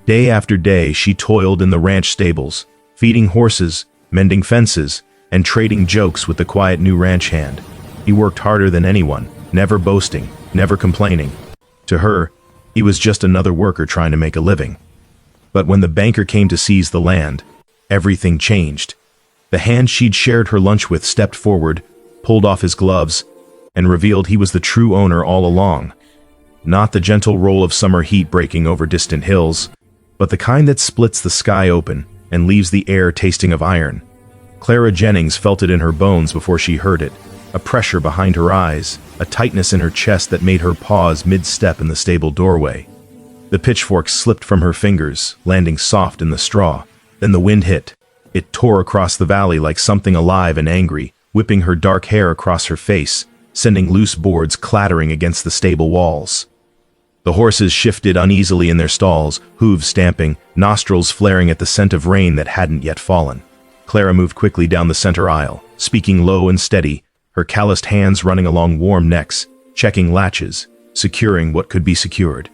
Day after day she toiled in the ranch stables, feeding horses, mending fences, and trading jokes with the quiet new ranch hand. He worked harder than anyone, never boasting, never complaining. To her, he was just another worker trying to make a living. But when the banker came to seize the land, everything changed. The hand she'd shared her lunch with stepped forward, pulled off his gloves, and revealed he was the true owner all along. Not the gentle roll of summer heat breaking over distant hills, but the kind that splits the sky open and leaves the air tasting of iron. Clara Jennings felt it in her bones before she heard it, a pressure behind her eyes, a tightness in her chest that made her pause mid-step in the stable doorway. The pitchfork slipped from her fingers, landing soft in the straw. Then the wind hit. It tore across the valley like something alive and angry, whipping her dark hair across her face, sending loose boards clattering against the stable walls. The horses shifted uneasily in their stalls, hooves stamping, nostrils flaring at the scent of rain that hadn't yet fallen. Clara moved quickly down the center aisle, speaking low and steady, her calloused hands running along warm necks, checking latches, securing what could be secured.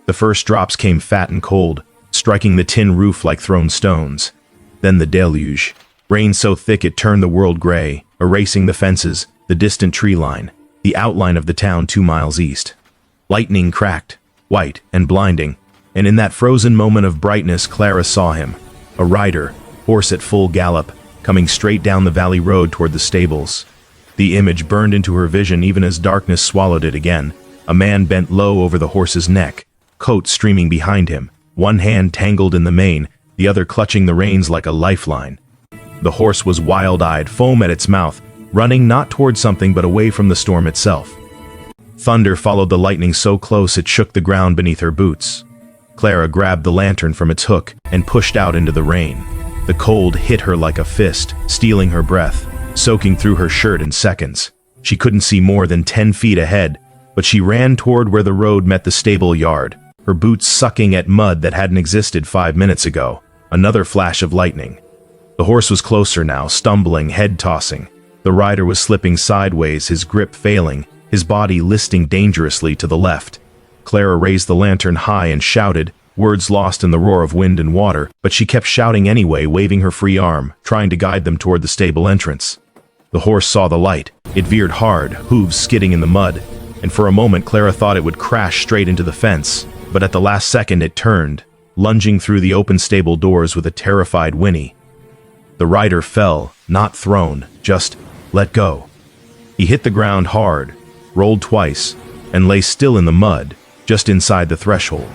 The first drops came fat and cold, striking the tin roof like thrown stones. Then the deluge. Rain so thick it turned the world gray, erasing the fences, the distant tree line, the outline of the town 2 miles east. Lightning cracked, white and blinding, and in that frozen moment of brightness Clara saw him, a rider, horse at full gallop, coming straight down the valley road toward the stables. The image burned into her vision even as darkness swallowed it again. A man bent low over the horse's neck, coat streaming behind him, one hand tangled in the mane, the other clutching the reins like a lifeline. The horse was wild-eyed, foam at its mouth, running not toward something but away from the storm itself. Thunder followed the lightning so close it shook the ground beneath her boots. Clara grabbed the lantern from its hook and pushed out into the rain. The cold hit her like a fist, stealing her breath, soaking through her shirt in seconds. She couldn't see more than 10 feet ahead, but she ran toward where the road met the stable yard, her boots sucking at mud that hadn't existed 5 minutes ago. Another flash of lightning. The horse was closer now, stumbling, head tossing. The rider was slipping sideways, his grip failing, his body listing dangerously to the left. Clara raised the lantern high and shouted, words lost in the roar of wind and water, but she kept shouting anyway, waving her free arm, trying to guide them toward the stable entrance. The horse saw the light. It veered hard, hooves skidding in the mud, and for a moment Clara thought it would crash straight into the fence, but at the last second it turned, lunging through the open stable doors with a terrified whinny. The rider fell, not thrown, just let go. He hit the ground hard, rolled twice, and lay still in the mud, just inside the threshold.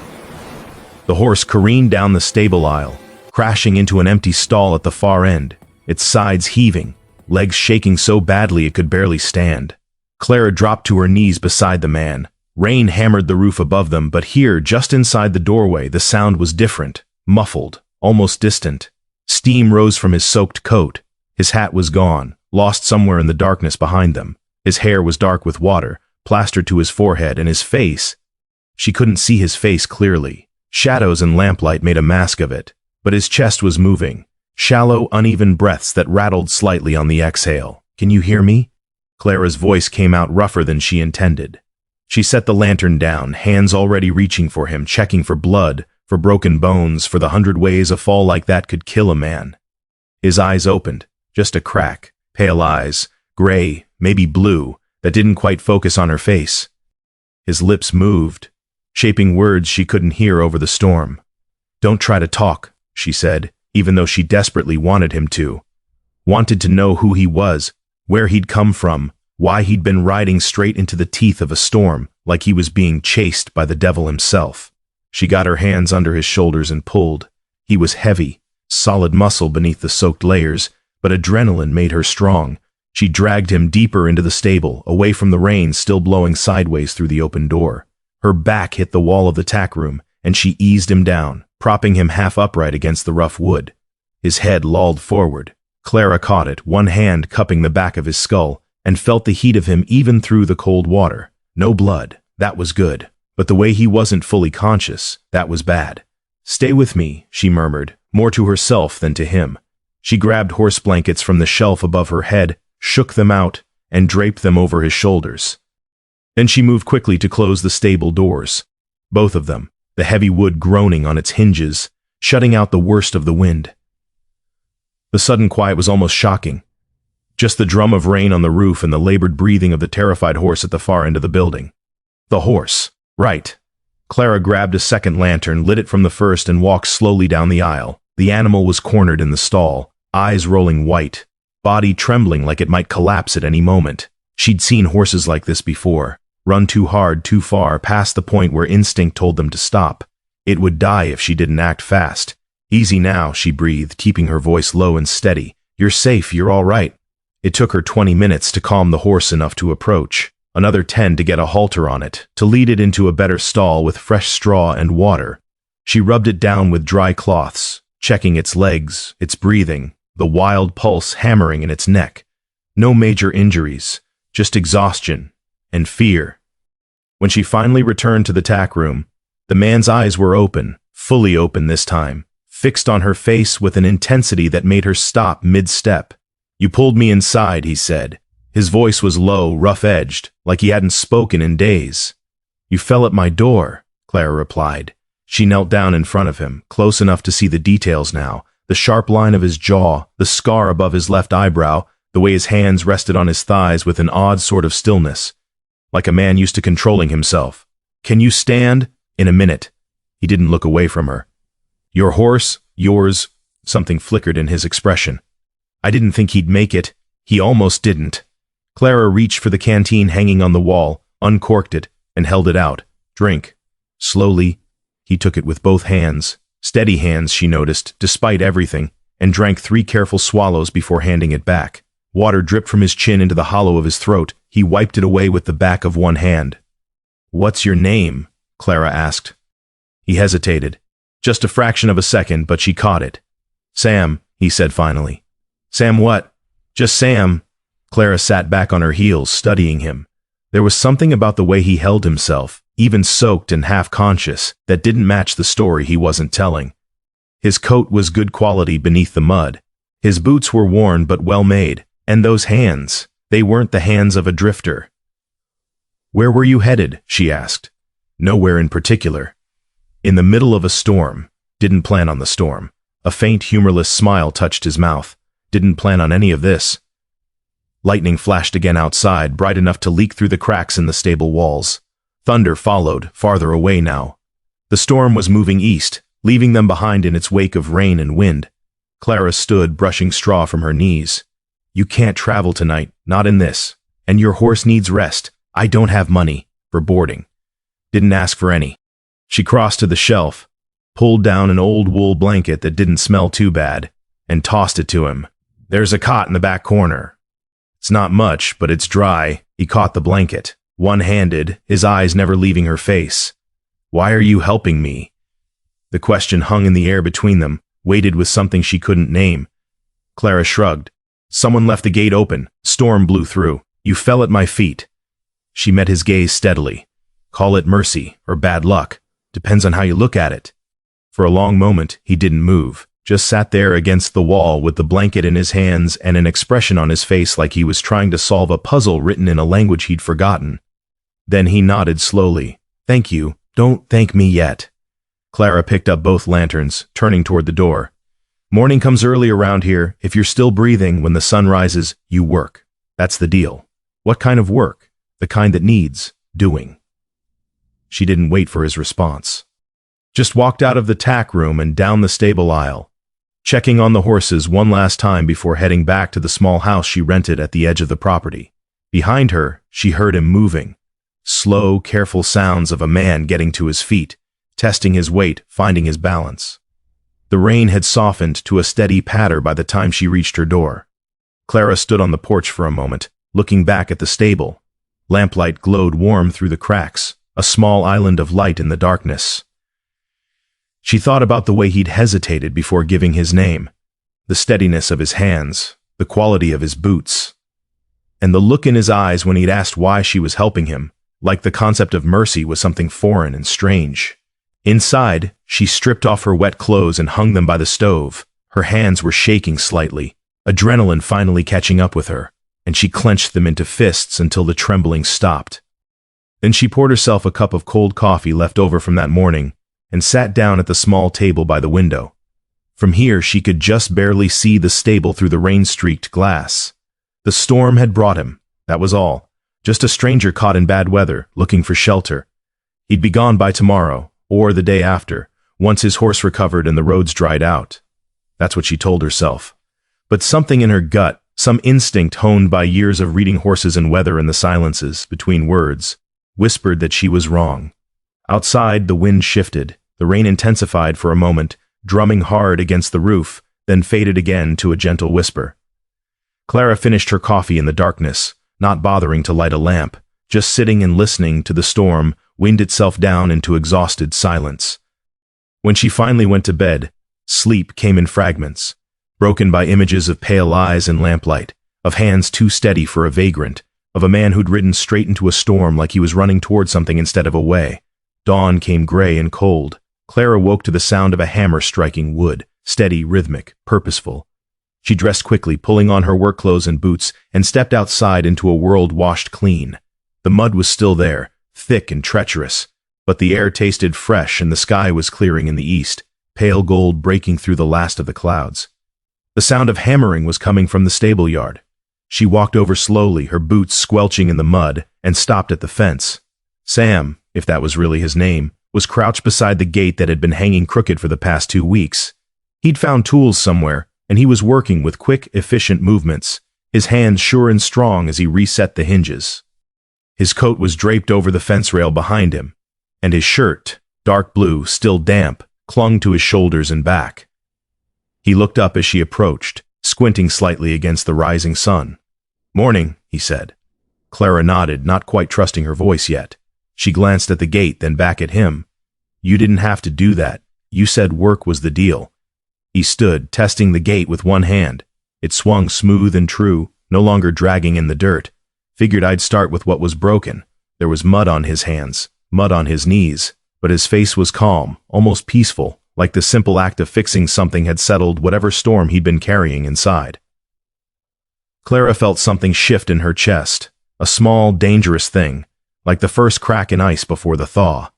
The horse careened down the stable aisle, crashing into an empty stall at the far end, its sides heaving, legs shaking so badly it could barely stand. Clara dropped to her knees beside the man. Rain hammered the roof above them, but here, just inside the doorway, the sound was different, muffled, almost distant. Steam rose from his soaked coat. His hat was gone, lost somewhere in the darkness behind them. His hair was dark with water, plastered to his forehead, and his face. She couldn't see his face clearly. Shadows and lamplight made a mask of it, but his chest was moving, shallow, uneven breaths that rattled slightly on the exhale. "Can you hear me?" Clara's voice came out rougher than she intended. She set the lantern down, hands already reaching for him, checking for blood, for broken bones, for the 100 ways a fall like that could kill a man. His eyes opened, just a crack, pale eyes, gray, maybe blue, that didn't quite focus on her face. His lips moved, shaping words she couldn't hear over the storm. "Don't try to talk," she said, even though she desperately wanted him to. Wanted to know who he was, where he'd come from, why he'd been riding straight into the teeth of a storm, like he was being chased by the devil himself. She got her hands under his shoulders and pulled. He was heavy, solid muscle beneath the soaked layers, but adrenaline made her strong. She dragged him deeper into the stable, away from the rain still blowing sideways through the open door. Her back hit the wall of the tack room, and she eased him down, propping him half upright against the rough wood. His head lolled forward. Clara caught it, one hand cupping the back of his skull, and felt the heat of him even through the cold water. No blood, that was good. But the way he wasn't fully conscious, that was bad. "Stay with me," she murmured, more to herself than to him. She grabbed horse blankets from the shelf above her head, shook them out, and draped them over his shoulders. Then she moved quickly to close the stable doors. Both of them. the heavy wood groaning on its hinges, shutting out the worst of the wind. The sudden quiet was almost shocking. Just the drum of rain on the roof and the labored breathing of the terrified horse at the far end of the building. The horse. Right. Clara grabbed a second lantern, lit it from the first, and walked slowly down the aisle. The animal was cornered in the stall, eyes rolling white, body trembling like it might collapse at any moment. She'd seen horses like this before, run too hard, too far, past the point where instinct told them to stop. It would die if she didn't act fast. Easy now, she breathed, keeping her voice low and steady. You're safe, you're all right. It took her 20 minutes to calm the horse enough to approach, another 10 to get a halter on it, to lead it into a better stall with fresh straw and water. She rubbed it down with dry cloths, checking its legs, its breathing, the wild pulse hammering in its neck. No major injuries, just exhaustion and fear. When she finally returned to the tack room, the man's eyes were open, fully open this time, fixed on her face with an intensity that made her stop mid-step. You pulled me inside, he said. His voice was low, rough-edged, like he hadn't spoken in days. You fell at my door, Clara replied. She knelt down in front of him, close enough to see the details now, the sharp line of his jaw, the scar above his left eyebrow, the way his hands rested on his thighs with an odd sort of stillness, like a man used to controlling himself. Can you stand? In a minute. He didn't look away from her. Your horse, yours, something flickered in his expression. I didn't think he'd make it. He almost didn't. Clara reached for the canteen hanging on the wall, uncorked it, and held it out. Drink. Slowly, he took it with both hands, steady hands, she noticed, despite everything, and drank 3 careful swallows before handing it back. Water dripped from his chin into the hollow of his throat. He wiped it away with the back of one hand. What's your name? Clara asked. He hesitated. Just a fraction of a second, but she caught it. Sam, he said finally. Sam what? Just Sam. Clara sat back on her heels, studying him. There was something about the way he held himself, even soaked and half-conscious, that didn't match the story he wasn't telling. His coat was good quality beneath the mud. His boots were worn but well-made, and those hands, they weren't the hands of a drifter. Where were you headed? She asked. Nowhere in particular. In the middle of a storm. Didn't plan on the storm. A faint, humorless smile touched his mouth. Didn't plan on any of this. Lightning flashed again outside, bright enough to leak through the cracks in the stable walls. Thunder followed, farther away now. The storm was moving east, leaving them behind in its wake of rain and wind. Clara stood, brushing straw from her knees. You can't travel tonight, not in this. And your horse needs rest. I don't have money for boarding. Didn't ask for any. She crossed to the shelf, pulled down an old wool blanket that didn't smell too bad, and tossed it to him. There's a cot in the back corner. It's not much, but it's dry. He caught the blanket, one-handed, his eyes never leaving her face. Why are you helping me? The question hung in the air between them, weighted with something she couldn't name. Clara shrugged. Someone left the gate open. Storm blew through. You fell at my feet. She met his gaze steadily. Call it mercy or bad luck. Depends on how you look at it. For a long moment, he didn't move, just sat there against the wall with the blanket in his hands and an expression on his face like he was trying to solve a puzzle written in a language he'd forgotten. Then he nodded slowly. Thank you. Don't thank me yet. Clara picked up both lanterns, turning toward the door. Morning comes early around here. If you're still breathing when the sun rises, you work. That's the deal. What kind of work? The kind that needs doing. She didn't wait for his response. Just walked out of the tack room and down the stable aisle, checking on the horses one last time before heading back to the small house she rented at the edge of the property. Behind her, she heard him moving. Slow, careful sounds of a man getting to his feet, testing his weight, finding his balance. The rain had softened to a steady patter by the time she reached her door. Clara stood on the porch for a moment, looking back at the stable. Lamplight glowed warm through the cracks, a small island of light in the darkness. She thought about the way he'd hesitated before giving his name, the steadiness of his hands, the quality of his boots, and the look in his eyes when he'd asked why she was helping him, like the concept of mercy was something foreign and strange. Inside, she stripped off her wet clothes and hung them by the stove. Her hands were shaking slightly, adrenaline finally catching up with her, and she clenched them into fists until the trembling stopped. Then she poured herself a cup of cold coffee left over from that morning, and sat down at the small table by the window. From here she could just barely see the stable through the rain-streaked glass. The storm had brought him, that was all. Just a stranger caught in bad weather, looking for shelter. He'd be gone by tomorrow, or the day after, once his horse recovered and the roads dried out. That's what she told herself. But something in her gut, some instinct honed by years of reading horses and weather in the silences between words, whispered that she was wrong. Outside, the wind shifted. The rain intensified for a moment, drumming hard against the roof, then faded again to a gentle whisper. Clara finished her coffee in the darkness, not bothering to light a lamp, just sitting and listening to the storm wind itself down into exhausted silence. When she finally went to bed, sleep came in fragments, broken by images of pale eyes and lamplight, of hands too steady for a vagrant, of a man who'd ridden straight into a storm like he was running toward something instead of away. Dawn came gray and cold. Clara woke to the sound of a hammer striking wood, steady, rhythmic, purposeful. She dressed quickly, pulling on her work clothes and boots, and stepped outside into a world washed clean. The mud was still there, thick and treacherous, but the air tasted fresh and the sky was clearing in the east, pale gold breaking through the last of the clouds. The sound of hammering was coming from the stable yard. She walked over slowly, her boots squelching in the mud, and stopped at the fence. Sam, if that was really his name, was crouched beside the gate that had been hanging crooked for the past 2 weeks. He'd found tools somewhere, and he was working with quick, efficient movements, his hands sure and strong as he reset the hinges. His coat was draped over the fence rail behind him, and his shirt, dark blue, still damp, clung to his shoulders and back. He looked up as she approached, squinting slightly against the rising sun. "Morning," he said. Clara nodded, not quite trusting her voice yet. She glanced at the gate, then back at him. "You didn't have to do that. You said work was the deal." He stood, testing the gate with one hand. It swung smooth and true, no longer dragging in the dirt. Figured I'd start with what was broken. There was mud on his hands, mud on his knees, but his face was calm, almost peaceful, like the simple act of fixing something had settled whatever storm he'd been carrying inside. Clara felt something shift in her chest, a small, dangerous thing, like the first crack in ice before the thaw.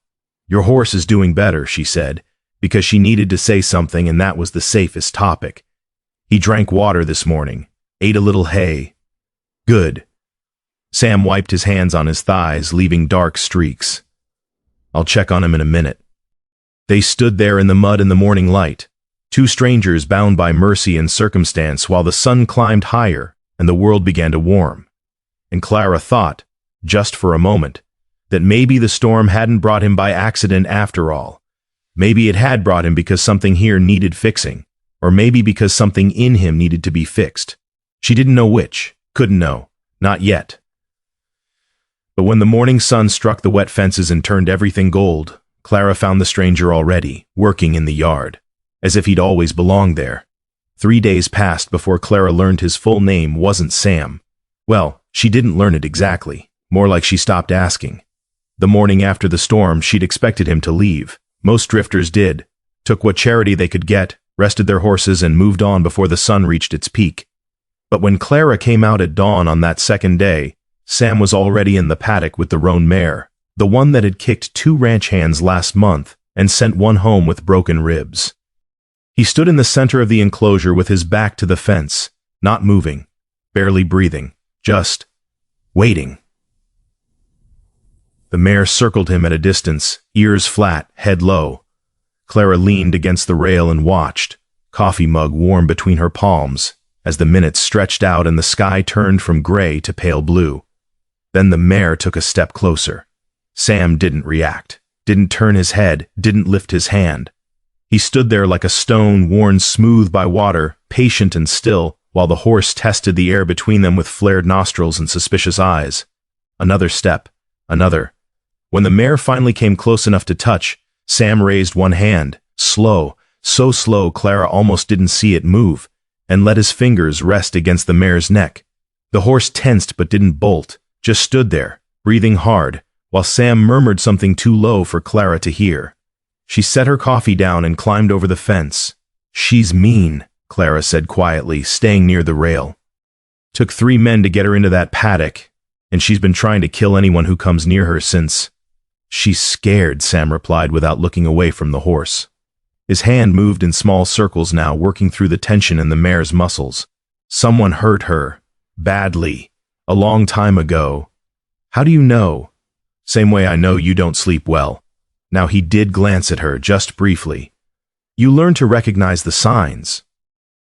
"Your horse is doing better," she said, because she needed to say something and that was the safest topic. "He drank water this morning, ate a little hay." "Good." Sam wiped his hands on his thighs, leaving dark streaks. "I'll check on him in a minute." They stood there in the mud in the morning light, two strangers bound by mercy and circumstance while the sun climbed higher and the world began to warm. And Clara thought, just for a moment, that maybe the storm hadn't brought him by accident after all. Maybe it had brought him because something here needed fixing, or maybe because something in him needed to be fixed. She didn't know which, couldn't know, not yet. But when the morning sun struck the wet fences and turned everything gold, Clara found the stranger already, working in the yard, as if he'd always belonged there. 3 days passed before Clara learned his full name wasn't Sam. Well, she didn't learn it exactly, more like she stopped asking. The morning after the storm, she'd expected him to leave. Most drifters did, took what charity they could get, rested their horses, and moved on before the sun reached its peak. But when Clara came out at dawn on that second day, Sam was already in the paddock with the roan mare, the one that had kicked 2 ranch hands last month and sent one home with broken ribs. He stood in the center of the enclosure with his back to the fence, not moving, barely breathing, just waiting. The mare circled him at a distance, ears flat, head low. Clara leaned against the rail and watched, coffee mug warm between her palms, as the minutes stretched out and the sky turned from gray to pale blue. Then the mare took a step closer. Sam didn't react, didn't turn his head, didn't lift his hand. He stood there like a stone worn smooth by water, patient and still, while the horse tested the air between them with flared nostrils and suspicious eyes. Another step, another. When the mare finally came close enough to touch, Sam raised one hand, slow, so slow Clara almost didn't see it move, and let his fingers rest against the mare's neck. The horse tensed but didn't bolt, just stood there, breathing hard, while Sam murmured something too low for Clara to hear. She set her coffee down and climbed over the fence. "She's mean," Clara said quietly, staying near the rail. "Took 3 men to get her into that paddock, and she's been trying to kill anyone who comes near her since." She's scared, Sam replied without looking away from the horse. His hand moved in small circles now, working through the tension in the mare's muscles. Someone hurt her. Badly. A long time ago. How do you know? Same way I know you don't sleep well. Now he did glance at her, just briefly. You learn to recognize the signs.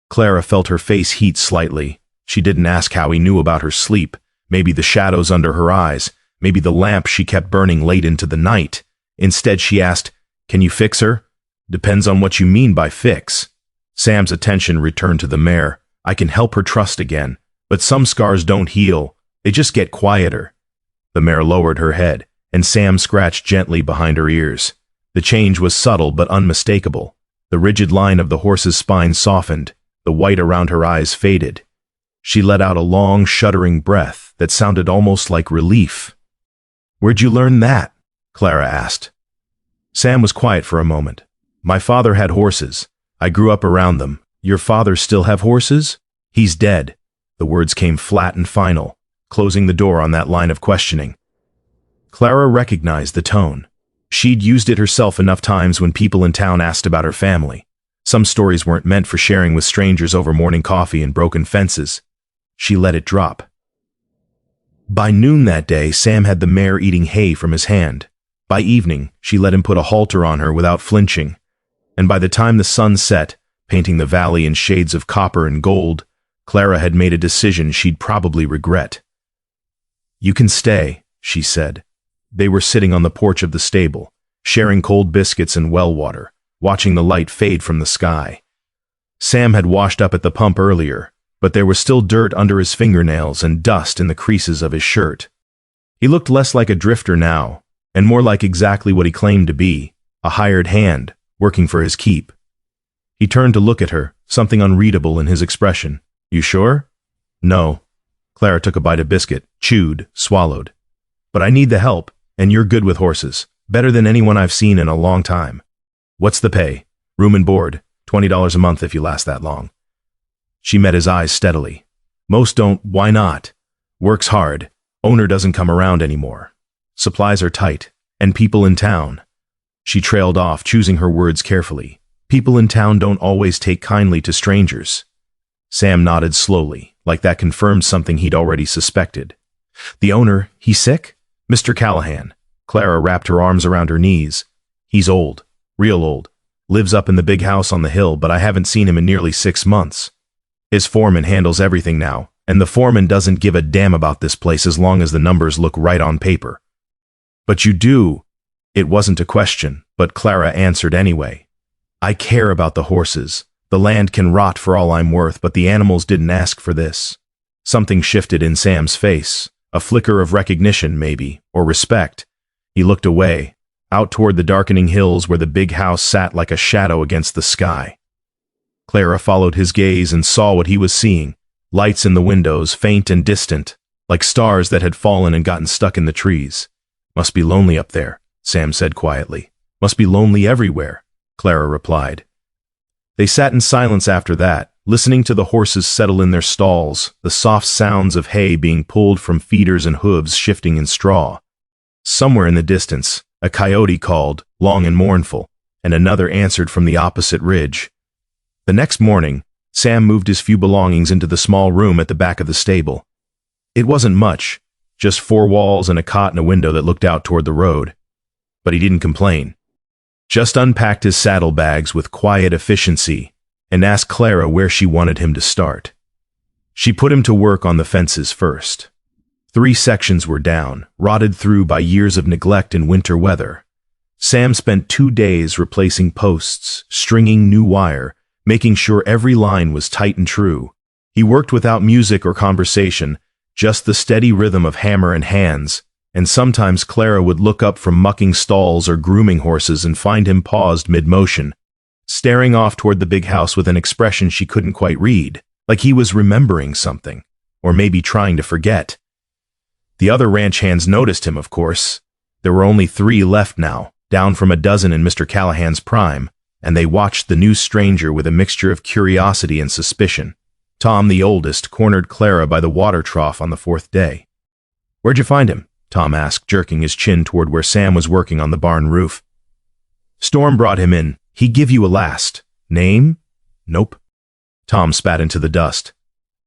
Clara felt her face heat slightly. She didn't ask how he knew about her sleep. Maybe the shadows under her eyes. Maybe the lamp she kept burning late into the night. Instead she asked, "Can you fix her?" "Depends on what you mean by fix." Sam's attention returned to the mare. "I can help her trust again, but some scars don't heal. They just get quieter." The mare lowered her head, and Sam scratched gently behind her ears. The change was subtle but unmistakable. The rigid line of the horse's spine softened. The white around her eyes faded. She let out a long, shuddering breath that sounded almost like relief. "Where'd you learn that?" Clara asked. Sam was quiet for a moment. "My father had horses. I grew up around them." "Your father still have horses?" "He's dead." The words came flat and final, closing the door on that line of questioning. Clara recognized the tone. She'd used it herself enough times when people in town asked about her family. Some stories weren't meant for sharing with strangers over morning coffee and broken fences. She let it drop. By noon that day, Sam had the mare eating hay from his hand. By evening, she let him put a halter on her without flinching. And by the time the sun set, painting the valley in shades of copper and gold, Clara had made a decision she'd probably regret. "You can stay," she said. They were sitting on the porch of the stable, sharing cold biscuits and well water, watching the light fade from the sky. Sam had washed up at the pump earlier, but there was still dirt under his fingernails and dust in the creases of his shirt. He looked less like a drifter now, and more like exactly what he claimed to be, a hired hand, working for his keep. He turned to look at her, something unreadable in his expression. "You sure?" "No." Clara took a bite of biscuit, chewed, swallowed. "But I need the help, and you're good with horses, better than anyone I've seen in a long time." "What's the pay?" "Room and board, $20 a month if you last that long." She met his eyes steadily. "Most don't. Why not?" "Works hard. Owner doesn't come around anymore. Supplies are tight. And people in town." She trailed off, choosing her words carefully. "People in town don't always take kindly to strangers." Sam nodded slowly, like that confirmed something he'd already suspected. "The owner, he's sick?" "Mr. Callahan." Clara wrapped her arms around her knees. "He's old. Real old. Lives up in the big house on the hill, but I haven't seen him in nearly 6 months. His foreman handles everything now, and the foreman doesn't give a damn about this place as long as the numbers look right on paper." "But you do." It wasn't a question, but Clara answered anyway. "I care about the horses. The land can rot for all I'm worth, but the animals didn't ask for this." Something shifted in Sam's face, a flicker of recognition maybe, or respect. He looked away, out toward the darkening hills where the big house sat like a shadow against the sky. Clara followed his gaze and saw what he was seeing, lights in the windows, faint and distant, like stars that had fallen and gotten stuck in the trees. "Must be lonely up there," Sam said quietly. "Must be lonely everywhere," Clara replied. They sat in silence after that, listening to the horses settle in their stalls, the soft sounds of hay being pulled from feeders and hooves shifting in straw. Somewhere in the distance, a coyote called, long and mournful, and another answered from the opposite ridge. The next morning, Sam moved his few belongings into the small room at the back of the stable. It wasn't much, just 4 walls and a cot and a window that looked out toward the road. But he didn't complain. Just unpacked his saddlebags with quiet efficiency and asked Clara where she wanted him to start. She put him to work on the fences first. 3 sections were down, rotted through by years of neglect and winter weather. Sam spent 2 days replacing posts, stringing new wire, making sure every line was tight and true. He worked without music or conversation, just the steady rhythm of hammer and hands, and sometimes Clara would look up from mucking stalls or grooming horses and find him paused mid-motion, staring off toward the big house with an expression she couldn't quite read, like he was remembering something, or maybe trying to forget. The other ranch hands noticed him, of course. There were only 3 left now, down from a dozen in Mr. Callahan's prime, and they watched the new stranger with a mixture of curiosity and suspicion. Tom, the oldest, cornered Clara by the water trough on the 4th day. "Where'd you find him?" Tom asked, jerking his chin toward where Sam was working on the barn roof. Storm brought him in. He give you a last name? Nope. Tom spat into the dust.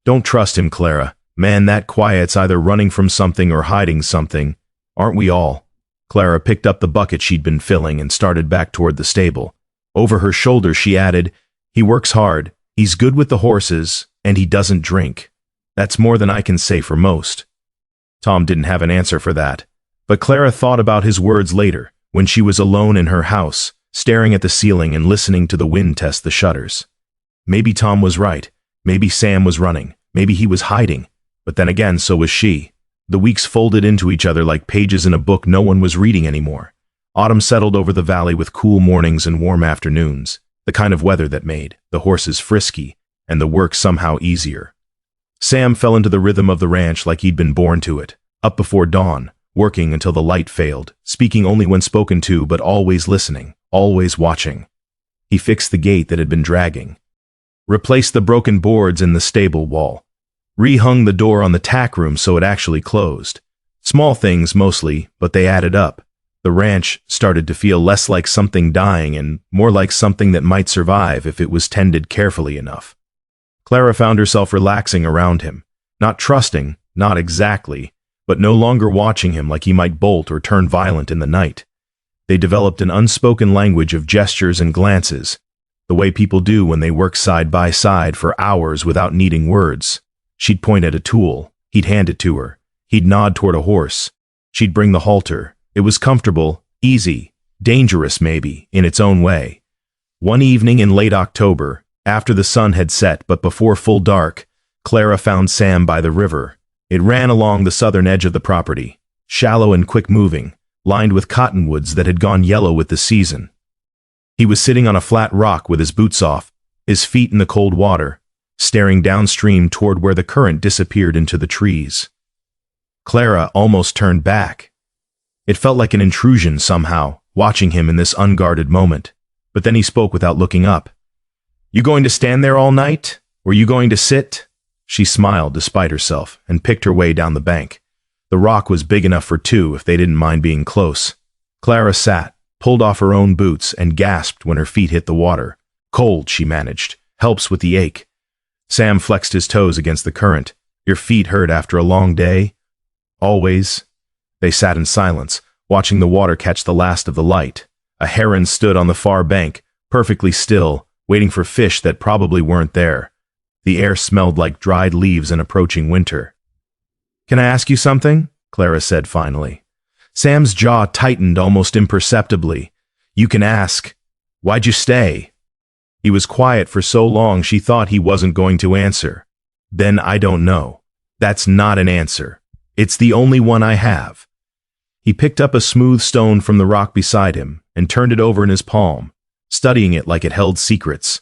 Don't trust him, Clara. Man, that quiet's either running from something or hiding something. Aren't we all? Clara picked up the bucket she'd been filling and started back toward the stable. Over her shoulder, she added, he works hard, he's good with the horses, and he doesn't drink. That's more than I can say for most. Tom didn't have an answer for that, but Clara thought about his words later, when she was alone in her house, staring at the ceiling and listening to the wind test the shutters. Maybe Tom was right. Maybe Sam was running. Maybe he was hiding. But then again, so was she. The weeks folded into each other like pages in a book no one was reading anymore. Autumn settled over the valley with cool mornings and warm afternoons, the kind of weather that made the horses frisky and the work somehow easier. Sam fell into the rhythm of the ranch like he'd been born to it, up before dawn, working until the light failed, speaking only when spoken to but always listening, always watching. He fixed the gate that had been dragging, replaced the broken boards in the stable wall, rehung the door on the tack room so it actually closed. Small things mostly, but they added up. The ranch started to feel less like something dying and more like something that might survive if it was tended carefully enough. Clara found herself relaxing around him, not trusting, not exactly, but no longer watching him like he might bolt or turn violent in the night. They developed an unspoken language of gestures and glances, the way people do when they work side by side for hours without needing words. She'd point at a tool. He'd hand it to her. He'd nod toward a horse. She'd bring the halter. It was comfortable, easy, dangerous maybe, in its own way. One evening in late October, after the sun had set but before full dark, Clara found Sam by the river. It ran along the southern edge of the property, shallow and quick-moving, lined with cottonwoods that had gone yellow with the season. He was sitting on a flat rock with his boots off, his feet in the cold water, staring downstream toward where the current disappeared into the trees. Clara almost turned back. It felt like an intrusion somehow, watching him in this unguarded moment. But then he spoke without looking up. You going to stand there all night? Were you going to sit? She smiled despite herself and picked her way down the bank. The rock was big enough for two if they didn't mind being close. Clara sat, pulled off her own boots, and gasped when her feet hit the water. Cold, she managed. Helps with the ache. Sam flexed his toes against the current. Your feet hurt after a long day? Always. They sat in silence, watching the water catch the last of the light. A heron stood on the far bank, perfectly still, waiting for fish that probably weren't there. The air smelled like dried leaves in approaching winter. Can I ask you something? Clara said finally. Sam's jaw tightened almost imperceptibly. You can ask. Why'd you stay? He was quiet for so long she thought he wasn't going to answer. Then I don't know. That's not an answer. It's the only one I have. He picked up a smooth stone from the rock beside him and turned it over in his palm, studying it like it held secrets.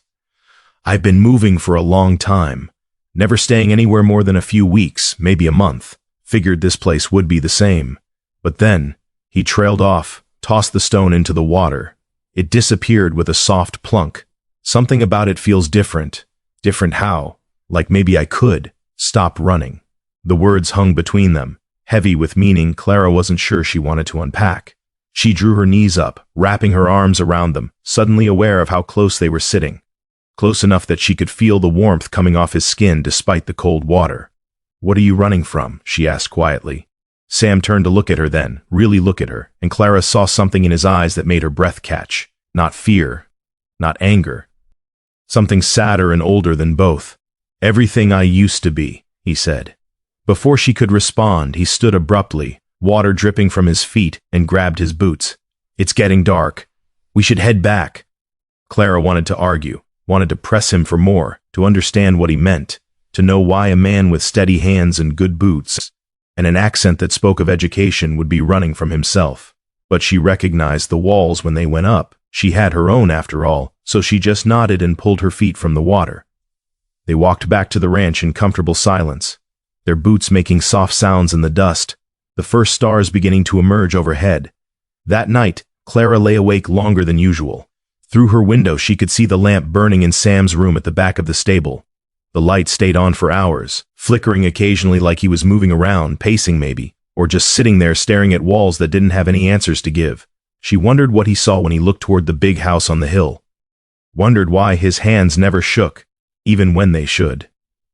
I've been moving for a long time, never staying anywhere more than a few weeks, maybe a month. Figured this place would be the same. But then, he trailed off, tossed the stone into the water. It disappeared with a soft plunk. Something about it feels different. Different how? Like maybe I could stop running. The words hung between them, heavy with meaning Clara wasn't sure she wanted to unpack. She drew her knees up, wrapping her arms around them, suddenly aware of how close they were sitting. Close enough that she could feel the warmth coming off his skin despite the cold water. What are you running from? She asked quietly. Sam turned to look at her then, really look at her, and Clara saw something in his eyes that made her breath catch. Not fear, not anger. Something sadder and older than both. Everything I used to be, he said. Before she could respond, he stood abruptly, water dripping from his feet, and grabbed his boots. It's getting dark. We should head back. Clara wanted to argue, wanted to press him for more, to understand what he meant, to know why a man with steady hands and good boots, and an accent that spoke of education would be running from himself. But she recognized the walls when they went up. She had her own after all, so she just nodded and pulled her feet from the water. They walked back to the ranch in comfortable silence, their boots making soft sounds in the dust, the first stars beginning to emerge overhead. That night, Clara lay awake longer than usual. Through her window she could see the lamp burning in Sam's room at the back of the stable. The light stayed on for hours, flickering occasionally like he was moving around, pacing maybe, or just sitting there staring at walls that didn't have any answers to give. She wondered what he saw when he looked toward the big house on the hill. Wondered why his hands never shook, even when they should.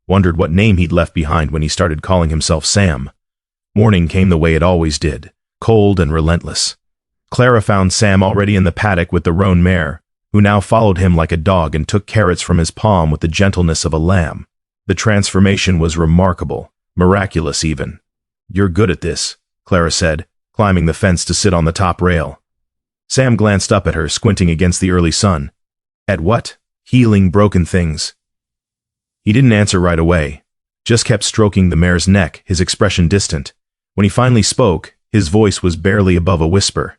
Wondered what name he'd left behind when he started calling himself Sam. Morning came the way it always did, cold and relentless. Clara found Sam already in the paddock with the roan mare, who now followed him like a dog and took carrots from his palm with the gentleness of a lamb. The transformation was remarkable, miraculous even. "You're good at this," Clara said, climbing the fence to sit on the top rail. Sam glanced up at her, squinting against the early sun. "At what?" "Healing broken things." He didn't answer right away, just kept stroking the mare's neck, his expression distant. When he finally spoke, his voice was barely above a whisper.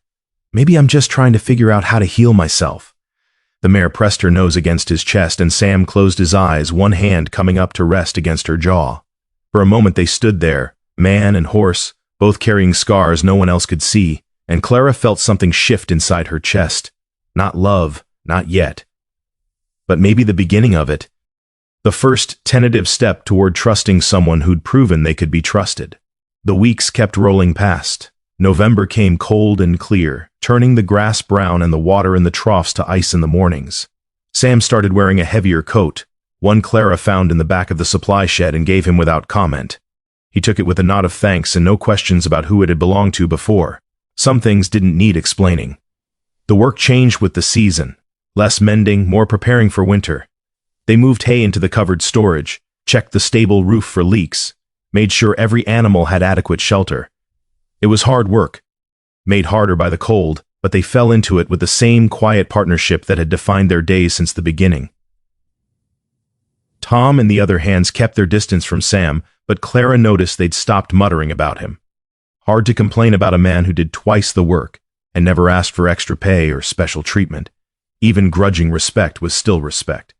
"Maybe I'm just trying to figure out how to heal myself." The mare pressed her nose against his chest, and Sam closed his eyes, one hand coming up to rest against her jaw. For a moment they stood there, man and horse, both carrying scars no one else could see, and Clara felt something shift inside her chest. Not love, not yet. But maybe the beginning of it. The first tentative step toward trusting someone who'd proven they could be trusted. The weeks kept rolling past. November came cold and clear, turning the grass brown and the water in the troughs to ice in the mornings. Sam started wearing a heavier coat, one Clara found in the back of the supply shed and gave him without comment. He took it with a nod of thanks and no questions about who it had belonged to before. Some things didn't need explaining. The work changed with the season. Less mending, more preparing for winter. They moved hay into the covered storage, checked the stable roof for leaks, made sure every animal had adequate shelter. It was hard work, made harder by the cold, but they fell into it with the same quiet partnership that had defined their days since the beginning. Tom and the other hands kept their distance from Sam, but Clara noticed they'd stopped muttering about him. Hard to complain about a man who did twice the work and never asked for extra pay or special treatment. Even grudging respect was still respect.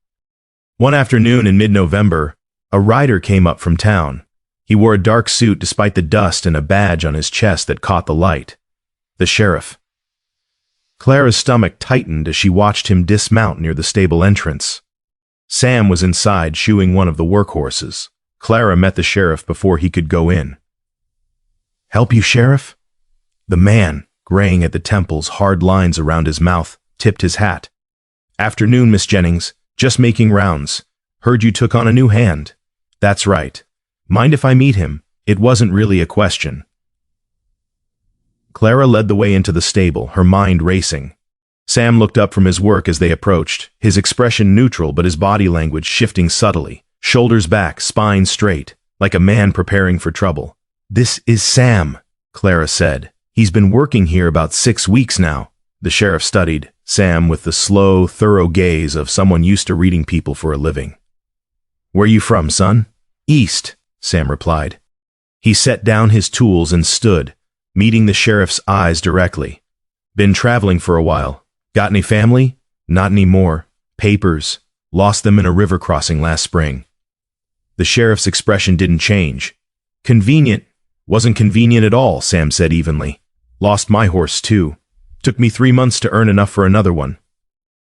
One afternoon in mid-November, a rider came up from town. He wore a dark suit despite the dust and a badge on his chest that caught the light. The sheriff. Clara's stomach tightened as she watched him dismount near the stable entrance. Sam was inside shoeing one of the workhorses. Clara met the sheriff before he could go in. "Help you, Sheriff?" The man, graying at the temples, hard lines around his mouth, tipped his hat. "Afternoon, Miss Jennings. Just making rounds. Heard you took on a new hand." "That's right. Mind if I meet him?" It wasn't really a question. Clara led the way into the stable, her mind racing. Sam looked up from his work as they approached, his expression neutral but his body language shifting subtly, shoulders back, spine straight, like a man preparing for trouble. "This is Sam," Clara said. "He's been working here about 6 weeks now." The sheriff studied Sam with the slow, thorough gaze of someone used to reading people for a living. "Where you from, son?" "East," Sam replied. He set down his tools and stood, meeting the sheriff's eyes directly. "Been traveling for a while. Got any family?" "Not anymore. Papers. Lost them in a river crossing last spring." The sheriff's expression didn't change. "Convenient." "Wasn't convenient at all," Sam said evenly. "Lost my horse, too. Took me 3 months to earn enough for another one."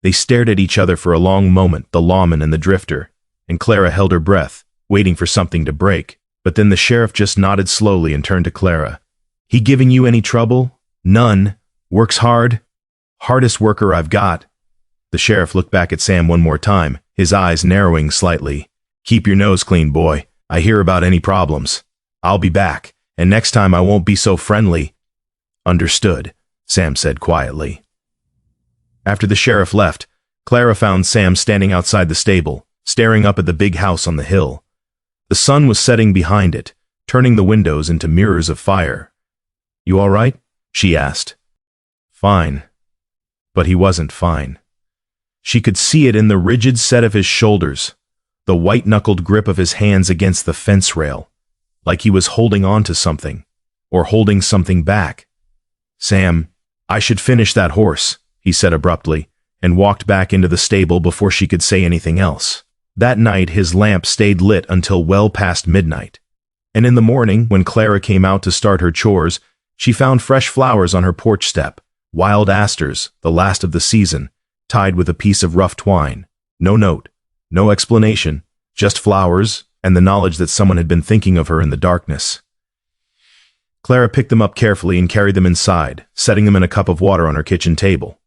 They stared at each other for a long moment, the lawman and the drifter, and Clara held her breath, waiting for something to break. But then the sheriff just nodded slowly and turned to Clara. "He giving you any trouble?" "None. Works hard?" "Hardest worker I've got." The sheriff looked back at Sam one more time, his eyes narrowing slightly. "Keep your nose clean, boy. I hear about any problems. I'll be back, and next time I won't be so friendly." "Understood," Sam said quietly. After the sheriff left, Clara found Sam standing outside the stable, staring up at the big house on the hill. The sun was setting behind it, turning the windows into mirrors of fire. "You all right?" she asked. "Fine." But he wasn't fine. She could see it in the rigid set of his shoulders, the white-knuckled grip of his hands against the fence rail, like he was holding on to something, or holding something back. "Sam, I should finish that horse," he said abruptly, and walked back into the stable before she could say anything else. That night his lamp stayed lit until well past midnight. And in the morning, when Clara came out to start her chores, she found fresh flowers on her porch step, wild asters, the last of the season, tied with a piece of rough twine. No note, no explanation, just flowers and the knowledge that someone had been thinking of her in the darkness. Clara picked them up carefully and carried them inside, setting them in a cup of water on her kitchen table.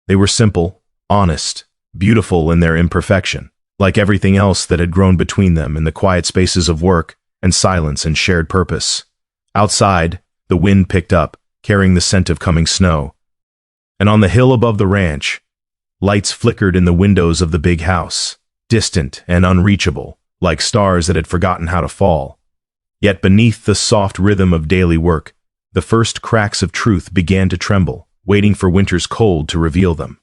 They were simple, honest, beautiful in their imperfection, like everything else that had grown between them in the quiet spaces of work and silence and shared purpose. Outside, the wind picked up, carrying the scent of coming snow. And on the hill above the ranch, lights flickered in the windows of the big house, distant and unreachable, like stars that had forgotten how to fall. Yet beneath the soft rhythm of daily work, the first cracks of truth began to tremble, waiting for winter's cold to reveal them.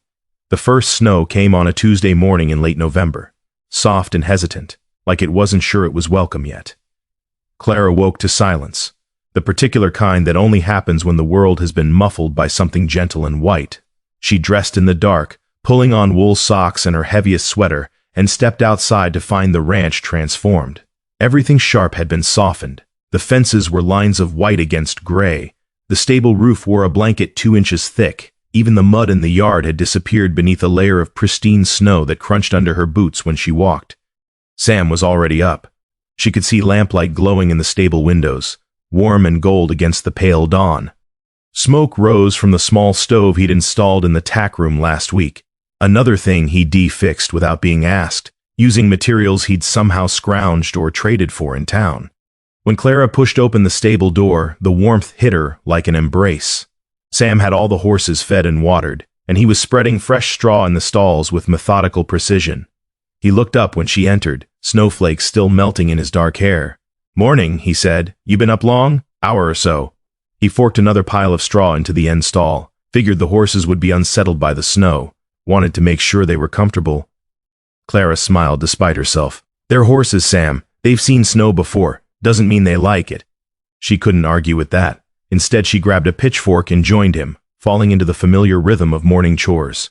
The first snow came on a Tuesday morning in late November, soft and hesitant, like it wasn't sure it was welcome yet. Clara woke to silence, the particular kind that only happens when the world has been muffled by something gentle and white. She dressed in the dark, pulling on wool socks and her heaviest sweater, and stepped outside to find the ranch transformed. Everything sharp had been softened. The fences were lines of white against gray. The stable roof wore a blanket 2 inches thick. Even the mud in the yard had disappeared beneath a layer of pristine snow that crunched under her boots when she walked. Sam was already up. She could see lamplight glowing in the stable windows, warm and gold against the pale dawn. Smoke rose from the small stove he'd installed in the tack room last week, another thing he de-fixed without being asked, using materials he'd somehow scrounged or traded for in town. When Clara pushed open the stable door, the warmth hit her like an embrace. Sam had all the horses fed and watered, and he was spreading fresh straw in the stalls with methodical precision. He looked up when she entered, snowflakes still melting in his dark hair. "Morning," he said. "You been up long?" "Hour or so." He forked another pile of straw into the end stall, figured the horses would be unsettled by the snow, wanted to make sure they were comfortable. Clara smiled despite herself. "They're horses, Sam. They've seen snow before. Doesn't mean they like it." She couldn't argue with that. Instead, she grabbed a pitchfork and joined him, falling into the familiar rhythm of morning chores.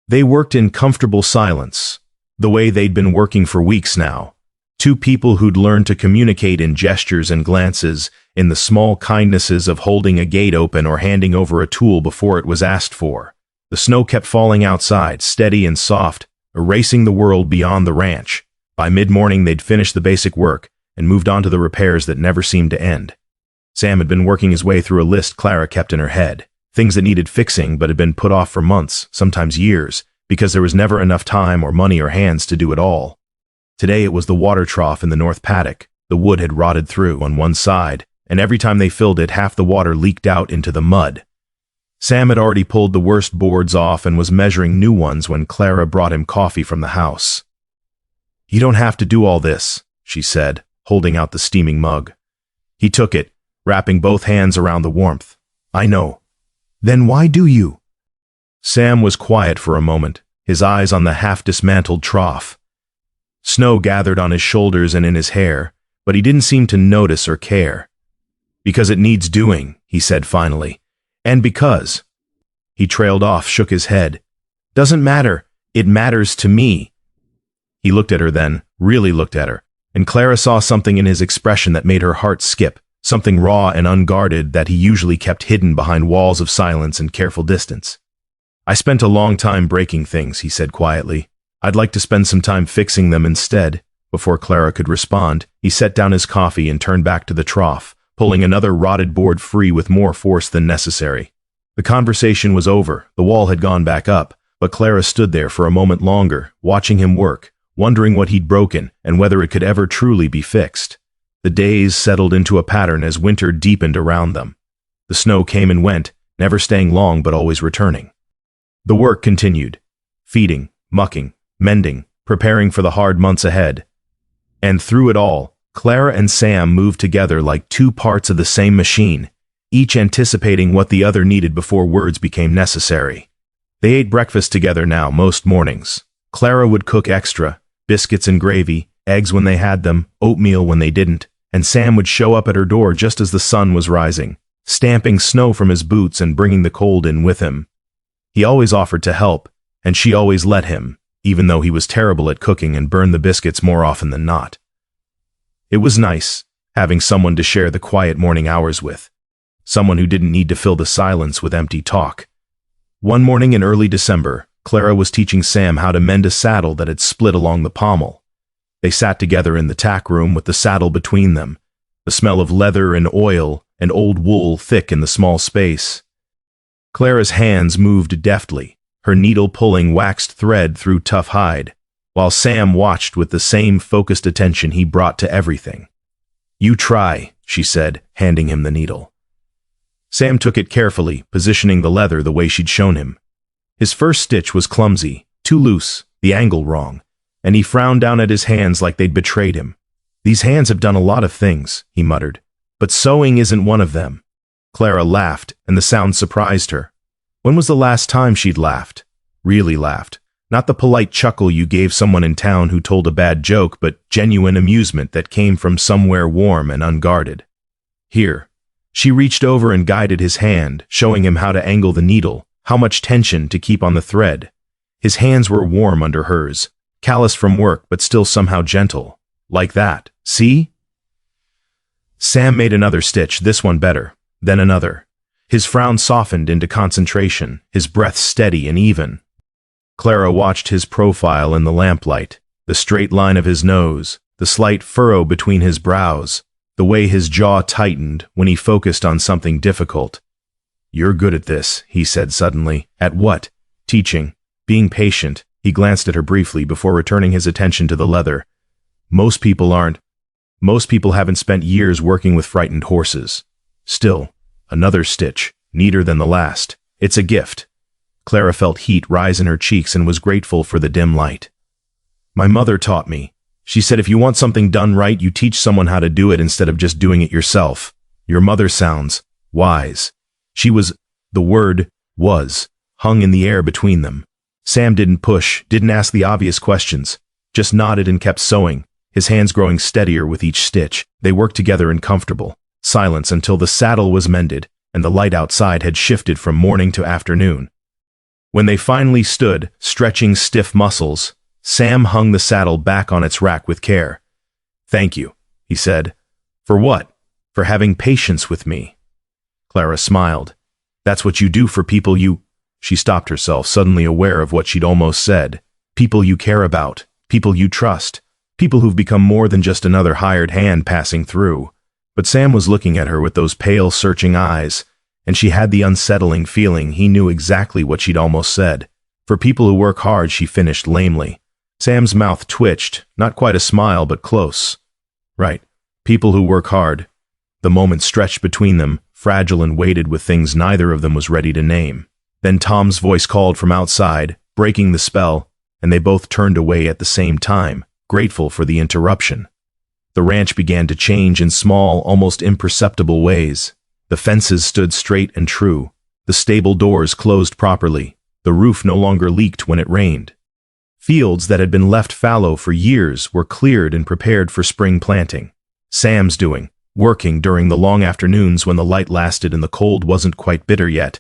They worked in comfortable silence, the way they'd been working for weeks now. Two people who'd learned to communicate in gestures and glances, in the small kindnesses of holding a gate open or handing over a tool before it was asked for. The snow kept falling outside, steady and soft, erasing the world beyond the ranch. By mid-morning, they'd finished the basic work and moved on to the repairs that never seemed to end. Sam had been working his way through a list Clara kept in her head, things that needed fixing but had been put off for months, sometimes years, because there was never enough time or money or hands to do it all. Today it was the water trough in the north paddock. The wood had rotted through on one side, and every time they filled it, half the water leaked out into the mud. Sam had already pulled the worst boards off and was measuring new ones when Clara brought him coffee from the house. "You don't have to do all this," she said, holding out the steaming mug. He took it, wrapping both hands around the warmth. "I know." "Then why do you?" Sam was quiet for a moment, his eyes on the half-dismantled trough. Snow gathered on his shoulders and in his hair, but he didn't seem to notice or care. "Because it needs doing," he said finally. "And because—" He trailed off, shook his head. "Doesn't matter. It matters to me." He looked at her then, really looked at her, and Clara saw something in his expression that made her heart skip, something raw and unguarded that he usually kept hidden behind walls of silence and careful distance. "I spent a long time breaking things," he said quietly. "I'd like to spend some time fixing them instead." Before Clara could respond, he set down his coffee and turned back to the trough, pulling another rotted board free with more force than necessary. The conversation was over, the wall had gone back up, but Clara stood there for a moment longer, watching him work, wondering what he'd broken and whether it could ever truly be fixed. The days settled into a pattern as winter deepened around them. The snow came and went, never staying long but always returning. The work continued, feeding, mucking, mending, preparing for the hard months ahead. And through it all, Clara and Sam moved together like two parts of the same machine, each anticipating what the other needed before words became necessary. They ate breakfast together now most mornings. Clara would cook extra, biscuits and gravy, eggs when they had them, oatmeal when they didn't, and Sam would show up at her door just as the sun was rising, stamping snow from his boots and bringing the cold in with him. He always offered to help, and she always let him, even though he was terrible at cooking and burned the biscuits more often than not. It was nice, having someone to share the quiet morning hours with, someone who didn't need to fill the silence with empty talk. One morning in early December, Clara was teaching Sam how to mend a saddle that had split along the pommel. They sat together in the tack room with the saddle between them, the smell of leather and oil and old wool thick in the small space. Clara's hands moved deftly, her needle pulling waxed thread through tough hide, while Sam watched with the same focused attention he brought to everything. "You try," she said, handing him the needle. Sam took it carefully, positioning the leather the way she'd shown him. His first stitch was clumsy, too loose, the angle wrong, and he frowned down at his hands like they'd betrayed him. "These hands have done a lot of things," he muttered, "but sewing isn't one of them." Clara laughed, and the sound surprised her. When was the last time she'd laughed? Really laughed. Not the polite chuckle you gave someone in town who told a bad joke, but genuine amusement that came from somewhere warm and unguarded. "Here." She reached over and guided his hand, showing him how to angle the needle, how much tension to keep on the thread. His hands were warm under hers, callous from work but still somehow gentle. "Like that, see?" Sam made another stitch, this one better, then another. His frown softened into concentration, his breath steady and even. Clara watched his profile in the lamplight, the straight line of his nose, the slight furrow between his brows, the way his jaw tightened when he focused on something difficult. "You're good at this," he said suddenly. "At what?" "Teaching. Being patient." He glanced at her briefly before returning his attention to the leather. Most people aren't. Most people haven't spent years working with frightened horses." Still, another stitch, neater than the last. "It's a gift." Clara felt heat rise in her cheeks and was grateful for the dim light. "My mother taught me. She said if you want something done right, you teach someone how to do it instead of just doing it yourself. Your mother sounds wise." The word was hung in the air between them. Sam didn't push, didn't ask the obvious questions, just nodded and kept sewing, his hands growing steadier with each stitch. They worked together in comfortable silence until the saddle was mended and the light outside had shifted from morning to afternoon. When they finally stood, stretching stiff muscles, Sam hung the saddle back on its rack with care. "Thank you," he said. "For what?" "For having patience with me." Clara smiled. "That's what you do for people you—" She stopped herself, suddenly aware of what she'd almost said. "People you care about, people you trust, people who've become more than just another hired hand passing through." But Sam was looking at her with those pale, searching eyes, and she had the unsettling feeling he knew exactly what she'd almost said. "For people who work hard," she finished lamely. Sam's mouth twitched, not quite a smile, but close. "Right. People who work hard." The moment stretched between them, fragile and weighted with things neither of them was ready to name. Then Tom's voice called from outside, breaking the spell, and they both turned away at the same time, grateful for the interruption. The ranch began to change in small, almost imperceptible ways. The fences stood straight and true. The stable doors closed properly. The roof no longer leaked when it rained. Fields that had been left fallow for years were cleared and prepared for spring planting. Sam's doing, working during the long afternoons when the light lasted and the cold wasn't quite bitter yet.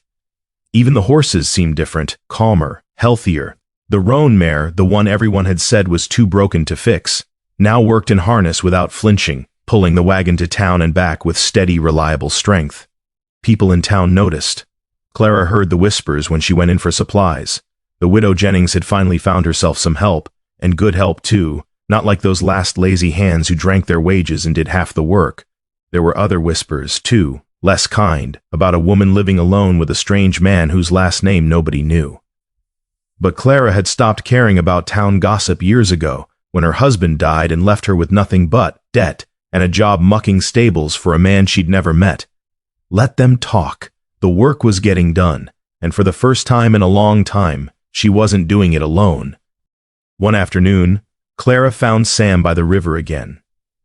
Even the horses seemed different, calmer, healthier. The roan mare, the one everyone had said was too broken to fix, now worked in harness without flinching, pulling the wagon to town and back with steady, reliable strength. People in town noticed. Clara heard the whispers when she went in for supplies. The widow Jennings had finally found herself some help, and good help too, not like those last lazy hands who drank their wages and did half the work. There were other whispers, too, less kind, about a woman living alone with a strange man whose last name nobody knew. But Clara had stopped caring about town gossip years ago, when her husband died and left her with nothing but debt and a job mucking stables for a man she'd never met. Let them talk. The work was getting done, and for the first time in a long time, she wasn't doing it alone. One afternoon, Clara found Sam by the river again.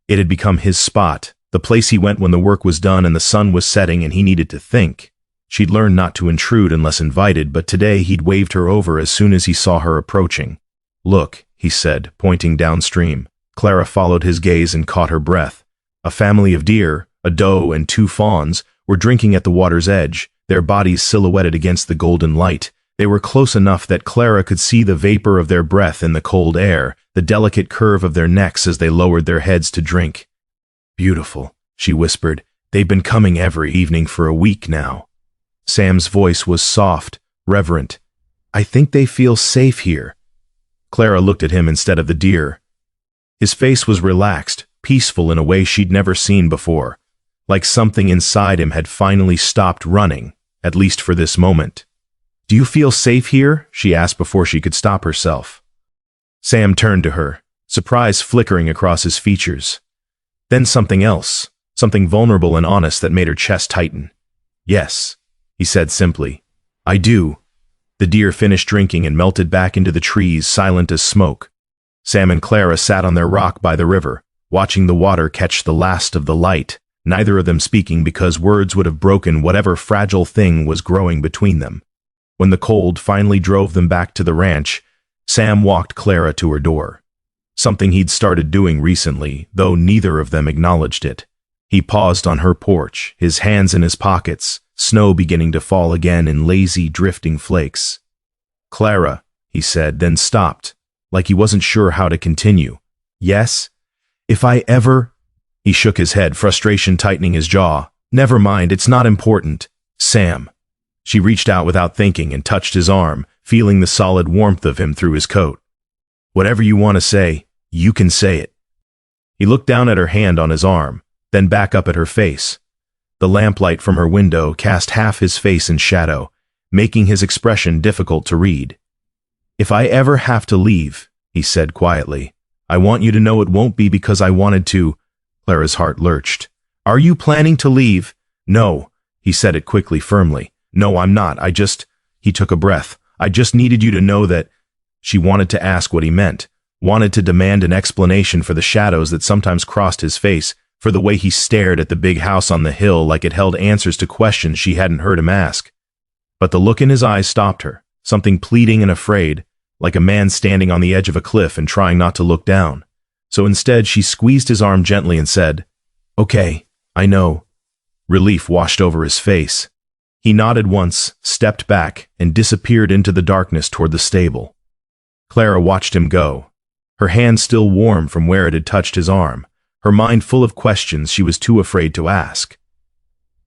It had become his spot, the place he went when the work was done and the sun was setting and he needed to think. She'd learned not to intrude unless invited, but today he'd waved her over as soon as he saw her approaching. "Look," he said, pointing downstream. Clara followed his gaze and caught her breath. A family of deer, a doe and 2 fawns, were drinking at the water's edge, their bodies silhouetted against the golden light. They were close enough that Clara could see the vapor of their breath in the cold air, the delicate curve of their necks as they lowered their heads to drink. "Beautiful," she whispered. "They've been coming every evening for a week now." Sam's voice was soft, reverent. "I think they feel safe here." Clara looked at him instead of the deer. His face was relaxed, peaceful in a way she'd never seen before, like something inside him had finally stopped running, at least for this moment. "Do you feel safe here?" she asked before she could stop herself. Sam turned to her, surprise flickering across his features. Then something else, something vulnerable and honest that made her chest tighten. "Yes," he said simply. "I do." The deer finished drinking and melted back into the trees, silent as smoke. Sam and Clara sat on their rock by the river, watching the water catch the last of the light, neither of them speaking because words would have broken whatever fragile thing was growing between them. When the cold finally drove them back to the ranch, Sam walked Clara to her door. Something he'd started doing recently, though neither of them acknowledged it. He paused on her porch, his hands in his pockets, snow beginning to fall again in lazy, drifting flakes. "Clara," he said, then stopped, like he wasn't sure how to continue. "Yes? If I ever—" He shook his head, frustration tightening his jaw. "Never mind, it's not important. Sam." She reached out without thinking and touched his arm, feeling the solid warmth of him through his coat. "Whatever you want to say, you can say it." He looked down at her hand on his arm, then back up at her face. The lamplight from her window cast half his face in shadow, making his expression difficult to read. "If I ever have to leave," he said quietly, "I want you to know it won't be because I wanted to." Clara's heart lurched. "Are you planning to leave?" "No," he said it quickly, firmly. "No, I'm not. He took a breath. "I just needed you to know that—" She wanted to ask what he meant, wanted to demand an explanation for the shadows that sometimes crossed his face, for the way he stared at the big house on the hill like it held answers to questions she hadn't heard him ask. But the look in his eyes stopped her, something pleading and afraid, like a man standing on the edge of a cliff and trying not to look down. So instead, she squeezed his arm gently and said, "Okay, I know." Relief washed over his face. He nodded once, stepped back, and disappeared into the darkness toward the stable. Clara watched him go, her hand still warm from where it had touched his arm, her mind full of questions she was too afraid to ask.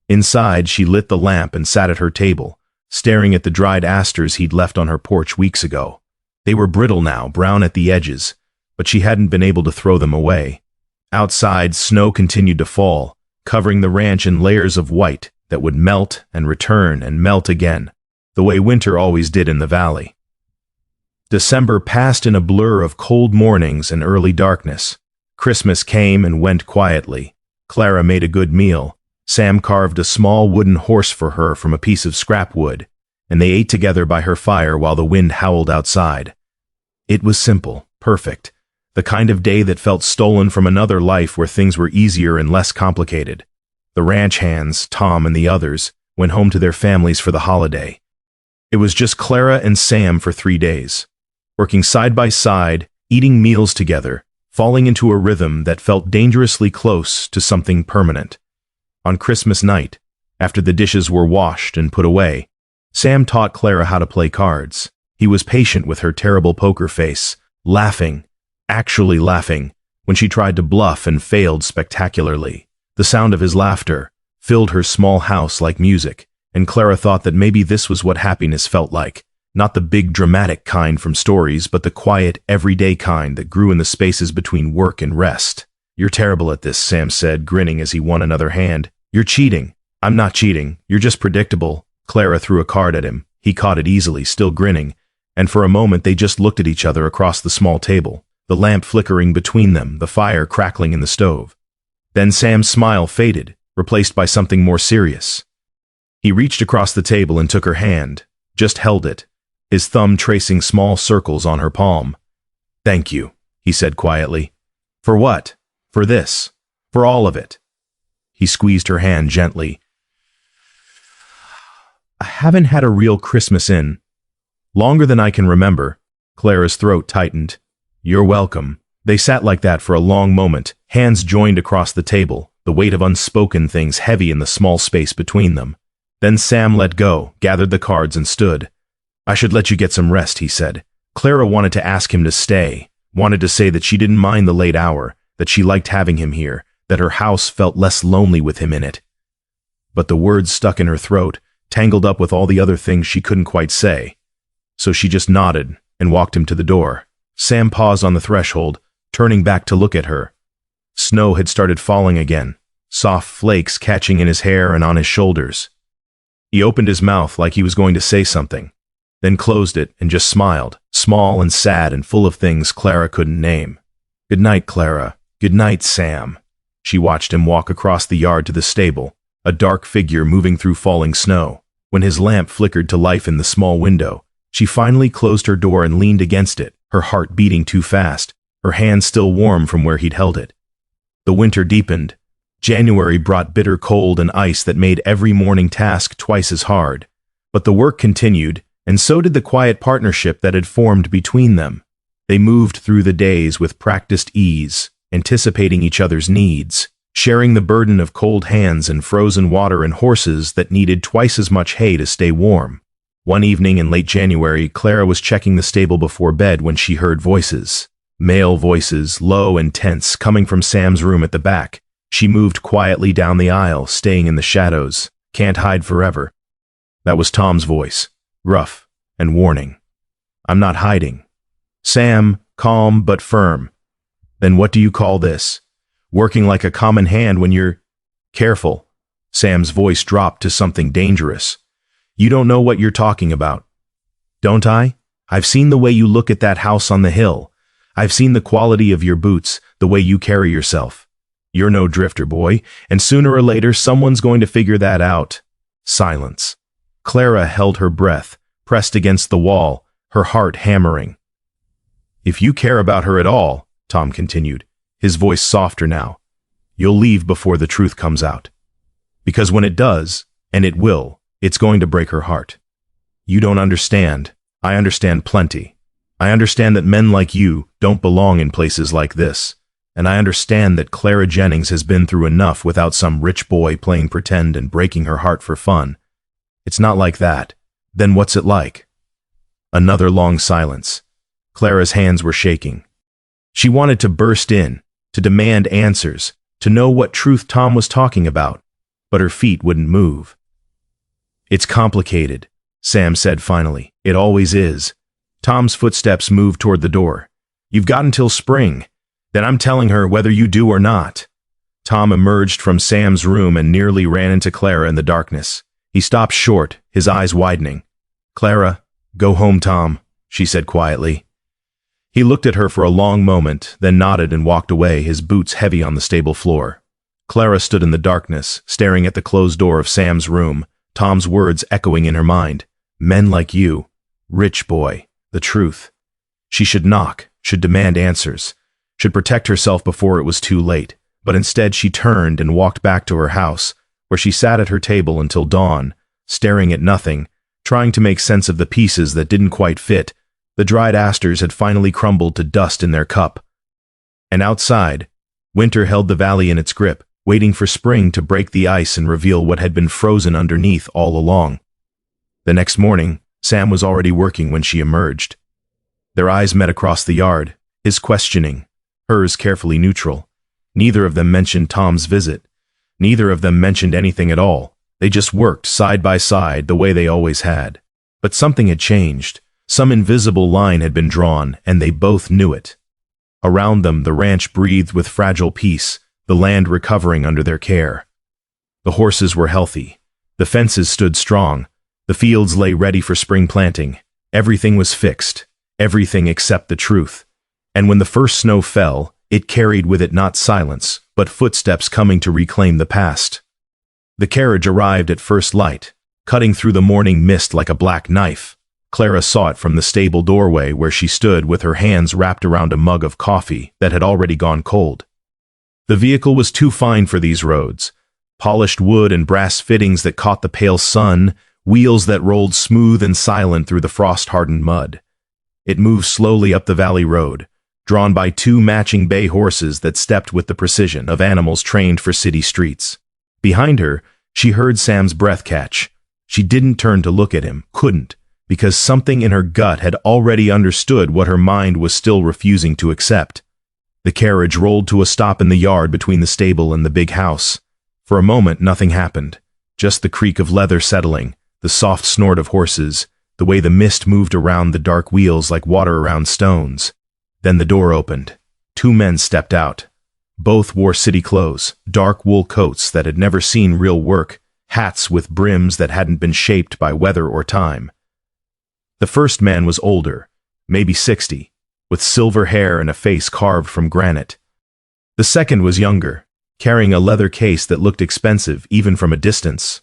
Inside, she lit the lamp and sat at her table, staring at the dried asters he'd left on her porch weeks ago. They were brittle now, brown at the edges, but she hadn't been able to throw them away. Outside, snow continued to fall, covering the ranch in layers of white that would melt and return and melt again, the way winter always did in the valley. December passed in a blur of cold mornings and early darkness. Christmas came and went quietly. Clara made a good meal. Sam carved a small wooden horse for her from a piece of scrap wood, and they ate together by her fire while the wind howled outside. It was simple, perfect, the kind of day that felt stolen from another life where things were easier and less complicated. The ranch hands, Tom and the others, went home to their families for the holiday. It was just Clara and Sam for 3 days, working side by side, eating meals together, falling into a rhythm that felt dangerously close to something permanent. On Christmas night, after the dishes were washed and put away, Sam taught Clara how to play cards. He was patient with her terrible poker face, laughing, actually laughing, when she tried to bluff and failed spectacularly. The sound of his laughter filled her small house like music, and Clara thought that maybe this was what happiness felt like, not the big dramatic kind from stories, but the quiet, everyday kind that grew in the spaces between work and rest. "You're terrible at this," Sam said, grinning as he won another hand. "You're cheating." "I'm not cheating. You're just predictable." Clara threw a card at him. He caught it easily, still grinning, and for a moment they just looked at each other across the small table, the lamp flickering between them, the fire crackling in the stove. Then Sam's smile faded, replaced by something more serious. He reached across the table and took her hand, just held it, his thumb tracing small circles on her palm. "Thank you," he said quietly. "For what?" "For this. For all of it." He squeezed her hand gently. "I haven't had a real Christmas in longer than I can remember." Clara's throat tightened. "You're welcome." They sat like that for a long moment, hands joined across the table, the weight of unspoken things heavy in the small space between them. Then Sam let go, gathered the cards and stood. "I should let you get some rest," he said. Clara wanted to ask him to stay, wanted to say that she didn't mind the late hour, that she liked having him here, that her house felt less lonely with him in it. But the words stuck in her throat, tangled up with all the other things she couldn't quite say. So she just nodded and walked him to the door. Sam paused on the threshold, turning back to look at her. Snow had started falling again, soft flakes catching in his hair and on his shoulders. He opened his mouth like he was going to say something, then closed it and just smiled, small and sad and full of things Clara couldn't name. "Good night, Clara. Good night, Sam." She watched him walk across the yard to the stable, a dark figure moving through falling snow. When his lamp flickered to life in the small window, she finally closed her door and leaned against it, her heart beating too fast, her hand still warm from where he'd held it. The winter deepened. January brought bitter cold and ice that made every morning task twice as hard. But the work continued, and so did the quiet partnership that had formed between them. They moved through the days with practiced ease, anticipating each other's needs, sharing the burden of cold hands and frozen water and horses that needed twice as much hay to stay warm. One evening in late January, Clara was checking the stable before bed when she heard voices. Male voices, low and tense, coming from Sam's room at the back. She moved quietly down the aisle, staying in the shadows. "Can't hide forever." That was Tom's voice, rough and warning. "I'm not hiding." Sam, calm but firm. "Then what do you call this? Working like a common hand when you're—" "Careful." Sam's voice dropped to something dangerous. "You don't know what you're talking about." "Don't I? I've seen the way you look at that house on the hill. I've seen the quality of your boots, the way you carry yourself. You're no drifter, boy, and sooner or later someone's going to figure that out." Silence. Clara held her breath, pressed against the wall, her heart hammering. "If you care about her at all," Tom continued, his voice softer now, "you'll leave before the truth comes out. Because when it does, and it will, it's going to break her heart. You don't understand. I understand plenty. I understand that men like you don't belong in places like this. And I understand that Clara Jennings has been through enough without some rich boy playing pretend and breaking her heart for fun. It's not like that. Then what's it like?" Another long silence. Clara's hands were shaking. She wanted to burst in, to demand answers, to know what truth Tom was talking about, but her feet wouldn't move. "It's complicated," Sam said finally. "It always is." Tom's footsteps moved toward the door. "You've got until spring. Then I'm telling her whether you do or not." Tom emerged from Sam's room and nearly ran into Clara in the darkness. He stopped short, his eyes widening. "Clara, go home, Tom," she said quietly. He looked at her for a long moment, then nodded and walked away, his boots heavy on the stable floor. Clara stood in the darkness, staring at the closed door of Sam's room, Tom's words echoing in her mind. "Men like you. Rich boy. The truth." She should knock, should demand answers, should protect herself before it was too late, but instead she turned and walked back to her house, where she sat at her table until dawn, staring at nothing, trying to make sense of the pieces that didn't quite fit. The dried asters had finally crumbled to dust in their cup. And outside, winter held the valley in its grip, waiting for spring to break the ice and reveal what had been frozen underneath all along. The next morning, Sam was already working when she emerged. Their eyes met across the yard, his questioning, hers carefully neutral. Neither of them mentioned Tom's visit. Neither of them mentioned anything at all. They just worked side by side the way they always had. But something had changed. Some invisible line had been drawn, and they both knew it. Around them, the ranch breathed with fragile peace, the land recovering under their care. The horses were healthy. The fences stood strong. The fields lay ready for spring planting. Everything was fixed. Everything except the truth. And when the first snow fell, it carried with it not silence, but footsteps coming to reclaim the past. The carriage arrived at first light, cutting through the morning mist like a black knife. Clara saw it from the stable doorway where she stood with her hands wrapped around a mug of coffee that had already gone cold. The vehicle was too fine for these roads. Polished wood and brass fittings that caught the pale sun, wheels that rolled smooth and silent through the frost-hardened mud. It moved slowly up the valley road, drawn by two matching bay horses that stepped with the precision of animals trained for city streets. Behind her, she heard Sam's breath catch. She didn't turn to look at him, couldn't, because something in her gut had already understood what her mind was still refusing to accept. The carriage rolled to a stop in the yard between the stable and the big house. For a moment, nothing happened. Just the creak of leather settling, the soft snort of horses, the way the mist moved around the dark wheels like water around stones. Then the door opened. Two men stepped out. Both wore city clothes, dark wool coats that had never seen real work, hats with brims that hadn't been shaped by weather or time. The first man was older, maybe 60, with silver hair and a face carved from granite. The second was younger, carrying a leather case that looked expensive even from a distance.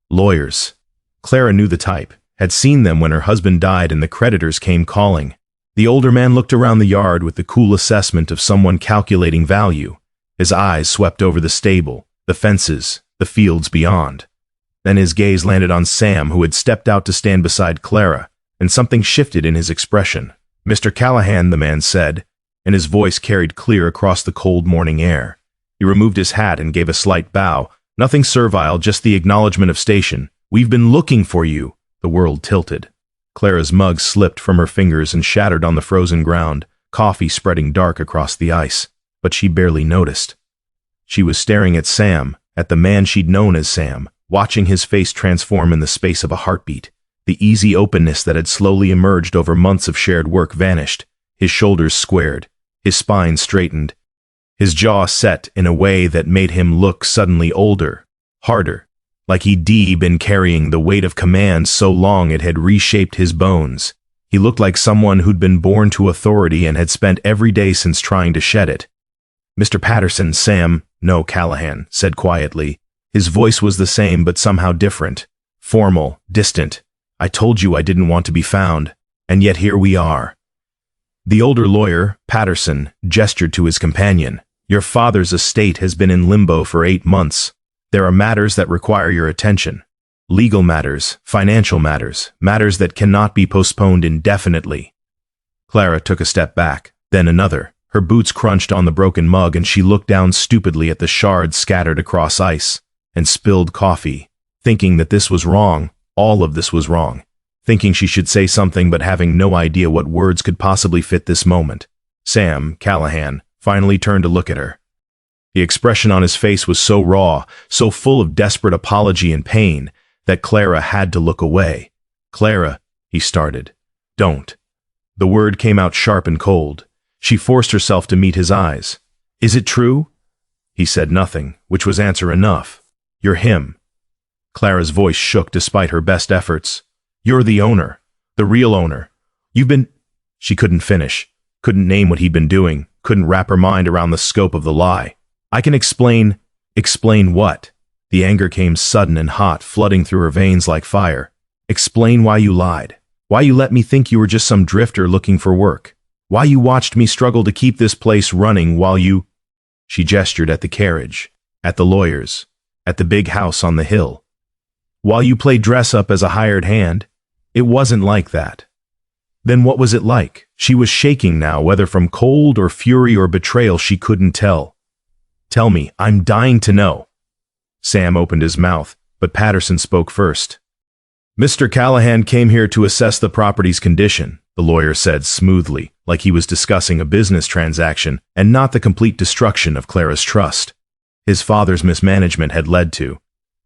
Lawyers. Clara knew the type, had seen them when her husband died and the creditors came calling. The older man looked around the yard with the cool assessment of someone calculating value. His eyes swept over the stable, the fences, the fields beyond. Then his gaze landed on Sam, who had stepped out to stand beside Clara, and something shifted in his expression. "Mr. Callahan," the man said, and his voice carried clear across the cold morning air. He removed his hat and gave a slight bow, nothing servile, just the acknowledgement of station. "We've been looking for you." The world tilted. Clara's mug slipped from her fingers and shattered on the frozen ground, coffee spreading dark across the ice, but she barely noticed. She was staring at Sam, at the man she'd known as Sam, watching his face transform in the space of a heartbeat. The easy openness that had slowly emerged over months of shared work vanished. His shoulders squared, his spine straightened, his jaw set in a way that made him look suddenly older, harder, like he'd been carrying the weight of command so long it had reshaped his bones. He looked like someone who'd been born to authority and had spent every day since trying to shed it. "Mr. Patterson," Sam, "No, Callahan," said quietly. His voice was the same but somehow different, formal, distant. "I told you I didn't want to be found, and yet here we are." The older lawyer, Patterson, gestured to his companion. "Your father's estate has been in limbo for 8 months. There are matters that require your attention. Legal matters, financial matters, matters that cannot be postponed indefinitely." Clara took a step back, then another. Her boots crunched on the broken mug and she looked down stupidly at the shards scattered across ice, and spilled coffee, thinking that this was wrong, all of this was wrong, thinking she should say something but having no idea what words could possibly fit this moment. Sam, Callahan, finally turned to look at her. The expression on his face was so raw, so full of desperate apology and pain, that Clara had to look away. "Clara," he started. "Don't." The word came out sharp and cold. She forced herself to meet his eyes. "Is it true?" He said nothing, which was answer enough. "You're him." Clara's voice shook despite her best efforts. "You're the owner, the real owner. You've been—" She couldn't finish, couldn't name what he'd been doing, couldn't wrap her mind around the scope of the lie. "I can explain." "Explain what?" The anger came sudden and hot, flooding through her veins like fire. "Explain why you lied. Why you let me think you were just some drifter looking for work. Why you watched me struggle to keep this place running while you—" She gestured at the carriage, at the lawyers, at the big house on the hill. "While you played dress-up as a hired hand. It wasn't like that." Then what was it like? She was shaking now, whether from cold or fury or betrayal she couldn't tell. "Tell me, I'm dying to know." Sam opened his mouth, but Patterson spoke first. "Mr. Callahan came here to assess the property's condition," the lawyer said smoothly, like he was discussing a business transaction and not the complete destruction of Clara's trust. His father's mismanagement had led to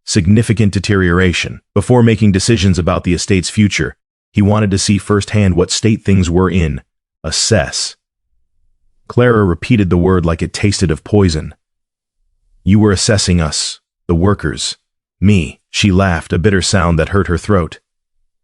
significant deterioration. Before making decisions about the estate's future, he wanted to see firsthand what state things were in. Assess. Clara repeated the word like it tasted of poison. "You were assessing us, the workers. Me." She laughed, a bitter sound that hurt her throat.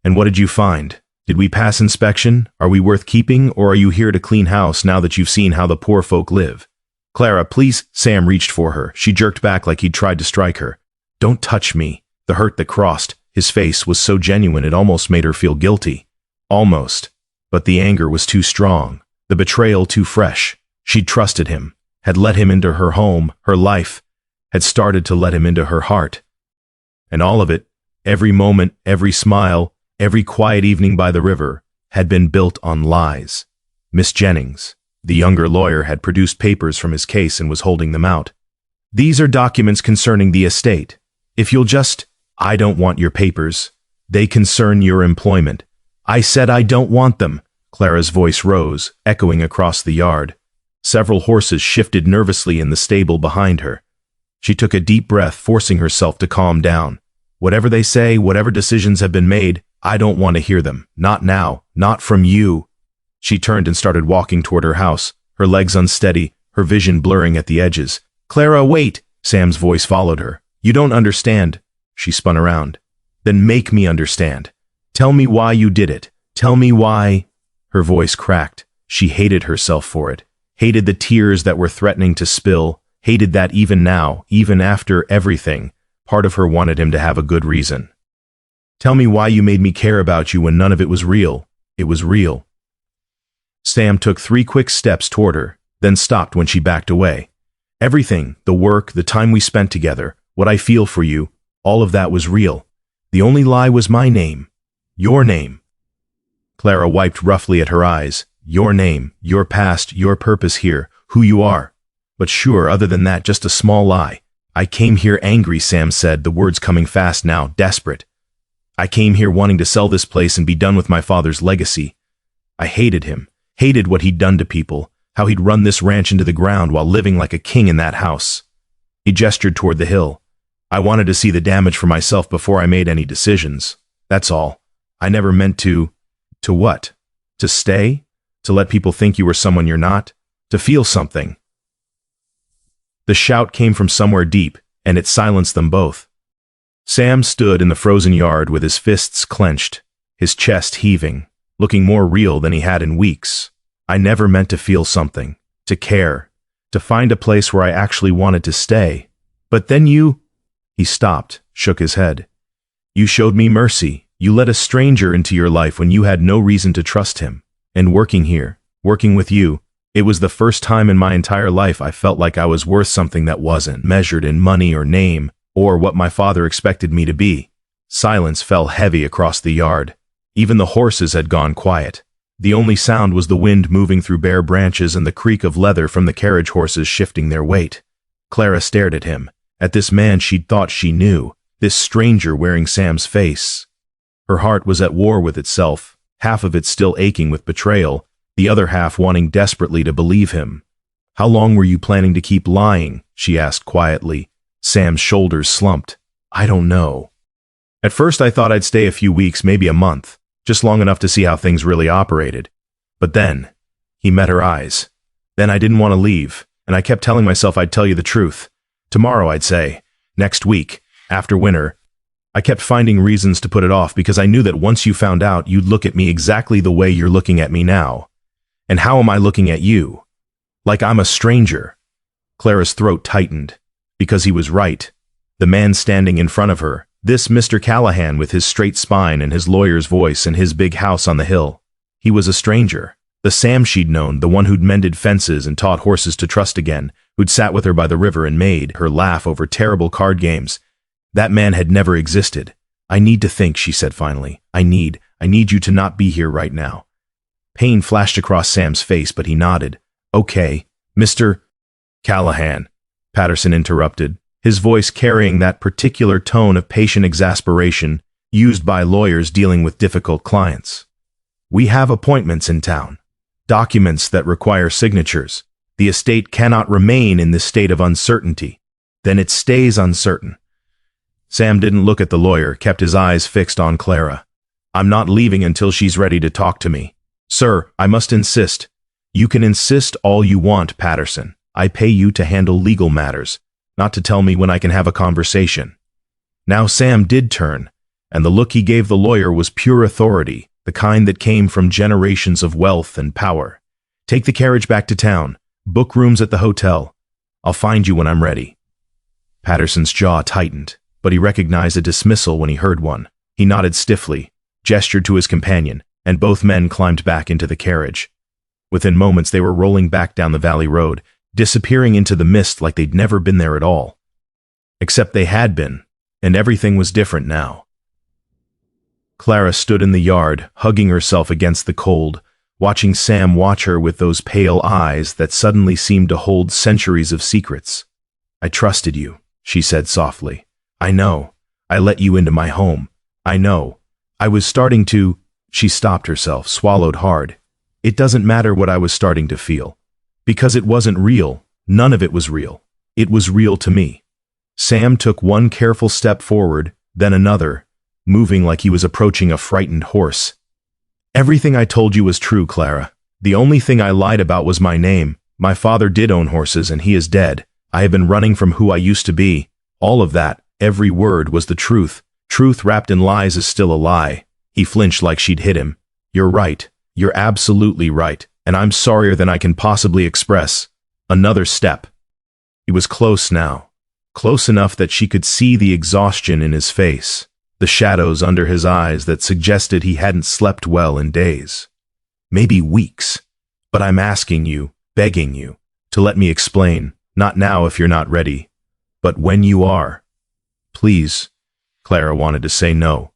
"And what did you find? Did we pass inspection? Are we worth keeping, or are you here to clean house now that you've seen how the poor folk live?" "Clara, please." Sam reached for her. She jerked back like he'd tried to strike her. "Don't touch me." The hurt that crossed his face was so genuine it almost made her feel guilty. Almost. But the anger was too strong, the betrayal too fresh. She'd trusted him, had let him into her home, her life, had started to let him into her heart. And all of it, every moment, every smile, every quiet evening by the river, had been built on lies. Miss Jennings, the younger lawyer, had produced papers from his case and was holding them out. "These are documents concerning the estate. If you'll just—" "I don't want your papers. They concern your employment." "I said I don't want them." Clara's voice rose, echoing across the yard. Several horses shifted nervously in the stable behind her. She took a deep breath, forcing herself to calm down. "Whatever they say, whatever decisions have been made, I don't want to hear them. Not now. Not from you." She turned and started walking toward her house, her legs unsteady, her vision blurring at the edges. "Clara, wait!" Sam's voice followed her. "You don't understand." She spun around. "Then make me understand. Tell me why you did it. Tell me why." Her voice cracked. She hated herself for it. Hated the tears that were threatening to spill. Hated that even now, even after everything, part of her wanted him to have a good reason. "Tell me why you made me care about you when none of it was real. It was real." Sam took 3 quick steps toward her, then stopped when she backed away. "Everything, the work, the time we spent together, what I feel for you, all of that was real. The only lie was my name. Your name." Clara wiped roughly at her eyes. "Your name, your past, your purpose here, who you are. But sure, other than that, just a small lie. I came here angry," Sam said, the words coming fast now, desperate. "I came here wanting to sell this place and be done with my father's legacy. I hated him, hated what he'd done to people, how he'd run this ranch into the ground while living like a king in that house." He gestured toward the hill. "I wanted to see the damage for myself before I made any decisions. That's all. I never meant to what? To stay? To let people think you were someone you're not? To feel something." The shout came from somewhere deep, and it silenced them both. Sam stood in the frozen yard with his fists clenched, his chest heaving, looking more real than he had in weeks. "I never meant to feel something, to care, to find a place where I actually wanted to stay. But then you—" He stopped, shook his head. "You showed me mercy. You let a stranger into your life when you had no reason to trust him. And working here, working with you, it was the first time in my entire life I felt like I was worth something that wasn't measured in money or name, or what my father expected me to be." Silence fell heavy across the yard. Even the horses had gone quiet. The only sound was the wind moving through bare branches and the creak of leather from the carriage horses shifting their weight. Clara stared at him, at this man she'd thought she knew, this stranger wearing Sam's face. Her heart was at war with itself, half of it still aching with betrayal, the other half wanting desperately to believe him. "How long were you planning to keep lying?" she asked quietly. Sam's shoulders slumped. "I don't know. At first I thought I'd stay a few weeks, maybe a month, just long enough to see how things really operated. But then," he met her eyes, "then I didn't want to leave, and I kept telling myself I'd tell you the truth. Tomorrow, I'd say. Next week. After winter. I kept finding reasons to put it off because I knew that once you found out, you'd look at me exactly the way you're looking at me now. And how am I looking at you? Like I'm a stranger." Clara's throat tightened. Because he was right. The man standing in front of her, this Mr. Callahan with his straight spine and his lawyer's voice and his big house on the hill. He was a stranger. The Sam she'd known, the one who'd mended fences and taught horses to trust again, who'd sat with her by the river and made her laugh over terrible card games. That man had never existed. "I need to think," she said finally. I need you to not be here right now." Pain flashed across Sam's face, but he nodded. "Okay, Mr. Callahan," Patterson interrupted, his voice carrying that particular tone of patient exasperation used by lawyers dealing with difficult clients. "We have appointments in town. Documents that require signatures. The estate cannot remain in this state of uncertainty. Then it stays uncertain." Sam didn't look at the lawyer, kept his eyes fixed on Clara. "I'm not leaving until she's ready to talk to me. Sir, I must insist." "You can insist all you want, Patterson. I pay you to handle legal matters, not to tell me when I can have a conversation." Now Sam did turn, and the look he gave the lawyer was pure authority, the kind that came from generations of wealth and power. "Take the carriage back to town. Book rooms at the hotel. I'll find you when I'm ready." Patterson's jaw tightened, but he recognized a dismissal when he heard one. He nodded stiffly, gestured to his companion, and both men climbed back into the carriage. Within moments they were rolling back down the valley road, disappearing into the mist like they'd never been there at all. Except they had been, and everything was different now. Clara stood in the yard, hugging herself against the cold, watching Sam watch her with those pale eyes that suddenly seemed to hold centuries of secrets. "I trusted you," she said softly. "I know. I let you into my home. I know. I was starting to—" She stopped herself, swallowed hard. "It doesn't matter what I was starting to feel. Because it wasn't real. None of it was real. It was real to me." Sam took one careful step forward, then another, moving like he was approaching a frightened horse. "Everything I told you was true, Clara. The only thing I lied about was my name. My father did own horses, and he is dead. I have been running from who I used to be. All of that, every word, was the truth. Truth wrapped in lies is still a lie. He flinched like she'd hit him. You're right. You're absolutely right. And I'm sorrier than I can possibly express. Another step. He was close now. Close enough that she could see the exhaustion in his face, the shadows under his eyes that suggested he hadn't slept well in days. Maybe weeks. But I'm asking you, begging you, to let me explain. Not now if you're not ready, but when you are. Please. Clara wanted to say no.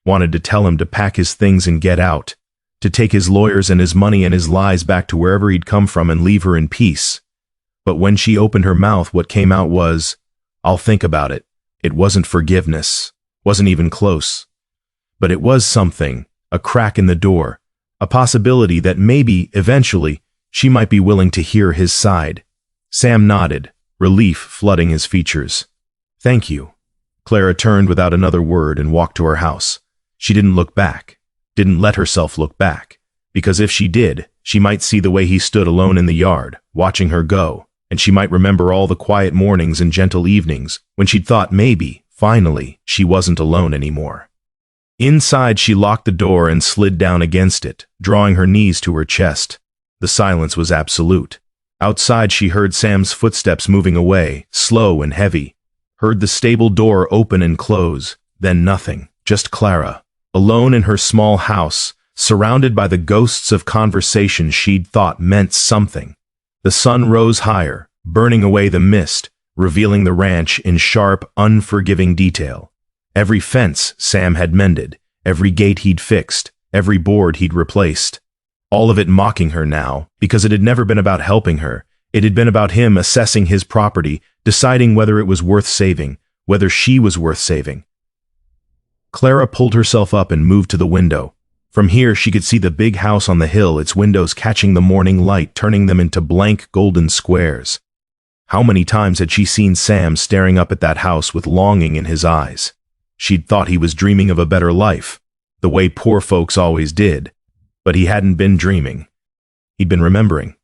Wanted to tell him to pack his things and get out. To take his lawyers and his money and his lies back to wherever he'd come from and leave her in peace. But when she opened her mouth, what came out was, I'll think about it. It wasn't forgiveness. Wasn't even close. But it was something, a crack in the door, a possibility that maybe, eventually, she might be willing to hear his side. Sam nodded, relief flooding his features. Thank you. Clara turned without another word and walked to her house. She didn't look back. Didn't let herself look back. Because if she did, she might see the way he stood alone in the yard, watching her go, and she might remember all the quiet mornings and gentle evenings when she'd thought maybe, finally, she wasn't alone anymore. Inside, she locked the door and slid down against it, drawing her knees to her chest. The silence was absolute. Outside, she heard Sam's footsteps moving away, slow and heavy. Heard the stable door open and close, then nothing, just Clara, alone in her small house, surrounded by the ghosts of conversation she'd thought meant something. The sun rose higher, burning away the mist, revealing the ranch in sharp, unforgiving detail. Every fence Sam had mended, every gate he'd fixed, every board he'd replaced. All of it mocking her now, because it had never been about helping her. It had been about him assessing his property, deciding whether it was worth saving, whether she was worth saving. Clara pulled herself up and moved to the window. From here, she could see the big house on the hill, its windows catching the morning light, turning them into blank golden squares. How many times had she seen Sam staring up at that house with longing in his eyes? She'd thought he was dreaming of a better life, the way poor folks always did. But he hadn't been dreaming. He'd been remembering.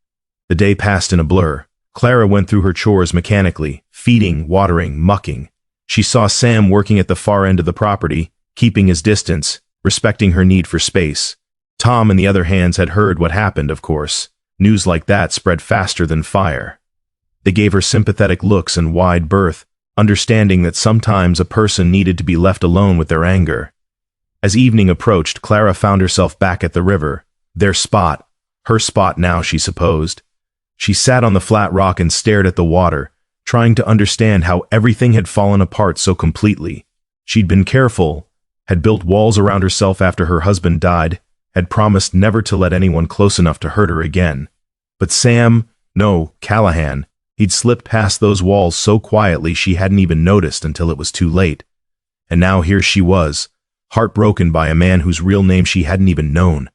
The day passed in a blur. Clara went through her chores mechanically, feeding, watering, mucking. She saw Sam working at the far end of the property, keeping his distance, respecting her need for space. Tom and the other hands had heard what happened, of course. News like that spread faster than fire. They gave her sympathetic looks and wide berth, understanding that sometimes a person needed to be left alone with their anger. As evening approached, Clara found herself back at the river. Their spot. Her spot now, she supposed. She sat on the flat rock and stared at the water, trying to understand how everything had fallen apart so completely. She'd been careful, had built walls around herself after her husband died, had promised never to let anyone close enough to hurt her again. But Sam, no, Callahan, he'd slipped past those walls so quietly she hadn't even noticed until it was too late. And now here she was, heartbroken by a man whose real name she hadn't even known.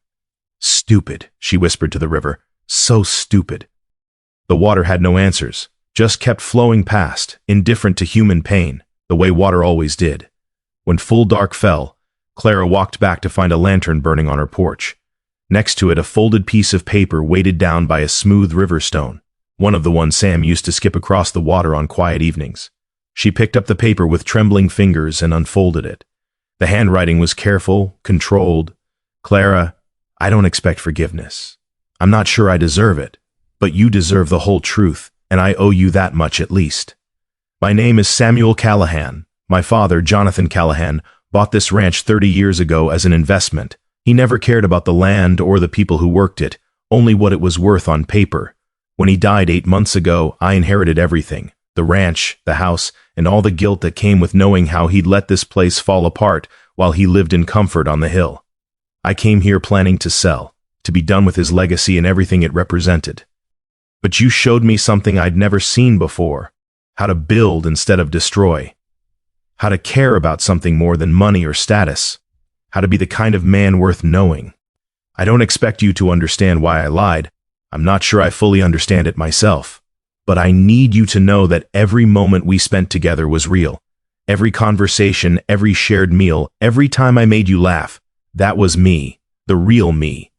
Stupid, she whispered to the river. So stupid. The water had no answers, just kept flowing past, indifferent to human pain, the way water always did. When full dark fell, Clara walked back to find a lantern burning on her porch. Next to it, a folded piece of paper weighted down by a smooth river stone, one of the ones Sam used to skip across the water on quiet evenings. She picked up the paper with trembling fingers and unfolded it. The handwriting was careful, controlled. Clara, I don't expect forgiveness. I'm not sure I deserve it, but you deserve the whole truth, and I owe you that much at least. My name is Samuel Callahan. My father, Jonathan Callahan, bought this ranch 30 years ago as an investment. He never cared about the land or the people who worked it, only what it was worth on paper. When he died 8 months ago, I inherited everything. The ranch, the house, and all the guilt that came with knowing how he'd let this place fall apart while he lived in comfort on the hill. I came here planning to sell, to be done with his legacy and everything it represented. But you showed me something I'd never seen before, how to build instead of destroy, how to care about something more than money or status, how to be the kind of man worth knowing. I don't expect you to understand why I lied. I'm not sure I fully understand it myself. But I need you to know that every moment we spent together was real. Every conversation, every shared meal, every time I made you laugh, that was me, the real me.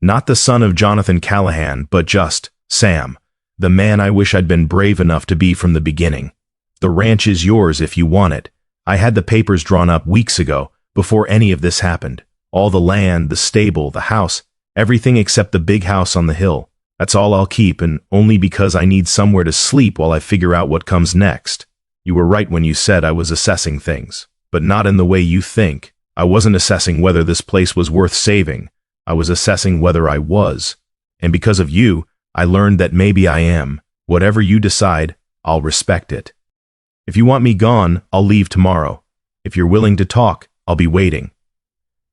Not the son of Jonathan Callahan, but just Sam. The man I wish I'd been brave enough to be from the beginning. The ranch is yours if you want it. I had the papers drawn up weeks ago, before any of this happened. All the land, the stable, the house, everything except the big house on the hill. That's all I'll keep, and only because I need somewhere to sleep while I figure out what comes next. You were right when you said I was assessing things, but not in the way you think. I wasn't assessing whether this place was worth saving. I was assessing whether I was. And because of you, I learned that maybe I am. Whatever you decide, I'll respect it. If you want me gone, I'll leave tomorrow. If you're willing to talk, I'll be waiting.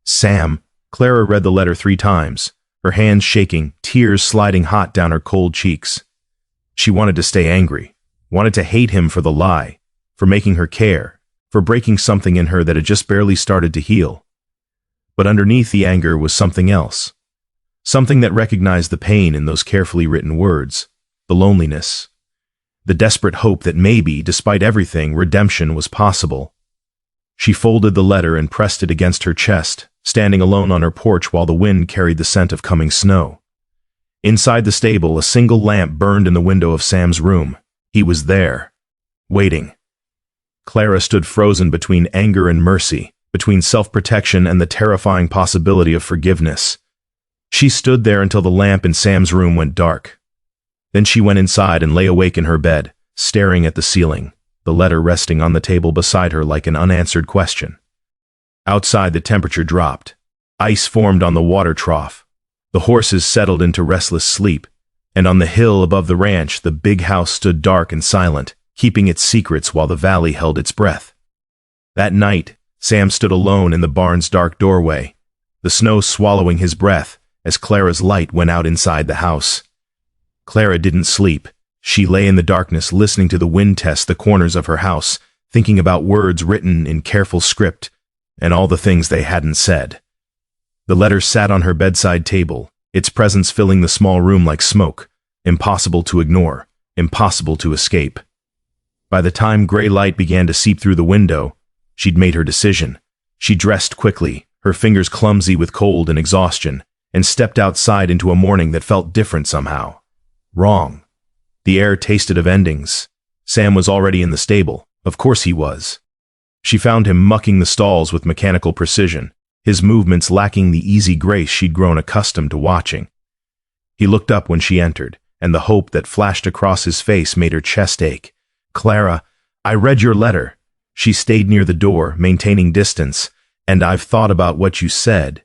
Sam. Clara read the letter 3 times, her hands shaking, tears sliding hot down her cold cheeks. She wanted to stay angry, wanted to hate him for the lie, for making her care, for breaking something in her that had just barely started to heal. But underneath the anger was something else. Something that recognized the pain in those carefully written words, the loneliness, the desperate hope that maybe, despite everything, redemption was possible. She folded the letter and pressed it against her chest, standing alone on her porch while the wind carried the scent of coming snow. Inside the stable, a single lamp burned in the window of Sam's room. He was there, waiting. Clara stood frozen between anger and mercy, between self-protection and the terrifying possibility of forgiveness. She stood there until the lamp in Sam's room went dark. Then she went inside and lay awake in her bed, staring at the ceiling, the letter resting on the table beside her like an unanswered question. Outside, the temperature dropped. Ice formed on the water trough. The horses settled into restless sleep, and on the hill above the ranch, the big house stood dark and silent, keeping its secrets while the valley held its breath. That night, Sam stood alone in the barn's dark doorway, the snow swallowing his breath as Clara's light went out inside the house. Clara didn't sleep. She lay in the darkness listening to the wind test the corners of her house, thinking about words written in careful script and all the things they hadn't said. The letter sat on her bedside table, its presence filling the small room like smoke, impossible to ignore, impossible to escape. By the time gray light began to seep through the window, she'd made her decision. She dressed quickly, her fingers clumsy with cold and exhaustion, and stepped outside into a morning that felt different somehow. Wrong. The air tasted of endings. Sam was already in the stable. Of course he was. She found him mucking the stalls with mechanical precision, his movements lacking the easy grace she'd grown accustomed to watching. He looked up when she entered, and the hope that flashed across his face made her chest ache. "Clara, I read your letter." She stayed near the door, maintaining distance. "And I've thought about what you said."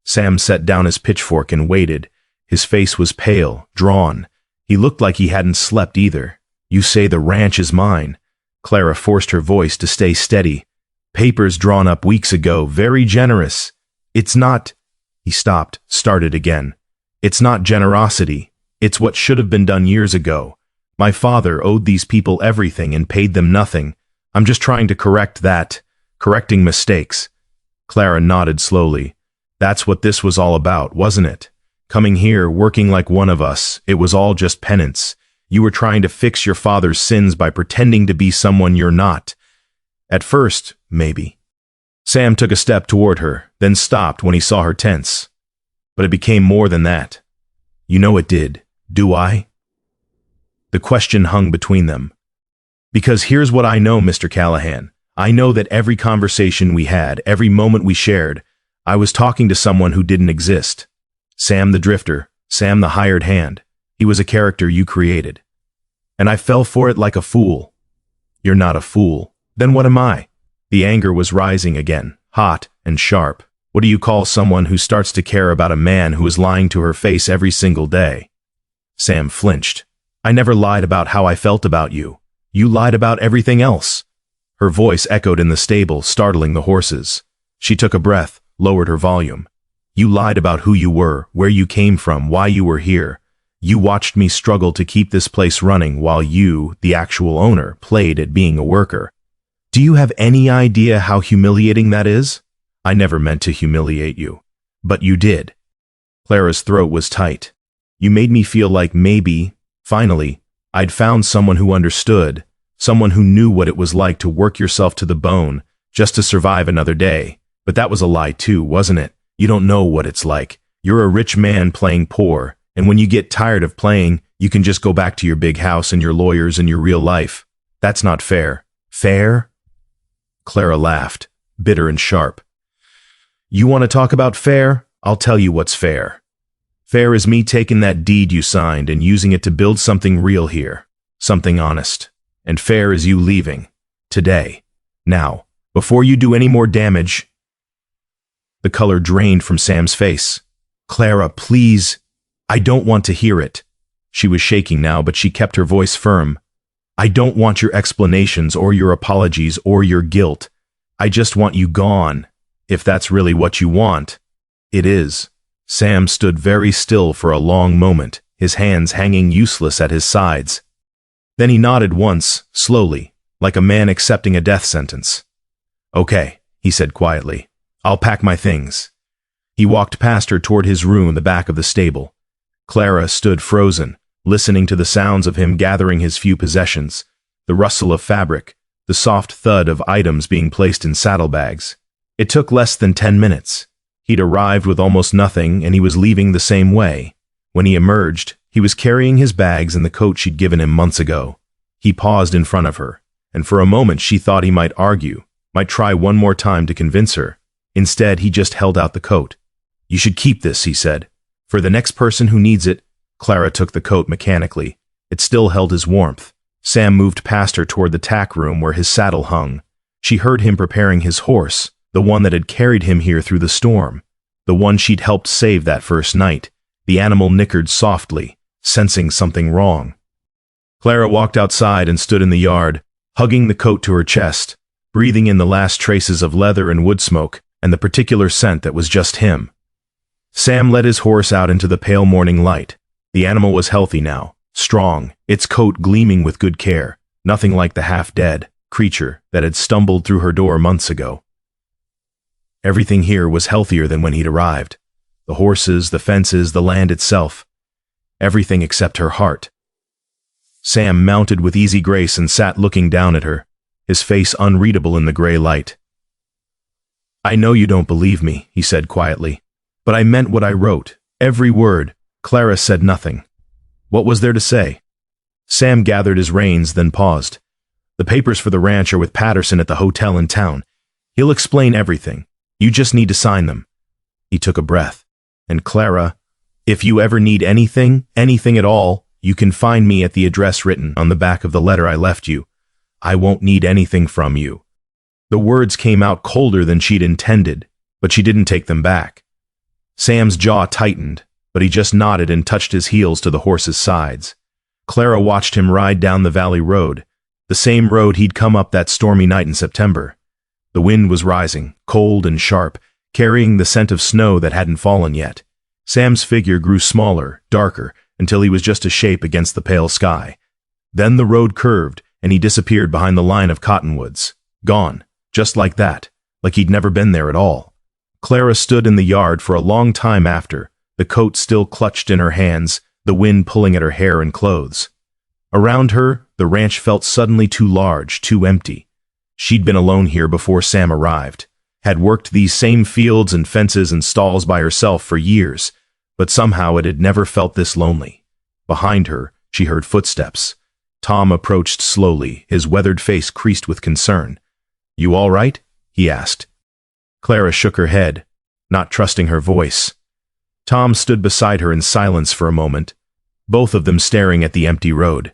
Sam set down his pitchfork and waited. His face was pale, drawn. He looked like he hadn't slept either. "You say the ranch is mine." Clara forced her voice to stay steady. "Papers drawn up weeks ago, very generous." "It's not—" He stopped, started again. "It's not generosity. It's what should have been done years ago. My father owed these people everything and paid them nothing. I'm just trying to correct that. Correcting mistakes." Clara nodded slowly. "That's what this was all about, wasn't it? Coming here, working like one of us, it was all just penance. You were trying to fix your father's sins by pretending to be someone you're not. At first, maybe." Sam took a step toward her, then stopped when he saw her tense. "But it became more than that." "You know it did. Do I?" The question hung between them. "Because here's what I know, Mr. Callahan. I know that every conversation we had, every moment we shared, I was talking to someone who didn't exist. Sam the drifter, Sam the hired hand. He was a character you created. And I fell for it like a fool." "You're not a fool. Then what am I?" The anger was rising again, hot and sharp. "What do you call someone who starts to care about a man who is lying to her face every single day?" Sam flinched. "I never lied about how I felt about you. You lied about everything else." Her voice echoed in the stable, startling the horses. She took a breath, lowered her volume. "You lied about who you were, where you came from, why you were here. You watched me struggle to keep this place running while you, the actual owner, played at being a worker. Do you have any idea how humiliating that is? I never meant to humiliate you. But you did." Clara's throat was tight. "You made me feel like maybe, finally, I'd found someone who understood, someone who knew what it was like to work yourself to the bone just to survive another day. But that was a lie too, wasn't it? You don't know what it's like. You're a rich man playing poor, and when you get tired of playing, You can just go back to your big house and your lawyers and your real life. That's not fair. Fair? Clara laughed, bitter and sharp. You want to talk about fair? I'll tell you what's fair. Fair is me taking that deed you signed and using it to build something real here, something honest. And fair is you leaving. Today. Now. Before you do any more damage. The color drained from Sam's face. Clara, please. I don't want to hear it. She was shaking now, but she kept her voice firm. I don't want your explanations or your apologies or your guilt. I just want you gone. If that's really what you want. It is. Sam stood very still for a long moment, his hands hanging useless at his sides. Then he nodded once, slowly, like a man accepting a death sentence. Okay, he said quietly. I'll pack my things. He walked past her toward his room in the back of the stable. Clara stood frozen, listening to the sounds of him gathering his few possessions, the rustle of fabric, the soft thud of items being placed in saddlebags. It took less than 10 minutes. He'd arrived with almost nothing, and he was leaving the same way. When he emerged, he was carrying his bags and the coat she'd given him months ago. He paused in front of her, and for a moment she thought he might argue, might try one more time to convince her. Instead, he just held out the coat. You should keep this, he said. For the next person who needs it. Clara took the coat mechanically. It still held his warmth. Sam moved past her toward the tack room where his saddle hung. She heard him preparing his horse, the one that had carried him here through the storm, the one she'd helped save that first night. The animal nickered softly, sensing something wrong. Clara walked outside and stood in the yard, hugging the coat to her chest, breathing in the last traces of leather and wood smoke, and the particular scent that was just him. Sam led his horse out into the pale morning light. The animal was healthy now, strong, its coat gleaming with good care, nothing like the half-dead creature that had stumbled through her door months ago. Everything here was healthier than when he'd arrived. The horses, the fences, the land itself. Everything except her heart. Sam mounted with easy grace and sat looking down at her, his face unreadable in the gray light. I know you don't believe me, he said quietly, but I meant what I wrote, every word. Clara said nothing. What was there to say? Sam gathered his reins, then paused. The papers for the ranch are with Patterson at the hotel in town. He'll explain everything. You just need to sign them. He took a breath. And Clara, if you ever need anything, anything at all, you can find me at the address written on the back of the letter I left you. I won't need anything from you. The words came out colder than she'd intended, but she didn't take them back. Sam's jaw tightened, but he just nodded and touched his heels to the horse's sides. Clara watched him ride down the valley road, the same road he'd come up that stormy night in September. The wind was rising, cold and sharp, carrying the scent of snow that hadn't fallen yet. Sam's figure grew smaller, darker, until he was just a shape against the pale sky. Then the road curved, and he disappeared behind the line of cottonwoods. Gone, just like that, like he'd never been there at all. Clara stood in the yard for a long time after, the coat still clutched in her hands, the wind pulling at her hair and clothes. Around her, the ranch felt suddenly too large, too empty. She'd been alone here before Sam arrived, had worked these same fields and fences and stalls by herself for years, but somehow it had never felt this lonely. Behind her, she heard footsteps. Tom approached slowly, his weathered face creased with concern. You all right? He asked. Clara shook her head, not trusting her voice. Tom stood beside her in silence for a moment, both of them staring at the empty road.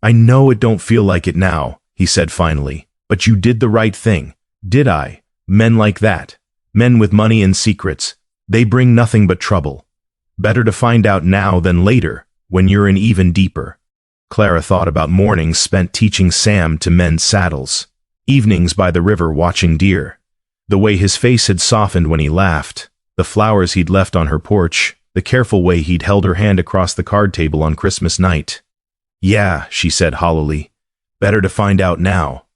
I know it don't feel like it now, he said finally, but you did the right thing. Did I? Men like that, men with money and secrets, they bring nothing but trouble. Better to find out now than later, when you're in even deeper. Clara thought about mornings spent teaching Sam to mend saddles, evenings by the river watching deer, the way his face had softened when he laughed, the flowers he'd left on her porch, the careful way he'd held her hand across the card table on Christmas night. Yeah, she said hollowly, better to find out now.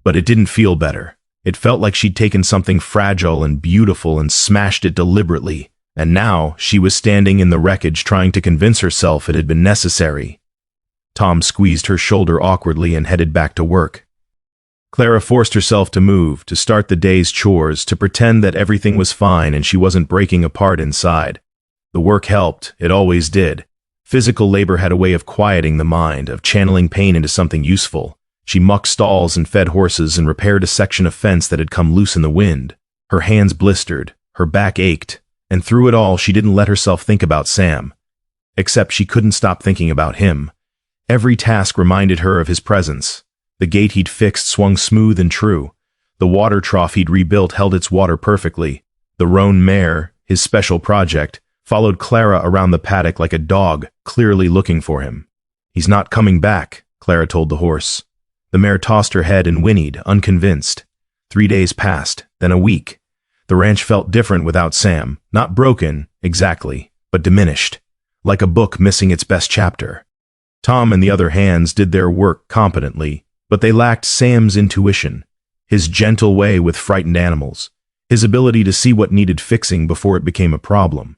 But it didn't feel better. It felt like she'd taken something fragile and beautiful and smashed it deliberately, and now she was standing in the wreckage trying to convince herself it had been necessary. Tom squeezed her shoulder awkwardly and headed back to work. Clara forced herself to move, to start the day's chores, to pretend that everything was fine and she wasn't breaking apart inside. The work helped, it always did. Physical labor had a way of quieting the mind, of channeling pain into something useful. She mucked stalls and fed horses and repaired a section of fence that had come loose in the wind. Her hands blistered, her back ached, and through it all she didn't let herself think about Sam. Except she couldn't stop thinking about him. Every task reminded her of his presence. The gate he'd fixed swung smooth and true. The water trough he'd rebuilt held its water perfectly. The roan mare, his special project, followed Clara around the paddock like a dog, clearly looking for him. "He's not coming back," Clara told the horse. The mare tossed her head and whinnied, unconvinced. 3 days passed, then a week. The ranch felt different without Sam, not broken, exactly, but diminished, like a book missing its best chapter. Tom and the other hands did their work competently, but they lacked Sam's intuition, his gentle way with frightened animals, his ability to see what needed fixing before it became a problem.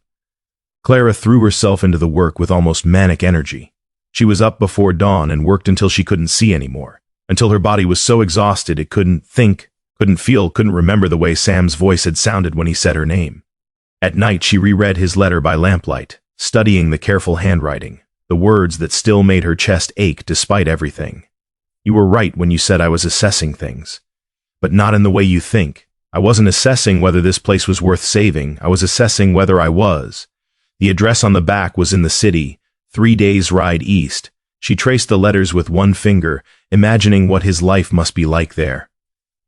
Clara threw herself into the work with almost manic energy. She was up before dawn and worked until she couldn't see anymore, until her body was so exhausted it couldn't think, couldn't feel, couldn't remember the way Sam's voice had sounded when he said her name. At night she reread his letter by lamplight, studying the careful handwriting, the words that still made her chest ache despite everything. "You were right when you said I was assessing things. But not in the way you think. I wasn't assessing whether this place was worth saving, I was assessing whether I was." The address on the back was in the city, 3 days' ride east. She traced the letters with one finger, imagining what his life must be like there.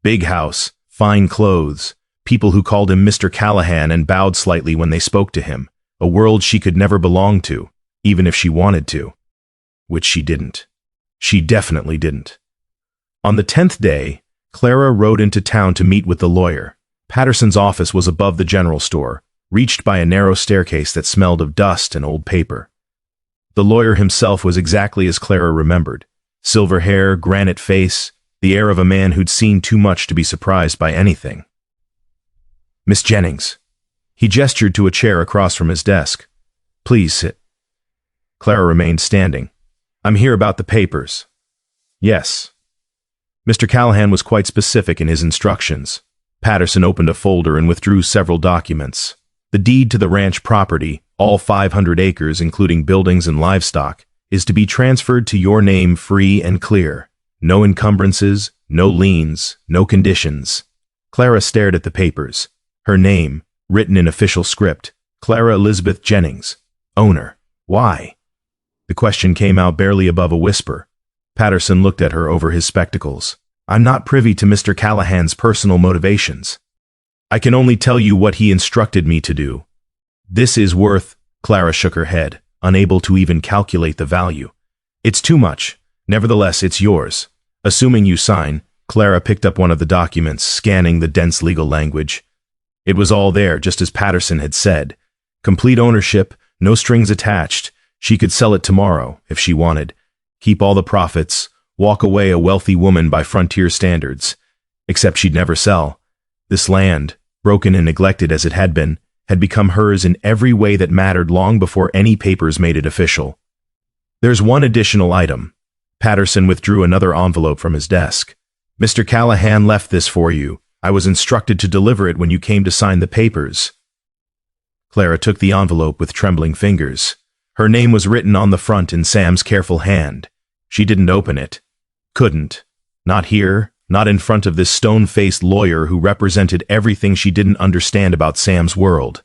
Big house, fine clothes, people who called him Mr. Callahan and bowed slightly when they spoke to him, a world she could never belong to, even if she wanted to. Which she didn't. She definitely didn't. On the 10th day, Clara rode into town to meet with the lawyer. Patterson's office was above the general store, reached by a narrow staircase that smelled of dust and old paper. The lawyer himself was exactly as Clara remembered. Silver hair, granite face, the air of a man who'd seen too much to be surprised by anything. "Miss Jennings." He gestured to a chair across from his desk. "Please sit." Clara remained standing. "I'm here about the papers." "Yes." Mr. Callahan was quite specific in his instructions. Patterson opened a folder and withdrew several documents. The deed to the ranch property, all 500 acres including buildings and livestock, is to be transferred to your name free and clear. No encumbrances, no liens, no conditions. Clara stared at the papers. Her name, written in official script, Clara Elizabeth Jennings, owner. Why? The question came out barely above a whisper. Patterson looked at her over his spectacles. "I'm not privy to Mr. Callahan's personal motivations. I can only tell you what he instructed me to do. This is worth—" Clara shook her head, unable to even calculate the value. "It's too much. Nevertheless, it's yours. Assuming you sign." Clara picked up one of the documents, scanning the dense legal language. It was all there, just as Patterson had said. Complete ownership, no strings attached. She could sell it tomorrow, if she wanted. Keep all the profits, walk away a wealthy woman by frontier standards. Except she'd never sell. This land, broken and neglected as it had become hers in every way that mattered long before any papers made it official. "There's one additional item." Patterson withdrew another envelope from his desk. "Mr. Callahan left this for you. I was instructed to deliver it when you came to sign the papers." Clara took the envelope with trembling fingers. Her name was written on the front in Sam's careful hand. She didn't open it. Couldn't. Not here, not in front of this stone-faced lawyer who represented everything she didn't understand about Sam's world.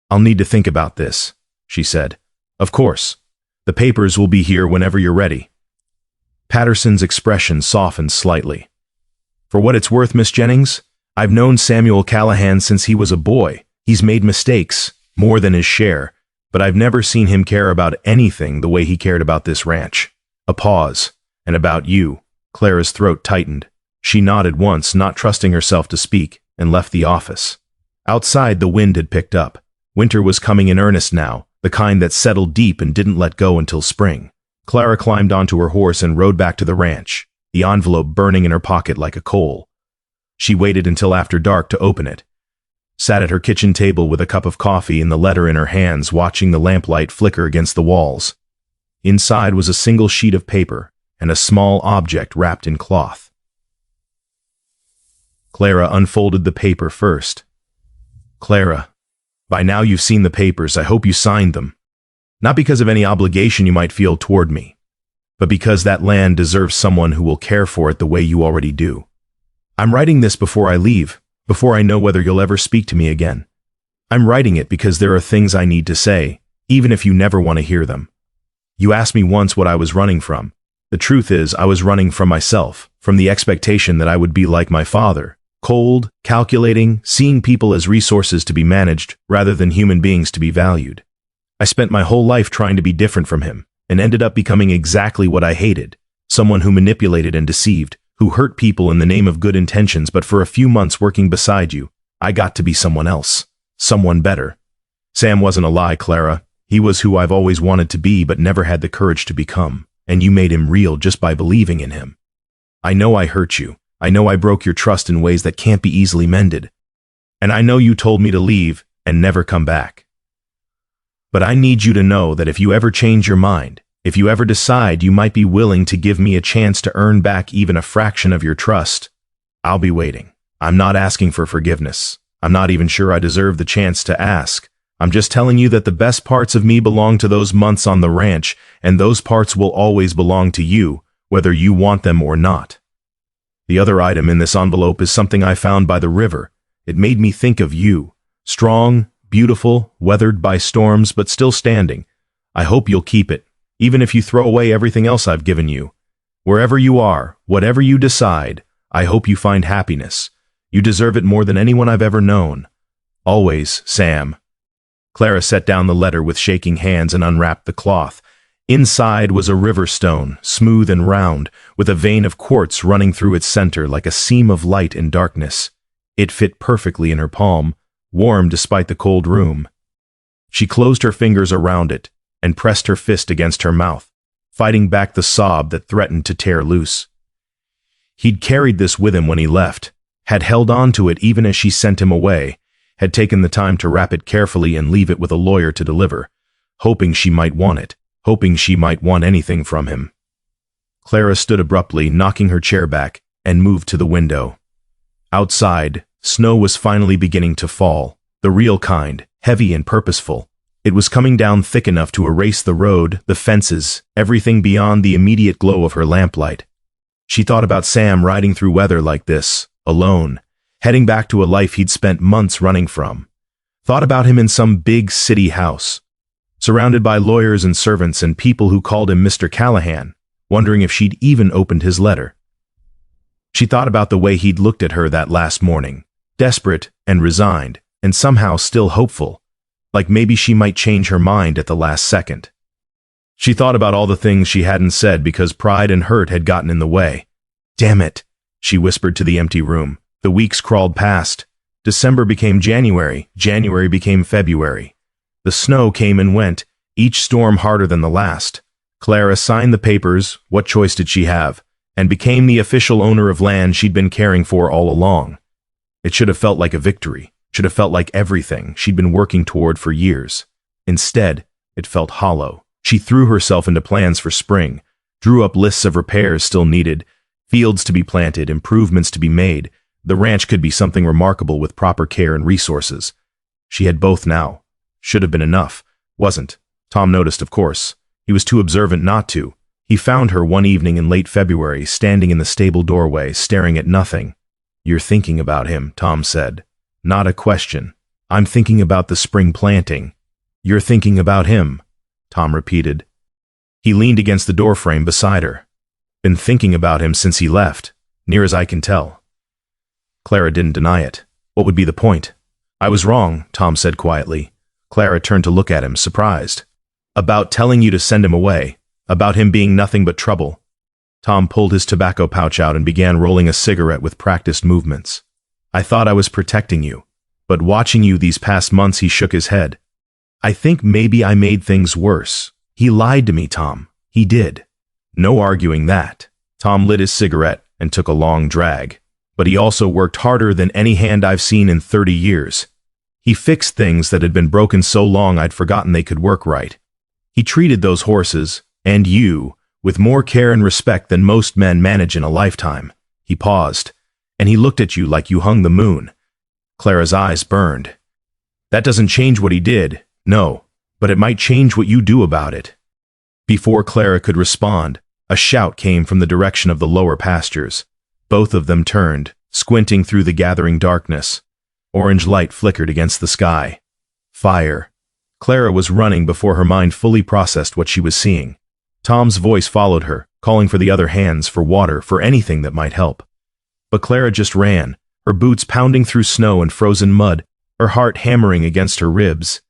"I'll need to think about this," she said. "Of course. The papers will be here whenever you're ready." Patterson's expression softened slightly. "For what it's worth, Miss Jennings, I've known Samuel Callahan since he was a boy. He's made mistakes, more than his share, but I've never seen him care about anything the way he cared about this ranch." A pause. "And about you." Clara's throat tightened. She nodded once, not trusting herself to speak, and left the office. Outside, the wind had picked up. Winter was coming in earnest now, the kind that settled deep and didn't let go until spring. Clara climbed onto her horse and rode back to the ranch, the envelope burning in her pocket like a coal. She waited until after dark to open it. Sat at her kitchen table with a cup of coffee and the letter in her hands, watching the lamplight flicker against the walls. Inside was a single sheet of paper and a small object wrapped in cloth. Clara unfolded the paper first. "Clara, by now you've seen the papers. I hope you signed them." Not because of any obligation you might feel toward me, but because that land deserves someone who will care for it the way you already do. I'm writing this before I leave, before I know whether you'll ever speak to me again. I'm writing it because there are things I need to say, even if you never want to hear them. You asked me once what I was running from. The truth is, I was running from myself, from the expectation that I would be like my father, cold, calculating, seeing people as resources to be managed rather than human beings to be valued. I spent my whole life trying to be different from him, and ended up becoming exactly what I hated, someone who manipulated and deceived, who hurt people in the name of good intentions, but for a few months working beside you, I got to be someone else, someone better. Sam wasn't a lie, Clara. He was who I've always wanted to be but never had the courage to become, and you made him real just by believing in him. I know I hurt you. I know I broke your trust in ways that can't be easily mended. And I know you told me to leave and never come back. But I need you to know that if you ever change your mind, if you ever decide you might be willing to give me a chance to earn back even a fraction of your trust, I'll be waiting. I'm not asking for forgiveness. I'm not even sure I deserve the chance to ask. I'm just telling you that the best parts of me belong to those months on the ranch, and those parts will always belong to you, whether you want them or not. The other item in this envelope is something I found by the river. It made me think of you. Strong, beautiful, weathered by storms, but still standing. I hope you'll keep it, even if you throw away everything else I've given you. Wherever you are, whatever you decide, I hope you find happiness. You deserve it more than anyone I've ever known. Always, Sam. Clara set down the letter with shaking hands and unwrapped the cloth. Inside was a river stone, smooth and round, with a vein of quartz running through its center like a seam of light in darkness. It fit perfectly in her palm, warm despite the cold room. She closed her fingers around it and pressed her fist against her mouth, fighting back the sob that threatened to tear loose. He'd carried this with him when he left, had held on to it even as she sent him away, had taken the time to wrap it carefully and leave it with a lawyer to deliver, hoping she might want it, hoping she might want anything from him. Clara stood abruptly, knocking her chair back, and moved to the window. Outside, snow was finally beginning to fall, the real kind, heavy and purposeful. It was coming down thick enough to erase the road, the fences, everything beyond the immediate glow of her lamplight. She thought about Sam riding through weather like this, alone, heading back to a life he'd spent months running from. Thought about him in some big city house, surrounded by lawyers and servants and people who called him Mr. Callahan, wondering if she'd even opened his letter. She thought about the way he'd looked at her that last morning, desperate and resigned, and somehow still hopeful, like maybe she might change her mind at the last second. She thought about all the things she hadn't said because pride and hurt had gotten in the way. Damn it, she whispered to the empty room. The weeks crawled past. December became January, January became February. The snow came and went, each storm harder than the last. Clara signed the papers, what choice did she have, and became the official owner of land she'd been caring for all along. It should have felt like a victory, should have felt like everything she'd been working toward for years. Instead, it felt hollow. She threw herself into plans for spring, drew up lists of repairs still needed, fields to be planted, improvements to be made. The ranch could be something remarkable with proper care and resources. She had both now. Should have been enough. Wasn't. Tom noticed, of course. He was too observant not to. He found her one evening in late February, standing in the stable doorway, staring at nothing. "You're thinking about him," Tom said. "Not a question. I'm thinking about the spring planting." "You're thinking about him," Tom repeated. He leaned against the doorframe beside her. "Been thinking about him since he left, near as I can tell." Clara didn't deny it. What would be the point? "I was wrong," Tom said quietly. Clara turned to look at him, surprised. "About telling you to send him away. About him being nothing but trouble." Tom pulled his tobacco pouch out and began rolling a cigarette with practiced movements. "I thought I was protecting you. But watching you these past months," he shook his head. "I think maybe I made things worse. He lied to me, Tom. He did." "No arguing that." Tom lit his cigarette and took a long drag. "But he also worked harder than any hand I've seen in 30 years. He fixed things that had been broken so long I'd forgotten they could work right. He treated those horses, and you, with more care and respect than most men manage in a lifetime." He paused, and he looked at you like you hung the moon. Clara's eyes burned. "That doesn't change what he did, no, but it might change what you do about it." Before Clara could respond, a shout came from the direction of the lower pastures. Both of them turned, squinting through the gathering darkness. Orange light flickered against the sky. Fire. Clara was running before her mind fully processed what she was seeing. Tom's voice followed her, calling for the other hands, for water, for anything that might help. But Clara just ran, her boots pounding through snow and frozen mud, her heart hammering against her ribs.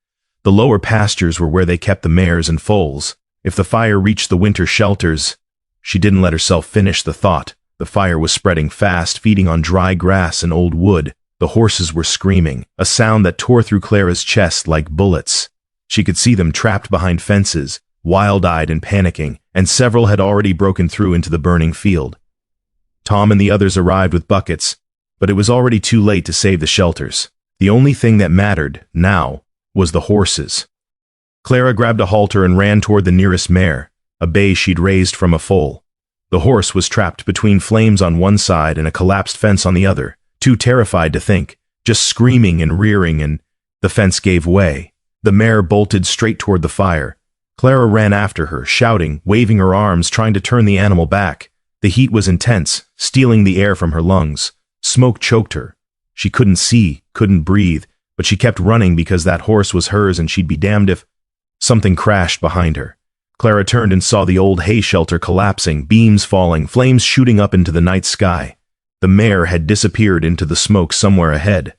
The lower pastures were where they kept the mares and foals. If the fire reached the winter shelters— She didn't let herself finish the thought. The fire was spreading fast, feeding on dry grass and old wood. The horses were screaming, a sound that tore through Clara's chest like bullets. She could see them trapped behind fences, wild-eyed and panicking, and several had already broken through into the burning field. Tom and the others arrived with buckets, but it was already too late to save the shelters. The only thing that mattered, now, was the horses. Clara grabbed a halter and ran toward the nearest mare, a bay she'd raised from a foal. The horse was trapped between flames on one side and a collapsed fence on the other, too terrified to think, just screaming and rearing, and the fence gave way. The mare bolted straight toward the fire. Clara ran after her, shouting, waving her arms, trying to turn the animal back. The heat was intense, stealing the air from her lungs. Smoke choked her. She couldn't see, couldn't breathe, but she kept running because that horse was hers and she'd be damned if— Something crashed behind her. Clara turned and saw the old hay shelter collapsing, beams falling, flames shooting up into the night sky. The mare had disappeared into the smoke somewhere ahead.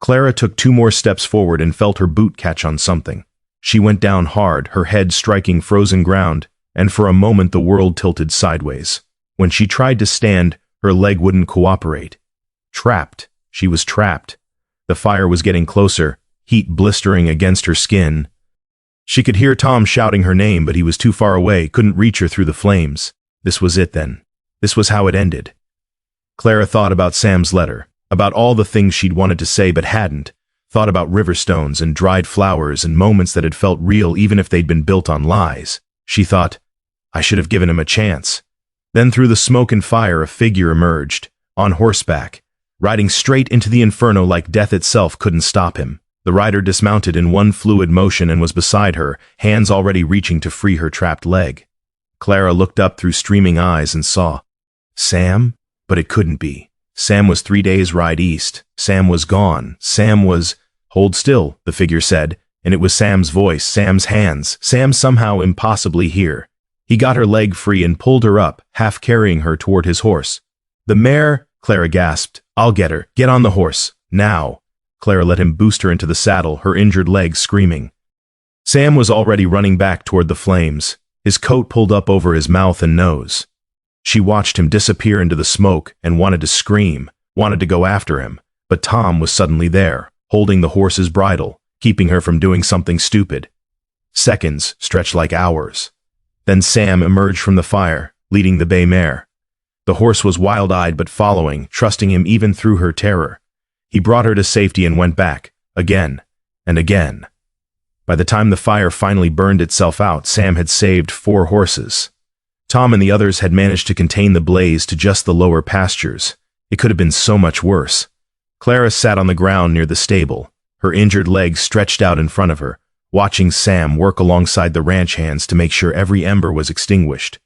Clara took 2 more steps forward and felt her boot catch on something. She went down hard, her head striking frozen ground, and for a moment the world tilted sideways. When she tried to stand, her leg wouldn't cooperate. Trapped. She was trapped. The fire was getting closer, heat blistering against her skin. She could hear Tom shouting her name, but he was too far away, couldn't reach her through the flames. This was it then. This was how it ended. Clara thought about Sam's letter, about all the things she'd wanted to say but hadn't, thought about river stones and dried flowers and moments that had felt real even if they'd been built on lies. She thought, I should have given him a chance. Then through the smoke and fire a figure emerged, on horseback, riding straight into the inferno like death itself couldn't stop him. The rider dismounted in one fluid motion and was beside her, hands already reaching to free her trapped leg. Clara looked up through streaming eyes and saw Sam? But it couldn't be. Sam was 3 days' ride east. Sam was gone. Sam was— Hold still, the figure said, and it was Sam's voice, Sam's hands, Sam somehow impossibly here. He got her leg free and pulled her up, half carrying her toward his horse. The mare, Clara gasped. I'll get her. Get on the horse. Now. Clara let him boost her into the saddle, her injured leg screaming. Sam was already running back toward the flames, his coat pulled up over his mouth and nose. She watched him disappear into the smoke and wanted to scream, wanted to go after him, but Tom was suddenly there, holding the horse's bridle, keeping her from doing something stupid. Seconds stretched like hours. Then Sam emerged from the fire, leading the bay mare. The horse was wild-eyed but following, trusting him even through her terror. He brought her to safety and went back, again and again. By the time the fire finally burned itself out, Sam had saved 4 horses. Tom and the others had managed to contain the blaze to just the lower pastures. It could have been so much worse. Clara sat on the ground near the stable, her injured legs stretched out in front of her, watching Sam work alongside the ranch hands to make sure every ember was extinguished.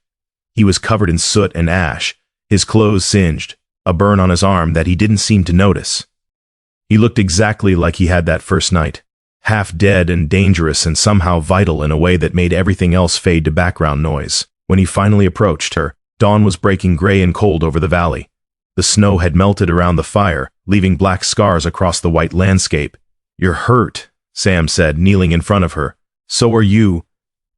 He was covered in soot and ash, his clothes singed, a burn on his arm that he didn't seem to notice. He looked exactly like he had that first night, half dead and dangerous and somehow vital in a way that made everything else fade to background noise. When he finally approached her, dawn was breaking gray and cold over the valley. The snow had melted around the fire, leaving black scars across the white landscape. You're hurt, Sam said, kneeling in front of her. So are you.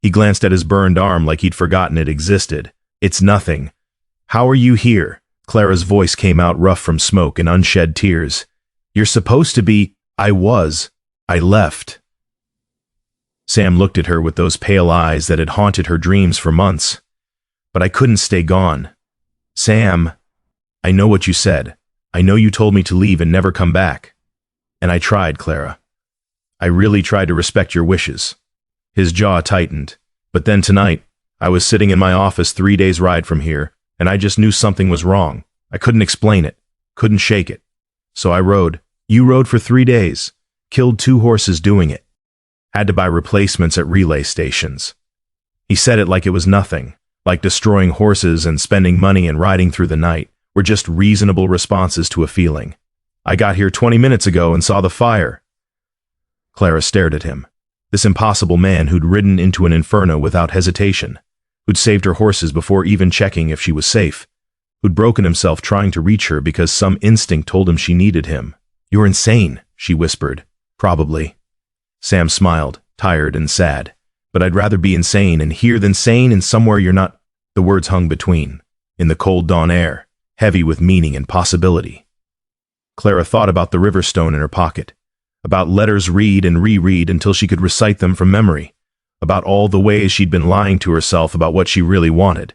He glanced at his burned arm like he'd forgotten it existed. It's nothing. How are you here? Clara's voice came out rough from smoke and unshed tears. You're supposed to be— I was. I left. Sam looked at her with those pale eyes that had haunted her dreams for months. But I couldn't stay gone. Sam, I know what you said. I know you told me to leave and never come back. And I tried, Clara. I really tried to respect your wishes. His jaw tightened. But then tonight, I was sitting in my office 3 days' ride from here, and I just knew something was wrong. I couldn't explain it, couldn't shake it. So I rode. You rode for 3 days, killed 2 horses doing it. Had to buy replacements at relay stations. He said it like it was nothing, like destroying horses and spending money and riding through the night were just reasonable responses to a feeling. I got here 20 minutes ago and saw the fire. Clara stared at him. This impossible man who'd ridden into an inferno without hesitation, who'd saved her horses before even checking if she was safe, who'd broken himself trying to reach her because some instinct told him she needed him. "You're insane," she whispered. "Probably." Sam smiled, tired and sad. "But I'd rather be insane in here than sane in somewhere you're not." The words hung between, in the cold dawn air, heavy with meaning and possibility. Clara thought about the river stone in her pocket, about letters read and reread until she could recite them from memory, about all the ways she'd been lying to herself about what she really wanted.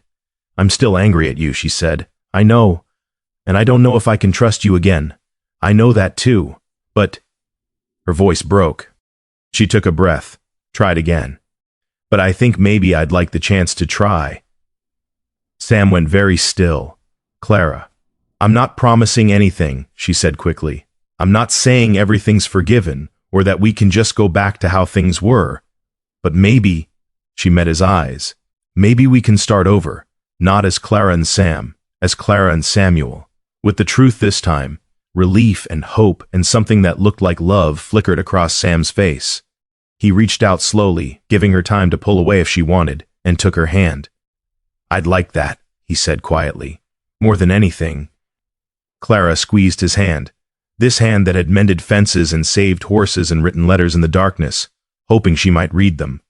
"I'm still angry at you," she said. "I know, and I don't know if I can trust you again. I know that too, but—" Her voice broke. She took a breath, tried again. "But I think maybe I'd like the chance to try." Sam went very still. "Clara, I'm not promising anything," she said quickly. "I'm not saying everything's forgiven or that we can just go back to how things were. But maybe," she met his eyes, "maybe we can start over, not as Clara and Sam, as Clara and Samuel, with the truth this time." Relief and hope and something that looked like love flickered across Sam's face. He reached out slowly, giving her time to pull away if she wanted, and took her hand. "I'd like that," he said quietly. "More than anything." Clara squeezed his hand, this hand that had mended fences and saved horses and written letters in the darkness, hoping she might read them.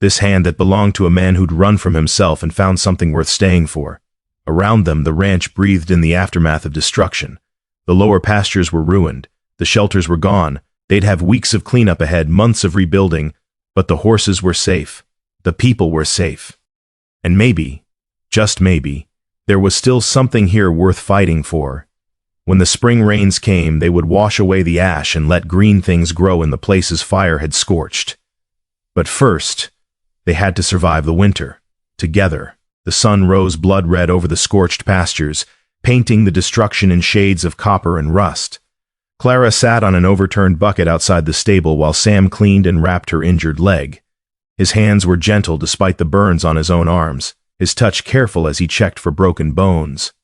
This hand that belonged to a man who'd run from himself and found something worth staying for. Around them, the ranch breathed in the aftermath of destruction. The lower pastures were ruined, the shelters were gone, they'd have weeks of cleanup ahead, months of rebuilding, but the horses were safe, the people were safe. And maybe, just maybe, there was still something here worth fighting for. When the spring rains came, they would wash away the ash and let green things grow in the places fire had scorched. But first, they had to survive the winter, together. The sun rose blood-red over the scorched pastures, painting the destruction in shades of copper and rust. Clara sat on an overturned bucket outside the stable while Sam cleaned and wrapped her injured leg. His hands were gentle despite the burns on his own arms, his touch careful as he checked for broken bones.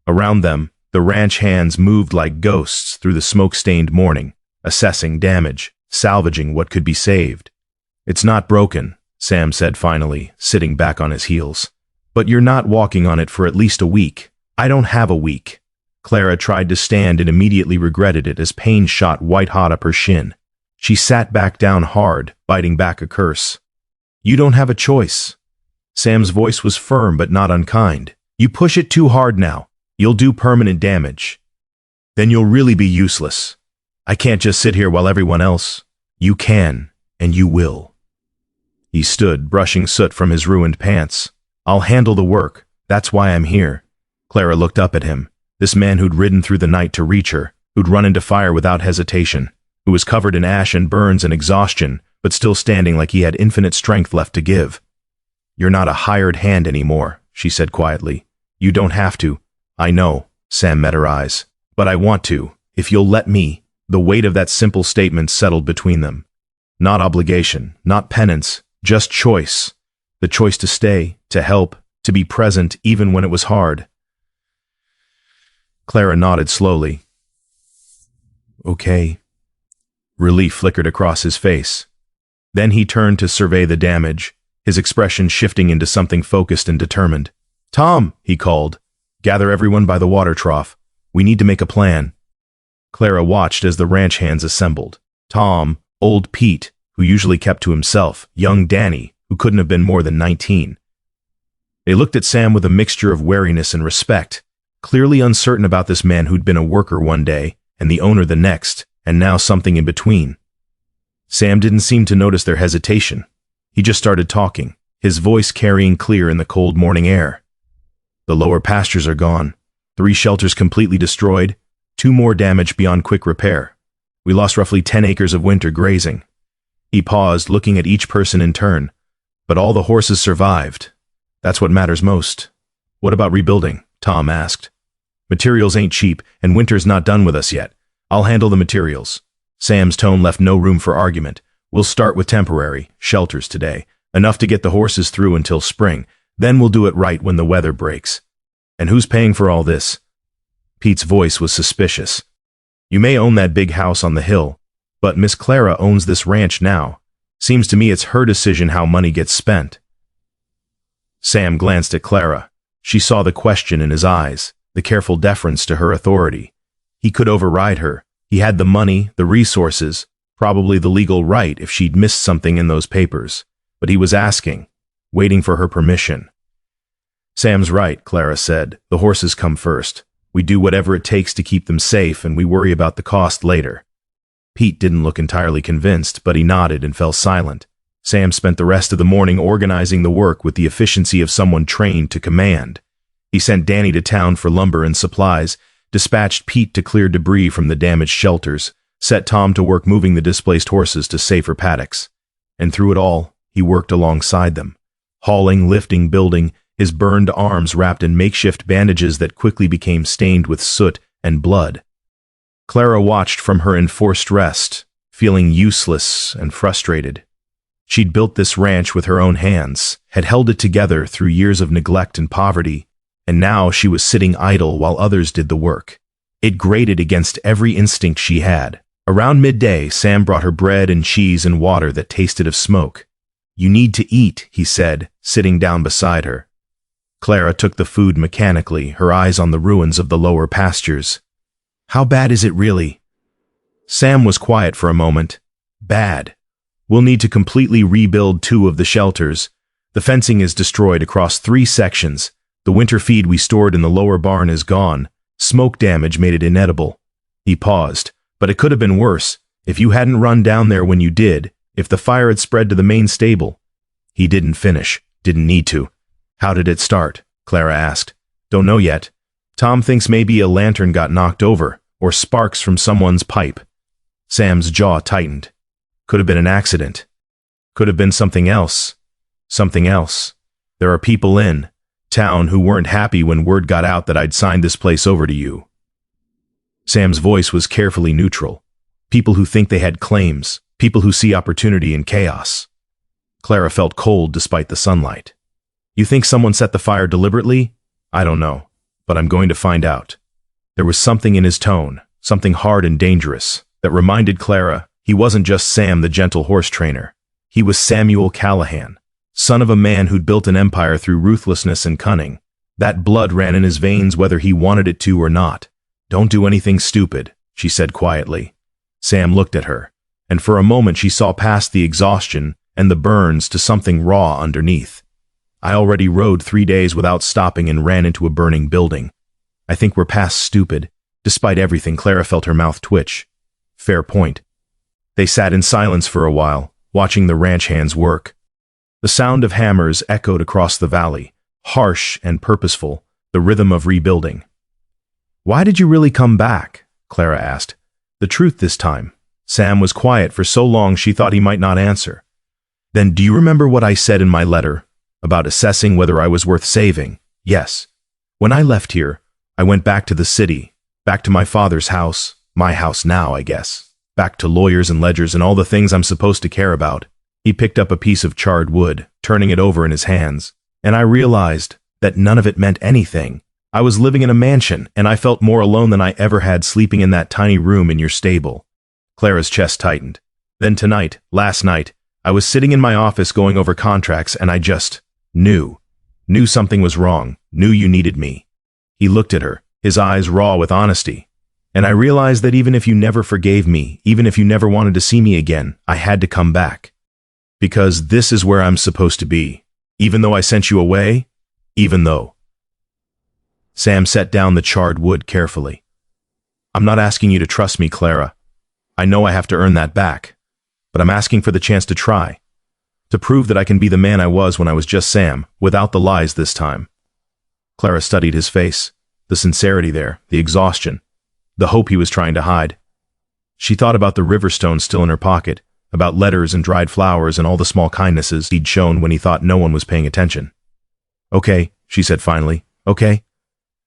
Around them, the ranch hands moved like ghosts through the smoke-stained morning, assessing damage, salvaging what could be saved. "It's not broken," Sam said finally, sitting back on his heels. "But you're not walking on it for at least a week." "I don't have a week." Clara tried to stand and immediately regretted it as pain shot white-hot up her shin. She sat back down hard, biting back a curse. "You don't have a choice." Sam's voice was firm but not unkind. "You push it too hard now, you'll do permanent damage. Then you'll really be useless. I can't just sit here while everyone else—" "You can, and you will." He stood, brushing soot from his ruined pants. "I'll handle the work, that's why I'm here." Clara looked up at him, this man who'd ridden through the night to reach her, who'd run into fire without hesitation, who was covered in ash and burns and exhaustion, but still standing like he had infinite strength left to give. "You're not a hired hand anymore," she said quietly. "You don't have to." "I know," Sam met her eyes. "But I want to, if you'll let me." The weight of that simple statement settled between them. Not obligation, not penance, just choice. The choice to stay, to help, to be present even when it was hard. Clara nodded slowly. "Okay." Relief flickered across his face. Then he turned to survey the damage, his expression shifting into something focused and determined. "Tom," he called, "gather everyone by the water trough. We need to make a plan." Clara watched as the ranch hands assembled. Tom, old Pete, who usually kept to himself, young Danny, who couldn't have been more than 19. They looked at Sam with a mixture of wariness and respect, clearly uncertain about this man who'd been a worker one day and the owner the next, and now something in between. Sam didn't seem to notice their hesitation. He just started talking, his voice carrying clear in the cold morning air. "The lower pastures are gone, 3 shelters completely destroyed, 2 more damaged beyond quick repair. We lost roughly 10 acres of winter grazing." He paused, looking at each person in turn. "But all the horses survived. That's what matters most." "What about rebuilding?" Tom asked. "Materials ain't cheap, and winter's not done with us yet. I'll handle the materials." Sam's tone left no room for argument. We'll start with temporary shelters today, enough to get the horses through until spring. Then we'll do it right when the weather breaks. And who's paying for all this? Pete's voice was suspicious. You may own that big house on the hill, but Miss Clara owns this ranch now. Seems to me it's her decision how money gets spent. Sam glanced at Clara. She saw the question in his eyes, the careful deference to her authority. He could override her. He had the money, the resources, probably the legal right if she'd missed something in those papers. But he was asking, waiting for her permission. Sam's right, Clara said. The horses come first. We do whatever it takes to keep them safe, and we worry about the cost later. Pete didn't look entirely convinced, but he nodded and fell silent. Sam spent the rest of the morning organizing the work with the efficiency of someone trained to command. He sent Danny to town for lumber and supplies, dispatched Pete to clear debris from the damaged shelters, set Tom to work moving the displaced horses to safer paddocks. And through it all, he worked alongside them, hauling, lifting, building, his burned arms wrapped in makeshift bandages that quickly became stained with soot and blood. Clara watched from her enforced rest, feeling useless and frustrated. She'd built this ranch with her own hands, had held it together through years of neglect and poverty, and now she was sitting idle while others did the work. It grated against every instinct she had. Around midday, Sam brought her bread and cheese and water that tasted of smoke. You need to eat, he said, sitting down beside her. Clara took the food mechanically, her eyes on the ruins of the lower pastures. How bad is it really? Sam was quiet for a moment. Bad. We'll need to completely rebuild 2 of the shelters. The fencing is destroyed across 3 sections. The winter feed we stored in the lower barn is gone. Smoke damage made it inedible. He paused. But it could have been worse. If you hadn't run down there when you did, if the fire had spread to the main stable. He didn't finish. Didn't need to. How did it start? Clara asked. Don't know yet. Tom thinks maybe a lantern got knocked over, or sparks from someone's pipe. Sam's jaw tightened. Could have been an accident. Could have been something else. Something else. There are people in town who weren't happy when word got out that I'd signed this place over to you. Sam's voice was carefully neutral. People who think they had claims. People who see opportunity in chaos. Clara felt cold despite the sunlight. You think someone set the fire deliberately? I don't know. But I'm going to find out. There was something in his tone, something hard and dangerous, that reminded Clara he wasn't just Sam the gentle horse trainer. He was Samuel Callahan, son of a man who'd built an empire through ruthlessness and cunning. That blood ran in his veins whether he wanted it to or not. Don't do anything stupid, she said quietly. Sam looked at her, and for a moment she saw past the exhaustion and the burns to something raw underneath. I already rode 3 days without stopping and ran into a burning building. I think we're past stupid. Despite everything, Clara felt her mouth twitch. Fair point. They sat in silence for a while, watching the ranch hands work. The sound of hammers echoed across the valley, harsh and purposeful, the rhythm of rebuilding. Why did you really come back? Clara asked. The truth this time. Sam was quiet for so long she thought he might not answer. Then do you remember what I said in my letter? About assessing whether I was worth saving? Yes. When I left here, I went back to the city, back to my father's house, my house now, I guess, back to lawyers and ledgers and all the things I'm supposed to care about. He picked up a piece of charred wood, turning it over in his hands, and I realized that none of it meant anything. I was living in a mansion, and I felt more alone than I ever had sleeping in that tiny room in your stable. Clara's chest tightened. Then tonight, last night, I was sitting in my office going over contracts, and I just knew something was wrong, knew you needed me. He looked at her, his eyes raw with honesty. And I realized that even if you never forgave me, even if you never wanted to see me again, I had to come back. Because this is where I'm supposed to be. Even though I sent you away, even though. Sam set down the charred wood carefully. I'm not asking you to trust me, Clara. I know I have to earn that back. But I'm asking for the chance to try. To prove that I can be the man I was when I was just Sam, without the lies this time. Clara studied his face, the sincerity there, the exhaustion, the hope he was trying to hide. She thought about the river stone still in her pocket, about letters and dried flowers and all the small kindnesses he'd shown when he thought no one was paying attention. Okay, she said finally. Okay?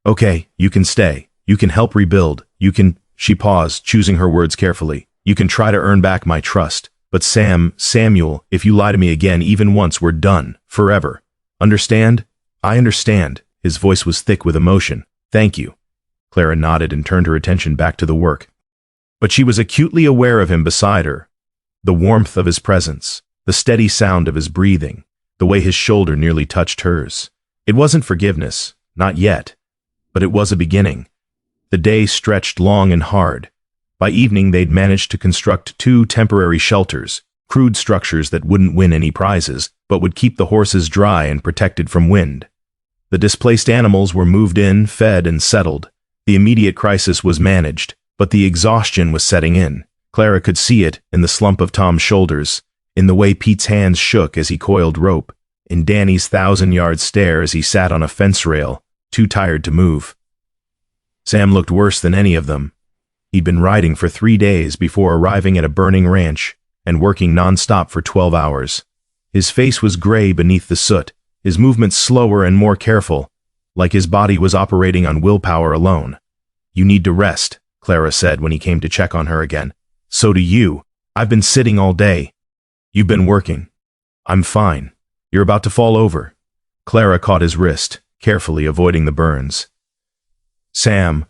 Okay, you can stay. You can help rebuild. You can... She paused, choosing her words carefully. You can try to earn back my trust. But Samuel, if you lie to me again even once, we're done. Forever. Understand? I understand. His voice was thick with emotion. Thank you. Clara nodded and turned her attention back to the work. But she was acutely aware of him beside her. The warmth of his presence, the steady sound of his breathing, the way his shoulder nearly touched hers. It wasn't forgiveness, not yet, but it was a beginning. The day stretched long and hard. By evening they'd managed to construct 2 temporary shelters, crude structures that wouldn't win any prizes, but would keep the horses dry and protected from wind. The displaced animals were moved in, fed, and settled. The immediate crisis was managed, but the exhaustion was setting in. Clara could see it in the slump of Tom's shoulders, in the way Pete's hands shook as he coiled rope, in Danny's 1,000-yard stare as he sat on a fence rail, too tired to move. Sam looked worse than any of them. He'd been riding for 3 days before arriving at a burning ranch and working non-stop for 12 hours. His face was gray beneath the soot, his movements slower and more careful, like his body was operating on willpower alone. You need to rest, Clara said when he came to check on her again. So do you. I've been sitting all day. You've been working. I'm fine. You're about to fall over. Clara caught his wrist, carefully avoiding the burns. Sam,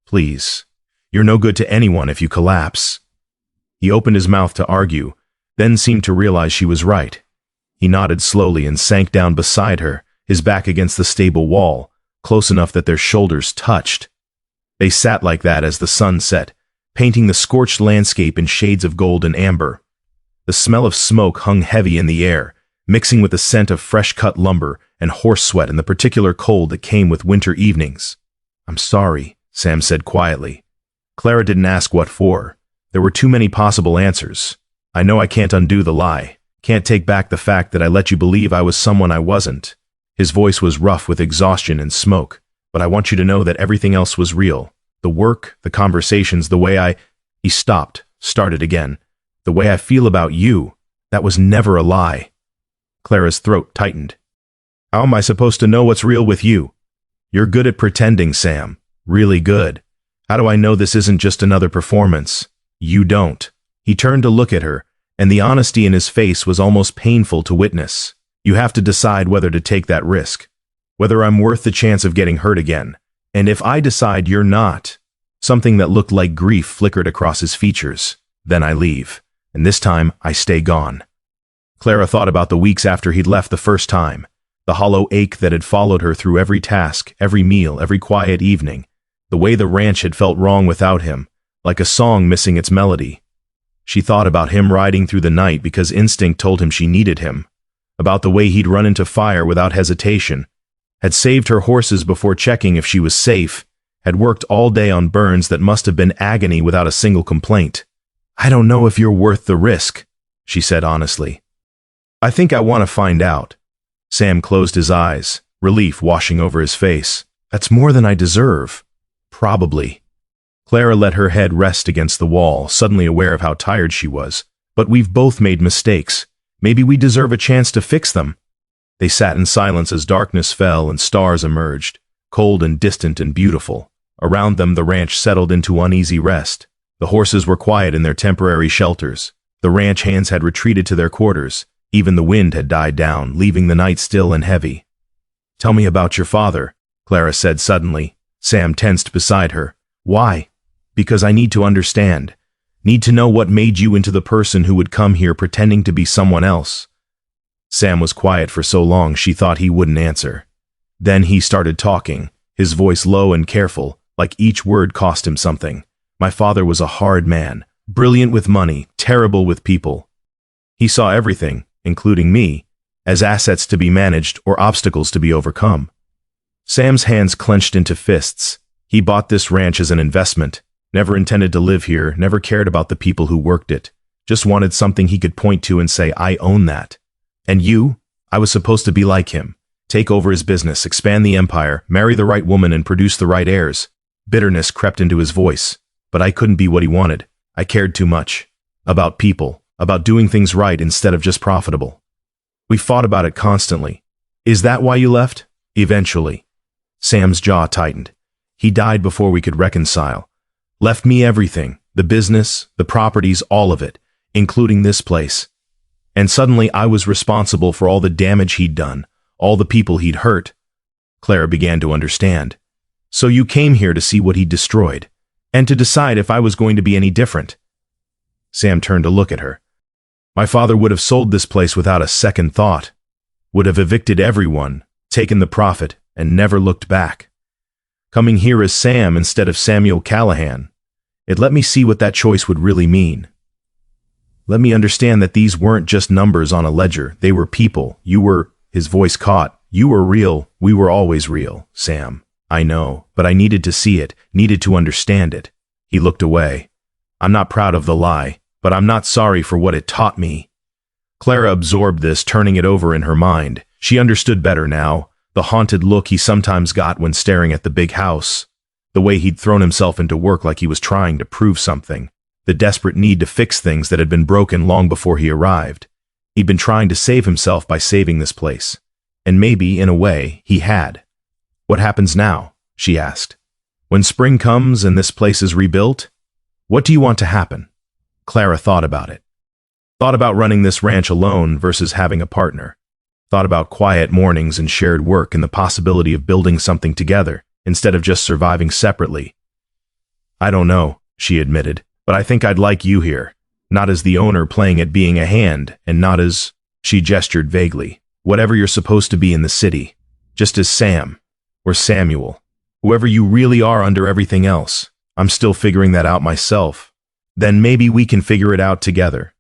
please. You're no good to anyone if you collapse. He opened his mouth to argue, then seemed to realize she was right. He nodded slowly and sank down beside her, his back against the stable wall, close enough that their shoulders touched. They sat like that as the sun set, painting the scorched landscape in shades of gold and amber. The smell of smoke hung heavy in the air, mixing with the scent of fresh-cut lumber and horse sweat and the particular cold that came with winter evenings. I'm sorry, Sam said quietly. Clara didn't ask what for. There were too many possible answers. I know I can't undo the lie, can't take back the fact that I let you believe I was someone I wasn't. His voice was rough with exhaustion and smoke, but I want you to know that everything else was real. The work, the conversations, the way He stopped, started again. The way I feel about you, that was never a lie. Clara's throat tightened. How am I supposed to know what's real with you? You're good at pretending, Sam. Really good. How do I know this isn't just another performance? You don't. He turned to look at her, and the honesty in his face was almost painful to witness. You have to decide whether to take that risk, whether I'm worth the chance of getting hurt again. And if I decide you're not, something that looked like grief flickered across his features, then I leave. And this time, I stay gone. Clara thought about the weeks after he'd left the first time, the hollow ache that had followed her through every task, every meal, every quiet evening, the way the ranch had felt wrong without him, like a song missing its melody. She thought about him riding through the night because instinct told him she needed him, about the way he'd run into fire without hesitation, had saved her horses before checking if she was safe, had worked all day on burns that must have been agony without a single complaint. I don't know if you're worth the risk, she said honestly. I think I want to find out. Sam closed his eyes, relief washing over his face. That's more than I deserve. Probably. Clara let her head rest against the wall, suddenly aware of how tired she was. But we've both made mistakes. Maybe we deserve a chance to fix them. They sat in silence as darkness fell and stars emerged, cold and distant and beautiful. Around them the ranch settled into uneasy rest. The horses were quiet in their temporary shelters. The ranch hands had retreated to their quarters. Even the wind had died down, leaving the night still and heavy. Tell me about your father, Clara said suddenly. Sam tensed beside her. Why? Because I need to understand. Need to know what made you into the person who would come here pretending to be someone else. Sam was quiet for so long she thought he wouldn't answer. Then he started talking, his voice low and careful, like each word cost him something. My father was a hard man, brilliant with money, terrible with people. He saw everything, including me, as assets to be managed or obstacles to be overcome. Sam's hands clenched into fists. He bought this ranch as an investment, never intended to live here, never cared about the people who worked it, just wanted something he could point to and say, I own that. And you? I was supposed to be like him, take over his business, expand the empire, marry the right woman and produce the right heirs. Bitterness crept into his voice, but I couldn't be what he wanted. I cared too much. About people, about doing things right instead of just profitable. We fought about it constantly. Is that why you left? Eventually. Sam's jaw tightened. He died before we could reconcile. Left me everything, the business, the properties, all of it. including this place. And suddenly I was responsible for all the damage he'd done, all the people he'd hurt. Clara began to understand. So you came here to see what he'd destroyed, and to decide if I was going to be any different. Sam turned to look at her. My father would have sold this place without a second thought, would have evicted everyone, taken the profit, and never looked back. Coming here as Sam instead of Samuel Callahan, it let me see what that choice would really mean. Let me understand that these weren't just numbers on a ledger, they were people. You were, his voice caught, you were real, we were always real, Sam. I know, but I needed to see it, needed to understand it. He looked away. I'm not proud of the lie, but I'm not sorry for what it taught me. Clara absorbed this, turning it over in her mind. She understood better now, the haunted look he sometimes got when staring at the big house, the way he'd thrown himself into work like he was trying to prove something, the desperate need to fix things that had been broken long before he arrived. He'd been trying to save himself by saving this place. And maybe, in a way, he had. What happens now? She asked. When spring comes and this place is rebuilt, what do you want to happen? Clara thought about it. Thought about running this ranch alone versus having a partner. Thought about quiet mornings and shared work and the possibility of building something together instead of just surviving separately. I don't know, she admitted, but I think I'd like you here. Not as the owner playing at being a hand, and not as, she gestured vaguely, whatever you're supposed to be in the city. Just as Sam. Or Samuel. Whoever you really are under everything else. I'm still figuring that out myself. Then maybe we can figure it out together.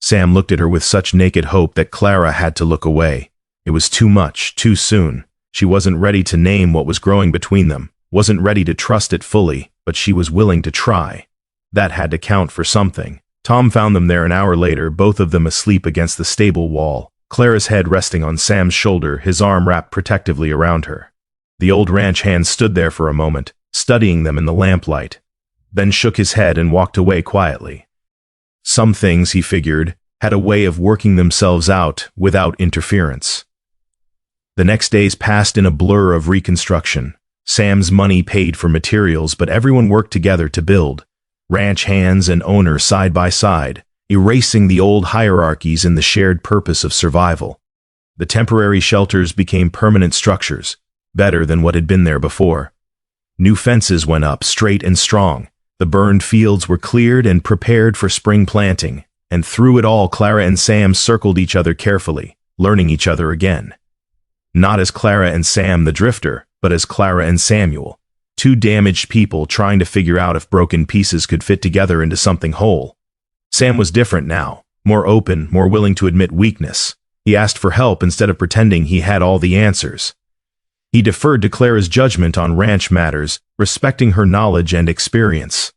Sam looked at her with such naked hope that Clara had to look away. It was too much, too soon. She wasn't ready to name what was growing between them, wasn't ready to trust it fully, but she was willing to try. That had to count for something. Tom found them there an hour later, both of them asleep against the stable wall, Clara's head resting on Sam's shoulder, his arm wrapped protectively around her. The old ranch hand stood there for a moment, studying them in the lamplight, then shook his head and walked away quietly. Some things, he figured, had a way of working themselves out without interference. The next days passed in a blur of reconstruction. Sam's money paid for materials, but everyone worked together to build. Ranch hands and owner side by side, erasing the old hierarchies in the shared purpose of survival. The temporary shelters became permanent structures, better than what had been there before. New fences went up, straight and strong. The burned fields were cleared and prepared for spring planting, and through it all Clara and Sam circled each other carefully, learning each other again. Not as Clara and Sam the drifter, but as Clara and Samuel, two damaged people trying to figure out if broken pieces could fit together into something whole. Sam was different now, more open, more willing to admit weakness. He asked for help instead of pretending he had all the answers. He deferred to Clara's judgment on ranch matters, respecting her knowledge and experience.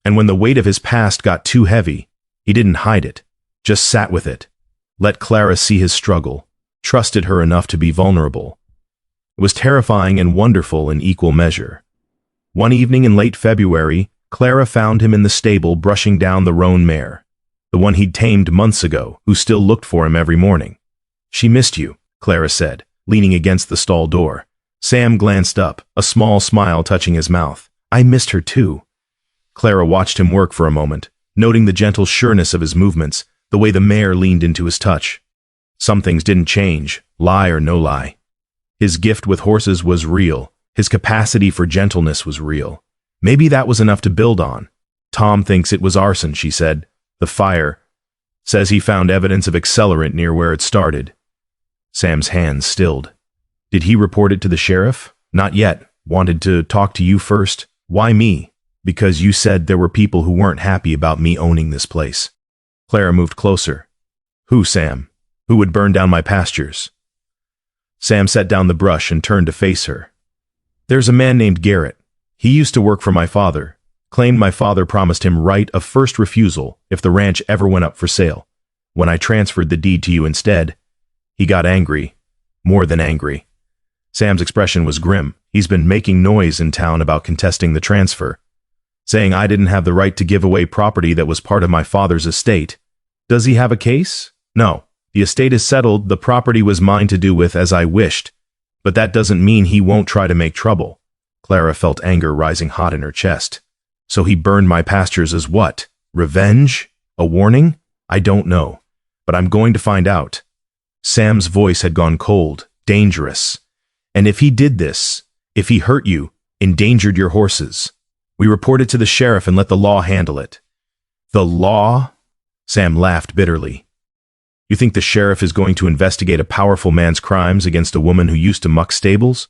And when the weight of his past got too heavy, he didn't hide it, just sat with it, let Clara see his struggle, trusted her enough to be vulnerable. It was terrifying and wonderful in equal measure. One evening in late February, Clara found him in the stable brushing down the roan mare, the one he'd tamed months ago, who still looked for him every morning. She missed you, Clara said, leaning against the stall door. Sam glanced up, a small smile touching his mouth. I missed her too. Clara watched him work for a moment, noting the gentle sureness of his movements, the way the mare leaned into his touch. Some things didn't change, lie or no lie. His gift with horses was real. His capacity for gentleness was real. Maybe that was enough to build on. Tom thinks it was arson, she said. The fire. Says he found evidence of accelerant near where it started. Sam's hands stilled. Did he report it to the sheriff? Not yet. Wanted to talk to you first. Why me? Because you said there were people who weren't happy about me owning this place. Clara moved closer. Who, Sam? Who would burn down my pastures? Sam set down the brush and turned to face her. There's a man named Garrett. He used to work for my father. Claimed my father promised him right of first refusal if the ranch ever went up for sale. When I transferred the deed to you instead, he got angry. More than angry. Sam's expression was grim. He's been making noise in town about contesting the transfer, saying I didn't have the right to give away property that was part of my father's estate. Does he have a case? No. The estate is settled, the property was mine to do with as I wished. But that doesn't mean he won't try to make trouble. Clara felt anger rising hot in her chest. So he burned my pastures as what? Revenge? A warning? I don't know, but I'm going to find out. Sam's voice had gone cold, dangerous. And if he did this, if he hurt you, endangered your horses, we report it to the sheriff and let the law handle it. The law? Sam laughed bitterly. You think the sheriff is going to investigate a powerful man's crimes against a woman who used to muck stables?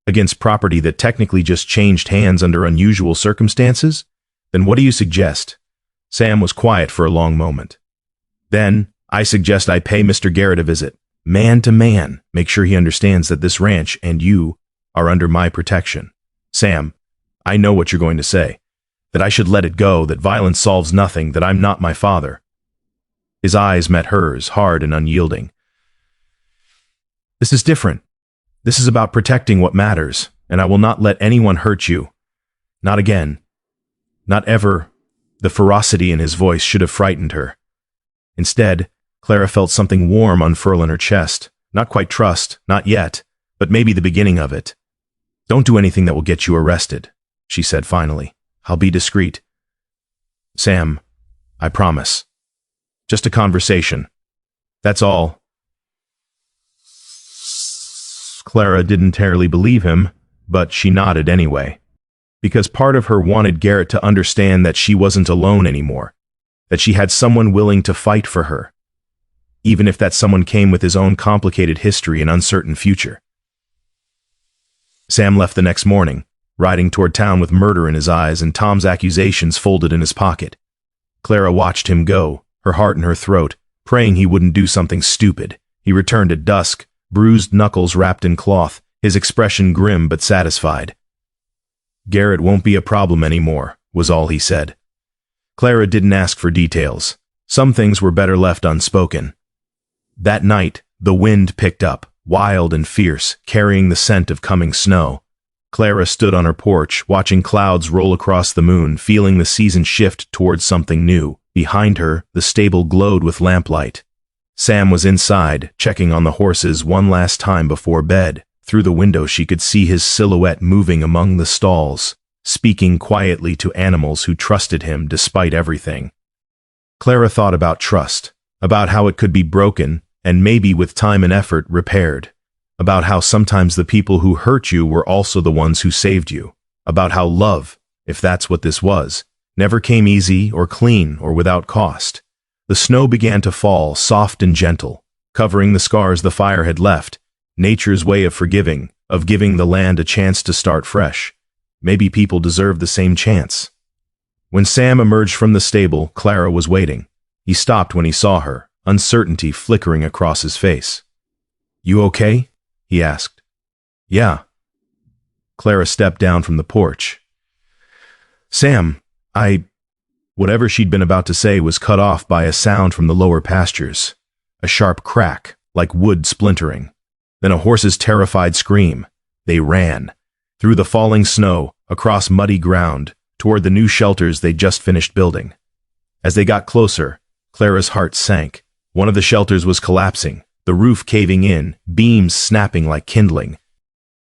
Against property that technically just changed hands under unusual circumstances? Then what do you suggest? Sam was quiet for a long moment. Then, I suggest I pay Mr. Garrett a visit, man to man, make sure he understands that this ranch and you are under my protection. Sam, I know what you're going to say, that I should let it go, that violence solves nothing, that I'm not my father. His eyes met hers, hard and unyielding. This is different. This is about protecting what matters, and I will not let anyone hurt you. Not again. Not ever. The ferocity in his voice should have frightened her. Instead, Clara felt something warm unfurl in her chest. Not quite trust, not yet, but maybe the beginning of it. Don't do anything that will get you arrested, she said finally. I'll be discreet. Sam, I promise. Just a conversation. That's all. Clara didn't entirely believe him, but she nodded anyway. Because part of her wanted Garrett to understand that she wasn't alone anymore, that she had someone willing to fight for her, even if that someone came with his own complicated history and uncertain future. Sam left the next morning, riding toward town with murder in his eyes and Tom's accusations folded in his pocket. Clara watched him go, her heart in her throat, praying he wouldn't do something stupid. He returned at dusk, bruised knuckles wrapped in cloth, his expression grim but satisfied. Garrett won't be a problem anymore, was all he said. Clara didn't ask for details. Some things were better left unspoken. That night, the wind picked up, wild and fierce, carrying the scent of coming snow. Clara stood on her porch, watching clouds roll across the moon, feeling the season shift towards something new. Behind her, the stable glowed with lamplight. Sam was inside, checking on the horses one last time before bed. Through the window she could see his silhouette moving among the stalls, speaking quietly to animals who trusted him despite everything. Clara thought about trust, about how it could be broken, and maybe with time and effort repaired, about how sometimes the people who hurt you were also the ones who saved you, about how love, if that's what this was, never came easy or clean or without cost. The snow began to fall, soft and gentle, covering the scars the fire had left, nature's way of forgiving, of giving the land a chance to start fresh. Maybe people deserve the same chance. When Sam emerged from the stable, Clara was waiting. He stopped when he saw her, uncertainty flickering across his face. You okay? He asked. Yeah. Clara stepped down from the porch. Sam, Whatever she'd been about to say was cut off by a sound from the lower pastures. A sharp crack, like wood splintering. Then a horse's terrified scream. They ran. Through the falling snow, across muddy ground, toward the new shelters they'd just finished building. As they got closer, Clara's heart sank. One of the shelters was collapsing, the roof caving in, beams snapping like kindling.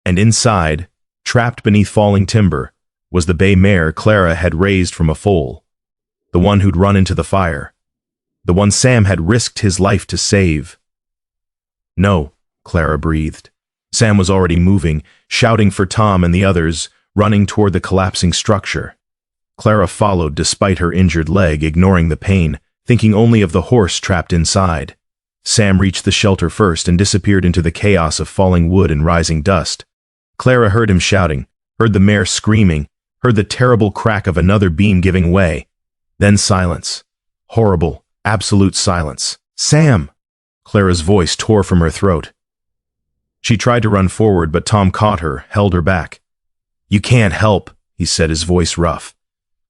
And inside, trapped beneath falling timber, was the bay mare Clara had raised from a foal. The one who'd run into the fire. The one Sam had risked his life to save. No, Clara breathed. Sam was already moving, shouting for Tom and the others, running toward the collapsing structure. Clara followed despite her injured leg, ignoring the pain, thinking only of the horse trapped inside. Sam reached the shelter first and disappeared into the chaos of falling wood and rising dust. Clara heard him shouting, heard the mare screaming, heard the terrible crack of another beam giving way. Then silence. Horrible, absolute silence. Sam! Clara's voice tore from her throat. She tried to run forward, but Tom caught her, held her back. You can't help, he said, his voice rough.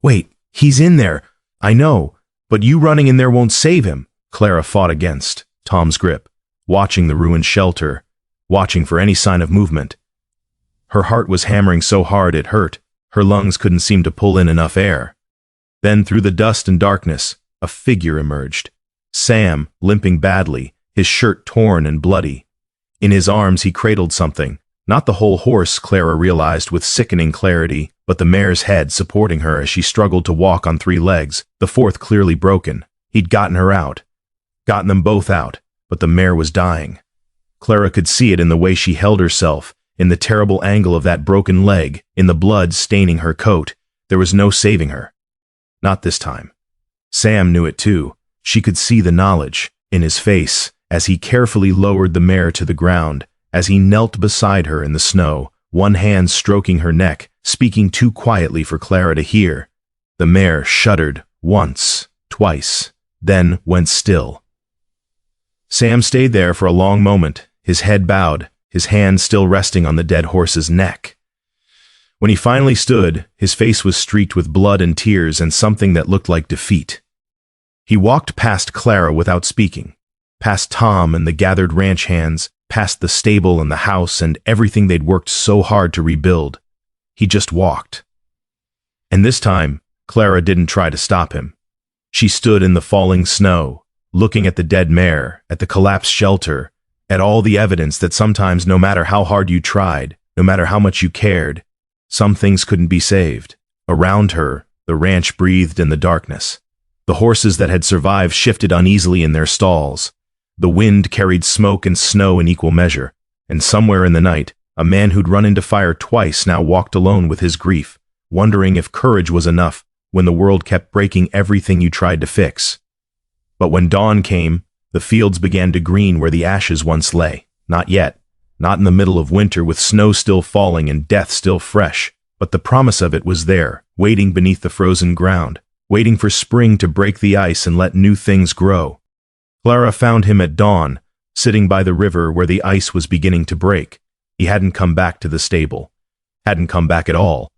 Wait, he's in there. I know, but you running in there won't save him. Clara fought against Tom's grip, watching the ruined shelter, watching for any sign of movement. Her heart was hammering so hard it hurt. Her lungs couldn't seem to pull in enough air. Then through the dust and darkness, a figure emerged. Sam, limping badly, his shirt torn and bloody. In his arms he cradled something, not the whole horse, Clara realized with sickening clarity, but the mare's head supporting her as she struggled to walk on 3 legs, the fourth clearly broken. He'd gotten her out. Gotten them both out, but the mare was dying. Clara could see it in the way she held herself, in the terrible angle of that broken leg, in the blood staining her coat. There was no saving her. Not this time. Sam knew it too. She could see the knowledge in his face as he carefully lowered the mare to the ground, as he knelt beside her in the snow, one hand stroking her neck, speaking too quietly for Clara to hear. The mare shuddered once, twice, then went still. Sam stayed there for a long moment, his head bowed, his hand still resting on the dead horse's neck. When he finally stood, his face was streaked with blood and tears and something that looked like defeat. He walked past Clara without speaking, past Tom and the gathered ranch hands, past the stable and the house and everything they'd worked so hard to rebuild. He just walked. And this time, Clara didn't try to stop him. She stood in the falling snow, looking at the dead mare, at the collapsed shelter, at all the evidence that sometimes no matter how hard you tried, no matter how much you cared, some things couldn't be saved. Around her, the ranch breathed in the darkness. The horses that had survived shifted uneasily in their stalls. The wind carried smoke and snow in equal measure, and somewhere in the night, a man who'd run into fire twice now walked alone with his grief, wondering if courage was enough when the world kept breaking everything you tried to fix. But when dawn came, the fields began to green where the ashes once lay. Not yet. Not in the middle of winter with snow still falling and death still fresh, but the promise of it was there, waiting beneath the frozen ground, waiting for spring to break the ice and let new things grow. Clara found him at dawn, sitting by the river where the ice was beginning to break. He hadn't come back to the stable. Hadn't come back at all.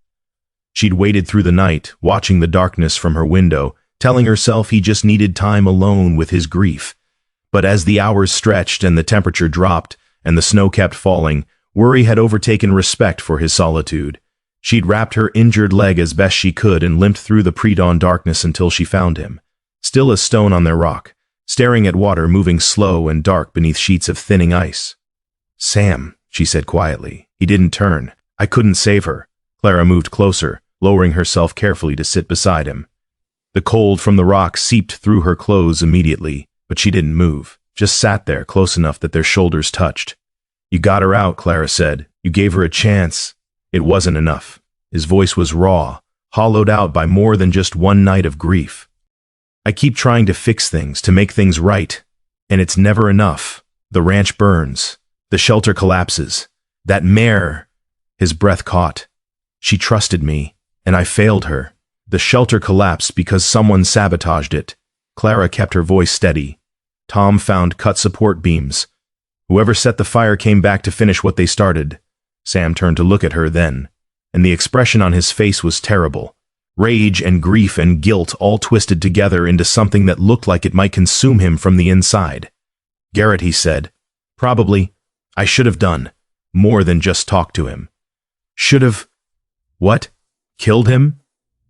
She'd waited through the night, watching the darkness from her window, telling herself he just needed time alone with his grief. But as the hours stretched and the temperature dropped and the snow kept falling, worry had overtaken respect for his solitude. She'd wrapped her injured leg as best she could and limped through the pre-dawn darkness until she found him, still as stone on their rock, staring at water moving slow and dark beneath sheets of thinning ice. "Sam," she said quietly. He didn't turn. "I couldn't save her." Clara moved closer, lowering herself carefully to sit beside him. The cold from the rock seeped through her clothes immediately, but she didn't move, just sat there close enough that their shoulders touched. "You got her out," Clara said. "You gave her a chance." It wasn't enough. His voice was raw, hollowed out by more than just one night of grief. "I keep trying to fix things, to make things right, and it's never enough. The ranch burns. The shelter collapses. That mare—" His breath caught. "She trusted me, and I failed her. The shelter collapsed because someone sabotaged it." Clara kept her voice steady. "Tom found cut support beams. Whoever set the fire came back to finish what they started." Sam turned to look at her then, and the expression on his face was terrible. Rage and grief and guilt all twisted together into something that looked like it might consume him from the inside. "Garrett," he said, "probably, I should have done more than just talk to him. Should have—" "What? Killed him?"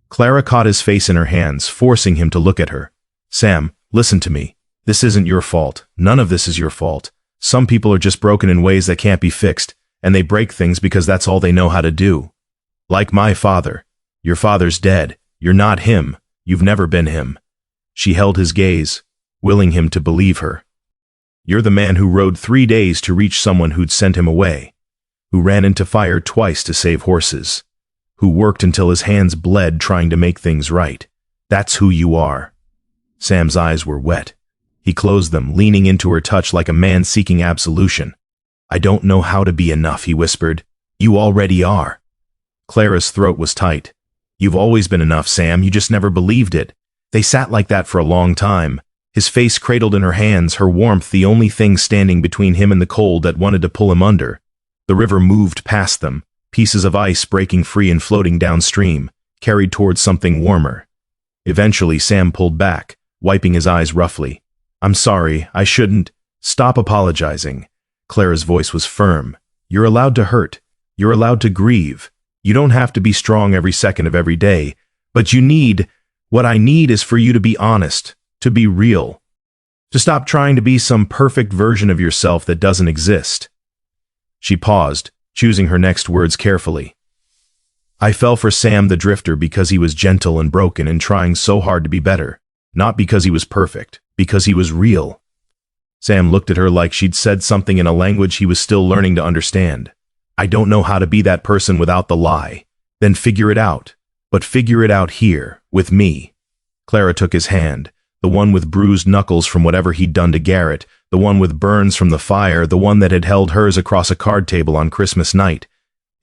Clara caught his face in her hands, forcing him to look at her. "Sam, listen to me. This isn't your fault. None of this is your fault. Some people are just broken in ways that can't be fixed, and they break things because that's all they know how to do. Like my father. Your father's dead. You're not him. You've never been him." She held his gaze, willing him to believe her. "You're the man who rode 3 days to reach someone who'd sent him away, who ran into fire twice to save horses, who worked until his hands bled trying to make things right. That's who you are." Sam's eyes were wet. He closed them, leaning into her touch like a man seeking absolution. "I don't know how to be enough," he whispered. "You already are." Clara's throat was tight. "You've always been enough, Sam. You just never believed it." They sat like that for a long time, his face cradled in her hands, her warmth the only thing standing between him and the cold that wanted to pull him under. The river moved past them, pieces of ice breaking free and floating downstream, carried towards something warmer. Eventually, Sam pulled back, wiping his eyes roughly. "I'm sorry, I shouldn't—" "Stop apologizing." Clara's voice was firm. "You're allowed to hurt. You're allowed to grieve. You don't have to be strong every second of every day, but what I need is for you to be honest, to be real, to stop trying to be some perfect version of yourself that doesn't exist." She paused, choosing her next words carefully. "I fell for Sam the Drifter because he was gentle and broken and trying so hard to be better. Not because he was perfect, because he was real. Sam looked at her like she'd said something in a language he was still learning to understand. I don't know how to be that person without the lie. Then figure it out. But figure it out here, with me. Clara took his hand, the one with bruised knuckles from whatever he'd done to Garrett, the one with burns from the fire, the one that had held hers across a card table on Christmas night.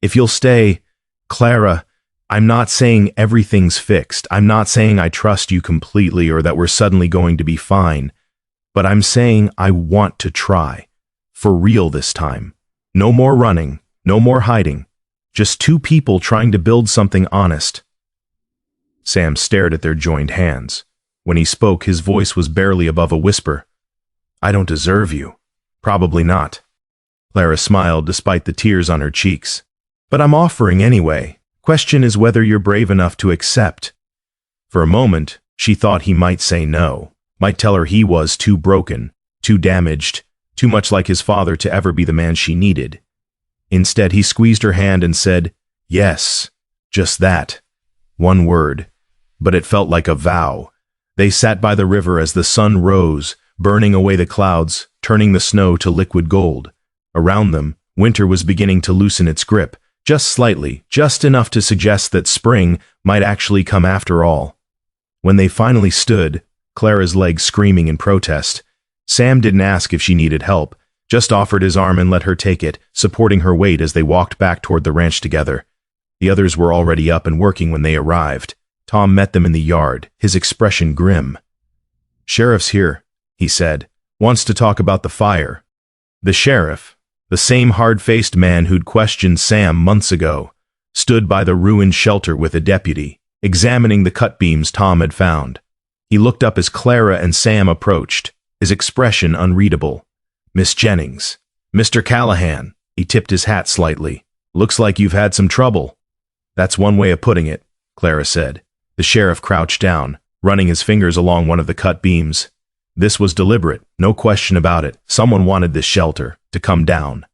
If you'll stay, Clara, I'm not saying everything's fixed. I'm not saying I trust you completely or that we're suddenly going to be fine. But I'm saying I want to try. For real this time. No more running, no more hiding. Just two people trying to build something honest. Sam stared at their joined hands. When he spoke, his voice was barely above a whisper. I don't deserve you. Probably not. Clara smiled despite the tears on her cheeks. But I'm offering anyway. Question is whether you're brave enough to accept. For a moment, she thought he might say no, might tell her he was too broken, too damaged, too much like his father to ever be the man she needed. Instead, he squeezed her hand and said, yes, just that. One word. But it felt like a vow. They sat by the river as the sun rose, burning away the clouds, turning the snow to liquid gold. Around them, winter was beginning to loosen its grip, just slightly, just enough to suggest that spring might actually come after all. When they finally stood, Clara's legs screaming in protest, Sam didn't ask if she needed help, just offered his arm and let her take it, supporting her weight as they walked back toward the ranch together. The others were already up and working when they arrived. Tom met them in the yard, his expression grim. Sheriff's here, he said. Wants to talk about the fire. The sheriff, the same hard-faced man who'd questioned Sam months ago, stood by the ruined shelter with a deputy, examining the cut beams Tom had found. He looked up as Clara and Sam approached, his expression unreadable. Miss Jennings. Mr. Callahan. He tipped his hat slightly. Looks like you've had some trouble. That's one way of putting it, Clara said. The sheriff crouched down, running his fingers along one of the cut beams. This was deliberate, no question about it. Someone wanted this shelter to come down.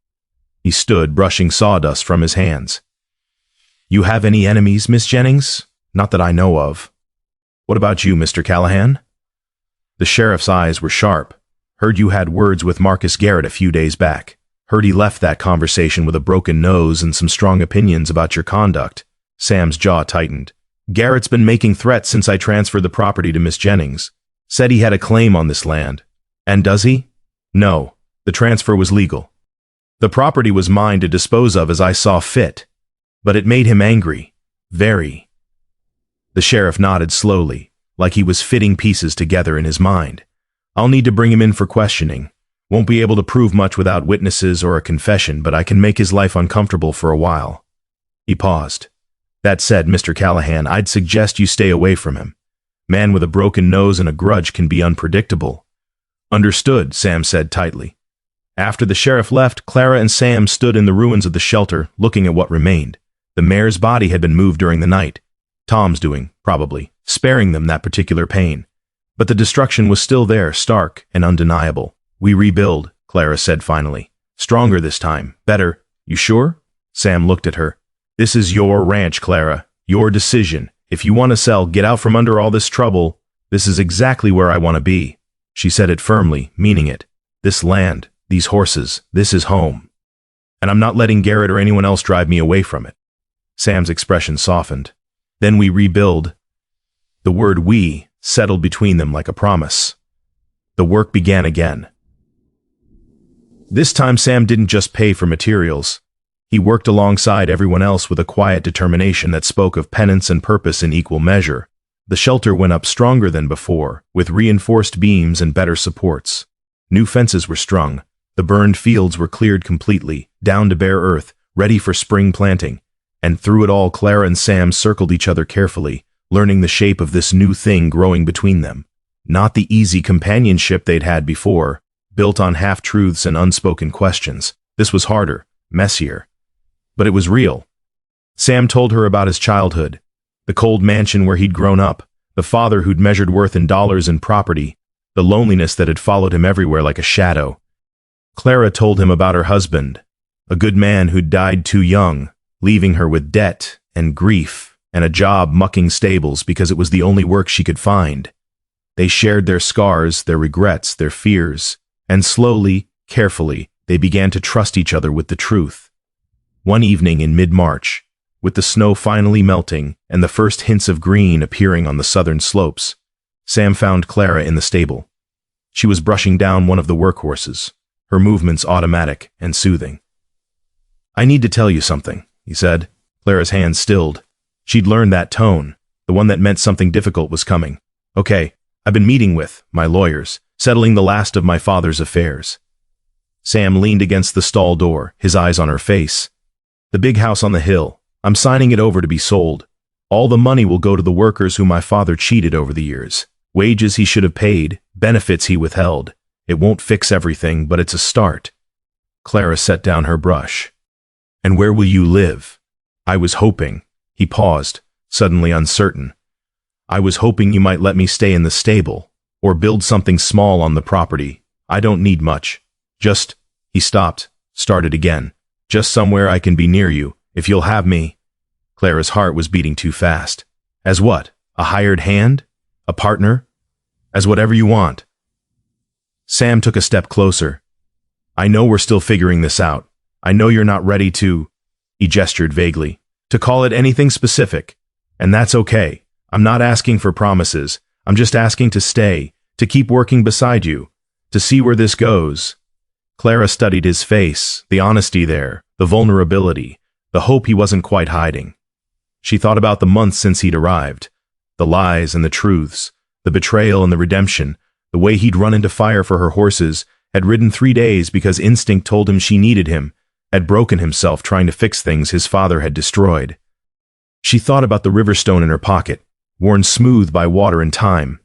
He stood, brushing sawdust from his hands. You have any enemies, Miss Jennings? Not that I know of. What about you, Mr. Callahan? The sheriff's eyes were sharp. Heard you had words with Marcus Garrett a few days back. Heard he left that conversation with a broken nose and some strong opinions about your conduct. Sam's jaw tightened. Garrett's been making threats since I transferred the property to Miss Jennings. Said he had a claim on this land. And does he? No, the transfer was legal. The property was mine to dispose of as I saw fit. But it made him angry. Very. The sheriff nodded slowly, like he was fitting pieces together in his mind. I'll need to bring him in for questioning. Won't be able to prove much without witnesses or a confession, but I can make his life uncomfortable for a while. He paused. That said, Mr. Callahan, I'd suggest you stay away from him. Man with a broken nose and a grudge can be unpredictable. Understood, Sam said tightly. After the sheriff left, Clara and Sam stood in the ruins of the shelter, looking at what remained. The mayor's body had been moved during the night. Tom's doing, probably, sparing them that particular pain. But the destruction was still there, stark and undeniable. We rebuild, Clara said finally. Stronger this time. Better. You sure? Sam looked at her. This is your ranch, Clara. Your decision. If you want to sell, get out from under all this trouble. This is exactly where I want to be. She said it firmly, meaning it. This land, these horses, this is home. And I'm not letting Garrett or anyone else drive me away from it. Sam's expression softened. Then we rebuild. The word we settled between them like a promise. The work began again. This time Sam didn't just pay for materials. He worked alongside everyone else with a quiet determination that spoke of penance and purpose in equal measure. The shelter went up stronger than before, with reinforced beams and better supports. New fences were strung. The burned fields were cleared completely, down to bare earth, ready for spring planting. And through it all, Clara and Sam circled each other carefully, learning the shape of this new thing growing between them. Not the easy companionship they'd had before, built on half-truths and unspoken questions. This was harder, messier. But it was real. Sam told her about his childhood, the cold mansion where he'd grown up, the father who'd measured worth in dollars and property, the loneliness that had followed him everywhere like a shadow. Clara told him about her husband, a good man who'd died too young, leaving her with debt and grief and a job mucking stables because it was the only work she could find. They shared their scars, their regrets, their fears, and slowly, carefully, they began to trust each other with the truth. One evening in mid-March, with the snow finally melting and the first hints of green appearing on the southern slopes, Sam found Clara in the stable. She was brushing down one of the workhorses, her movements automatic and soothing. "I need to tell you something," he said. Clara's hand stilled. She'd learned that tone, the one that meant something difficult was coming. "Okay, I've been meeting with my lawyers, settling the last of my father's affairs." Sam leaned against the stall door, his eyes on her face. "The big house on the hill. I'm signing it over to be sold. All the money will go to the workers who my father cheated over the years. Wages he should have paid, benefits he withheld. It won't fix everything, but it's a start." Clara set down her brush. "And where will you live?" "I was hoping." He paused, suddenly uncertain. "I was hoping you might let me stay in the stable, or build something small on the property. I don't need much. Just," he stopped, started again. "Just somewhere I can be near you, if you'll have me." Clara's heart was beating too fast. "As what? A hired hand? A partner? As whatever you want." Sam took a step closer. "I know we're still figuring this out. I know you're not ready to," he gestured vaguely, "to call it anything specific. And that's okay. I'm not asking for promises. I'm just asking to stay, to keep working beside you, to see where this goes." Clara studied his face, the honesty there, the vulnerability, the hope he wasn't quite hiding. She thought about the months since he'd arrived, the lies and the truths, the betrayal and the redemption, the way he'd run into fire for her horses, had ridden 3 days because instinct told him she needed him, had broken himself trying to fix things his father had destroyed. She thought about the river stone in her pocket, worn smooth by water and time.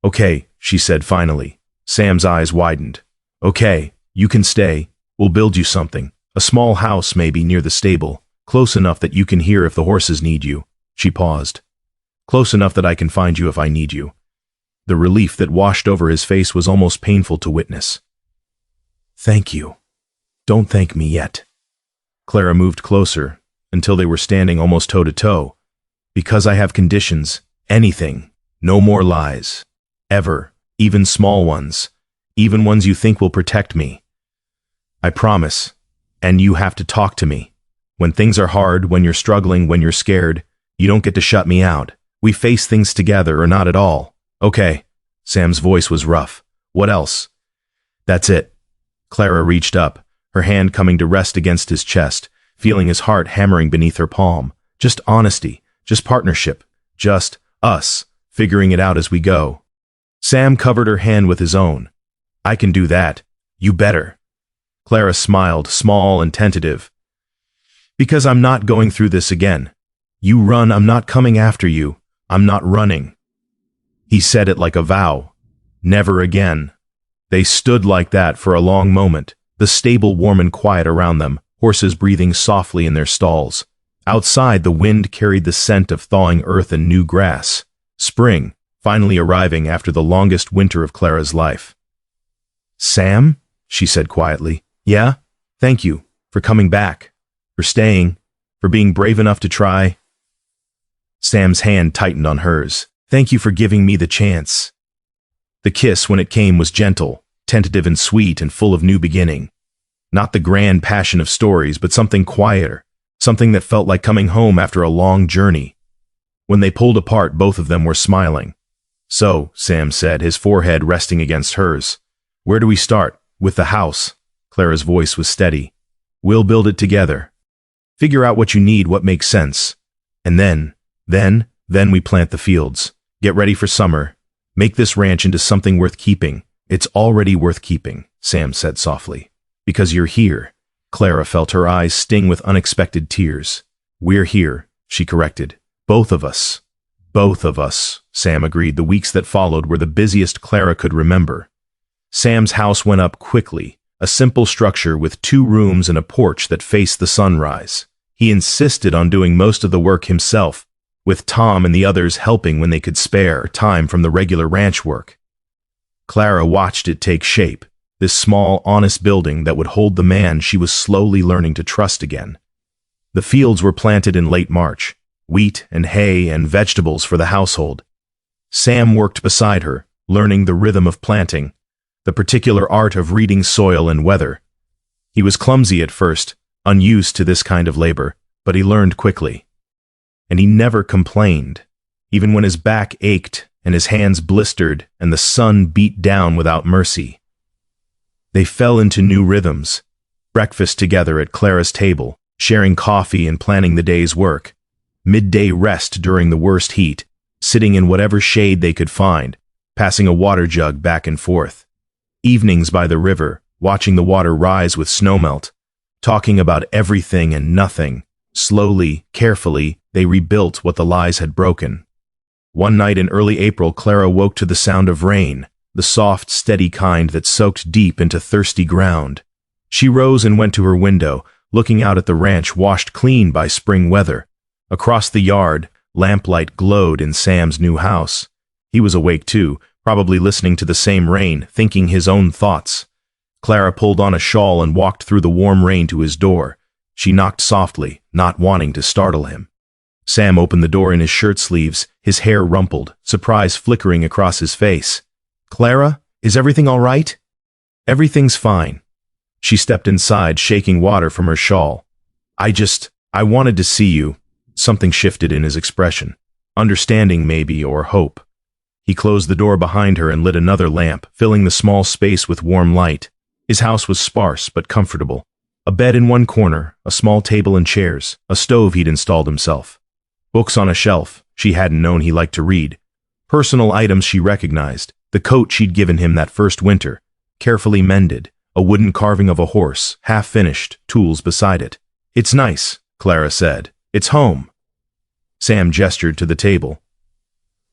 "Okay," she said finally. Sam's eyes widened. "Okay, you can stay. We'll build you something. A small house maybe near the stable, close enough that you can hear if the horses need you." She paused. "Close enough that I can find you if I need you." The relief that washed over his face was almost painful to witness. "Thank you. Don't thank me yet." Clara moved closer, until they were standing almost toe-to-toe. "Because I have conditions. Anything. No more lies. Ever. Even small ones. Even ones you think will protect me. I promise. And you have to talk to me. When things are hard, when you're struggling, when you're scared, you don't get to shut me out. We face things together or not at all." "Okay." Sam's voice was rough. "What else?" "That's it." Clara reached up, her hand coming to rest against his chest, feeling his heart hammering beneath her palm. "Just honesty, just partnership, just us, figuring it out as we go." Sam covered her hand with his own. "I can do that. You better." Clara smiled, small and tentative. "Because I'm not going through this again. You run, I'm not coming after you. I'm not running." He said it like a vow. Never again. They stood like that for a long moment, the stable warm and quiet around them, horses breathing softly in their stalls. Outside, the wind carried the scent of thawing earth and new grass. Spring, finally arriving after the longest winter of Clara's life. "Sam?" she said quietly. "Yeah? Thank you for coming back, for staying, for being brave enough to try." Sam's hand tightened on hers. "Thank you for giving me the chance." The kiss, when it came, was gentle, tentative and sweet and full of new beginning. Not the grand passion of stories, but something quieter, something that felt like coming home after a long journey. When they pulled apart, both of them were smiling. "So," Sam said, his forehead resting against hers, "where do we start? With the house." Clara's voice was steady. "We'll build it together. Figure out what you need, what makes sense. And then we plant the fields. Get ready for summer. Make this ranch into something worth keeping. It's already worth keeping," Sam said softly. "Because you're here." Clara felt her eyes sting with unexpected tears. "We're here," she corrected. "Both of us." "Both of us," Sam agreed. The weeks that followed were the busiest Clara could remember. Sam's house went up quickly, a simple structure with 2 rooms and a porch that faced the sunrise. He insisted on doing most of the work himself, with Tom and the others helping when they could spare time from the regular ranch work. Clara watched it take shape, this small, honest building that would hold the man she was slowly learning to trust again. The fields were planted in late March, wheat and hay and vegetables for the household. Sam worked beside her, learning the rhythm of planting, the particular art of reading soil and weather. He was clumsy at first, unused to this kind of labor, but he learned quickly. And he never complained, even when his back ached and his hands blistered and the sun beat down without mercy. They fell into new rhythms, breakfast together at Clara's table, sharing coffee and planning the day's work, midday rest during the worst heat, sitting in whatever shade they could find, passing a water jug back and forth. Evenings by the river, watching the water rise with snowmelt, talking about everything and nothing. Slowly, carefully, they rebuilt what the lies had broken. One night in early April, Clara woke to the sound of rain, the soft, steady kind that soaked deep into thirsty ground. She rose and went to her window, looking out at the ranch washed clean by spring weather. Across the yard, lamplight glowed in Sam's new house. He was awake too, probably listening to the same rain, thinking his own thoughts. Clara pulled on a shawl and walked through the warm rain to his door. She knocked softly, not wanting to startle him. Sam opened the door in his shirt sleeves, his hair rumpled, surprise flickering across his face. "Clara, is everything all right?" "Everything's fine." She stepped inside, shaking water from her shawl. I wanted to see you." Something shifted in his expression. Understanding, maybe, or hope. He closed the door behind her and lit another lamp, filling the small space with warm light. His house was sparse but comfortable. A bed in one corner, a small table and chairs, a stove he'd installed himself. Books on a shelf, she hadn't known he liked to read. Personal items she recognized, the coat she'd given him that first winter, carefully mended, a wooden carving of a horse, half finished, tools beside it. "It's nice," Clara said. "It's home." Sam gestured to the table.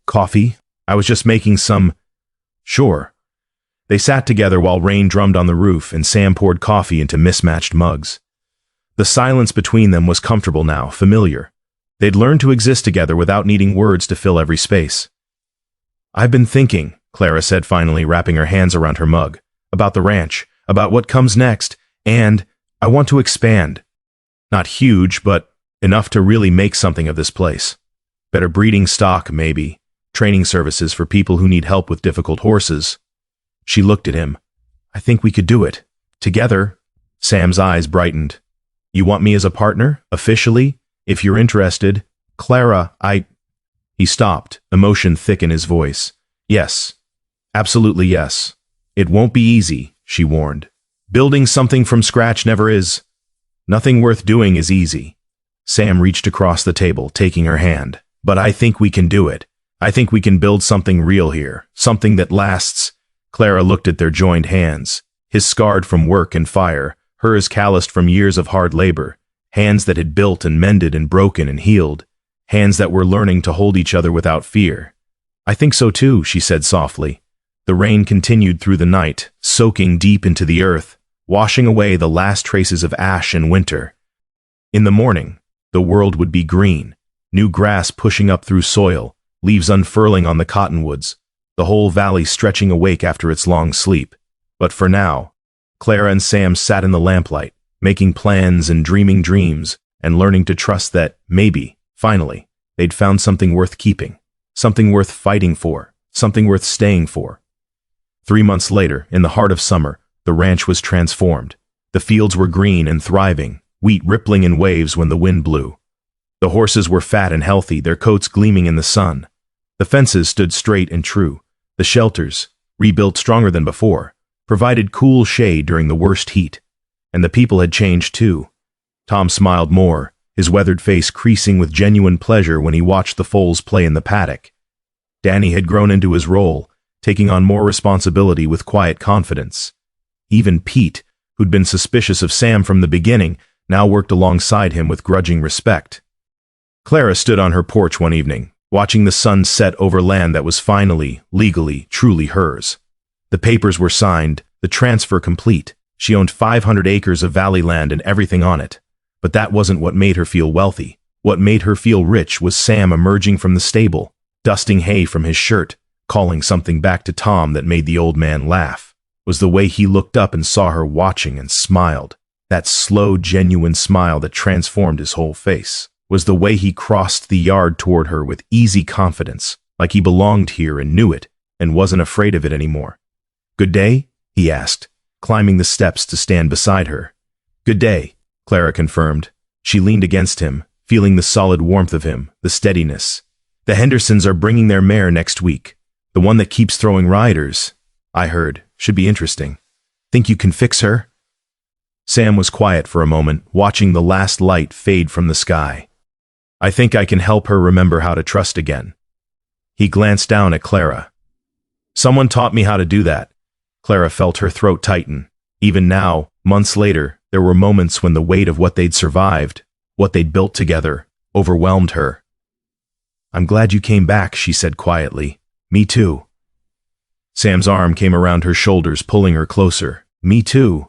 "Coffee? I was just making some." "Sure." They sat together while rain drummed on the roof and Sam poured coffee into mismatched mugs. The silence between them was comfortable now, familiar. They'd learned to exist together without needing words to fill every space. "I've been thinking," Clara said finally, wrapping her hands around her mug, "about the ranch, about what comes next, and I want to expand. Not huge, but enough to really make something of this place. Better breeding stock, maybe. Training services for people who need help with difficult horses." She looked at him. "I think we could do it. Together." Sam's eyes brightened. "You want me as a partner, officially? If you're interested." "Clara, He stopped, emotion thick in his voice. "Yes. Absolutely yes. It won't be easy," she warned. "Building something from scratch never is. Nothing worth doing is easy." Sam reached across the table, taking her hand. "But I think we can do it. I think we can build something real here, something that lasts." Clara looked at their joined hands, his scarred from work and fire, hers calloused from years of hard labor, hands that had built and mended and broken and healed, hands that were learning to hold each other without fear. "I think so too," she said softly. The rain continued through the night, soaking deep into the earth, washing away the last traces of ash and winter. In the morning, the world would be green, new grass pushing up through soil, leaves unfurling on the cottonwoods, the whole valley stretching awake after its long sleep. But for now, Clara and Sam sat in the lamplight, making plans and dreaming dreams, and learning to trust that, maybe, finally, they'd found something worth keeping, something worth fighting for, something worth staying for. 3 months later, in the heart of summer, the ranch was transformed. The fields were green and thriving, wheat rippling in waves when the wind blew. The horses were fat and healthy, their coats gleaming in the sun. The fences stood straight and true. The shelters, rebuilt stronger than before, provided cool shade during the worst heat. And the people had changed too. Tom smiled more, his weathered face creasing with genuine pleasure when he watched the foals play in the paddock. Danny had grown into his role, taking on more responsibility with quiet confidence. Even Pete, who'd been suspicious of Sam from the beginning, now worked alongside him with grudging respect. Clara stood on her porch one evening, watching the sun set over land that was finally, legally, truly hers. The papers were signed, the transfer complete. She owned 500 acres of valley land and everything on it. But that wasn't what made her feel wealthy. What made her feel rich was Sam emerging from the stable, dusting hay from his shirt, calling something back to Tom that made the old man laugh. Was the way he looked up and saw her watching and smiled. That slow, genuine smile that transformed his whole face. Was the way he crossed the yard toward her with easy confidence, like he belonged here and knew it. and wasn't afraid of it anymore. "Good day?" he asked, climbing the steps to stand beside her. "Good day," Clara confirmed. She leaned against him, feeling the solid warmth of him, the steadiness. "The Hendersons are bringing their mare next week. The one that keeps throwing riders. I heard. Should be interesting. Think you can fix her?" Sam was quiet for a moment, watching the last light fade from the sky. "I think I can help her remember how to trust again." He glanced down at Clara. "Someone taught me how to do that." Clara felt her throat tighten. Even now, months later, there were moments when the weight of what they'd survived, what they'd built together, overwhelmed her. "I'm glad you came back," she said quietly. "Me too." Sam's arm came around her shoulders, pulling her closer. "Me too."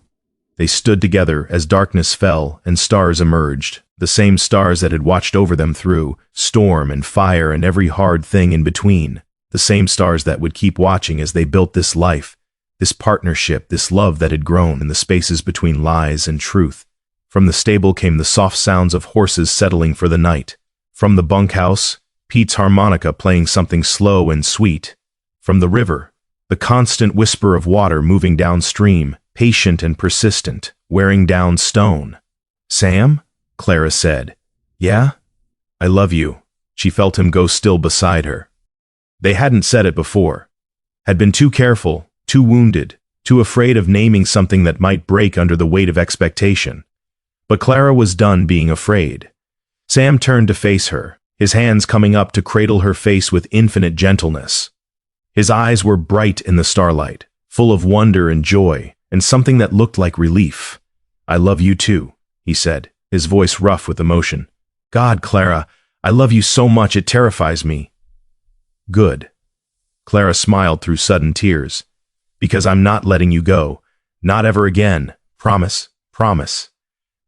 They stood together as darkness fell and stars emerged, the same stars that had watched over them through storm and fire and every hard thing in between, the same stars that would keep watching as they built this life, this partnership, this love that had grown in the spaces between lies and truth. From the stable came the soft sounds of horses settling for the night. From the bunkhouse, Pete's harmonica playing something slow and sweet. From the river, the constant whisper of water moving downstream, patient and persistent, wearing down stone. "Sam?" Clara said. "Yeah? I love you." She felt him go still beside her. They hadn't said it before. Had been too careful, too wounded, too afraid of naming something that might break under the weight of expectation. But Clara was done being afraid. Sam turned to face her, his hands coming up to cradle her face with infinite gentleness. His eyes were bright in the starlight, full of wonder and joy, and something that looked like relief. "I love you too," he said, his voice rough with emotion. "God, Clara, I love you so much it terrifies me." "Good." Clara smiled through sudden tears. "Because I'm not letting you go. Not ever again. Promise, promise."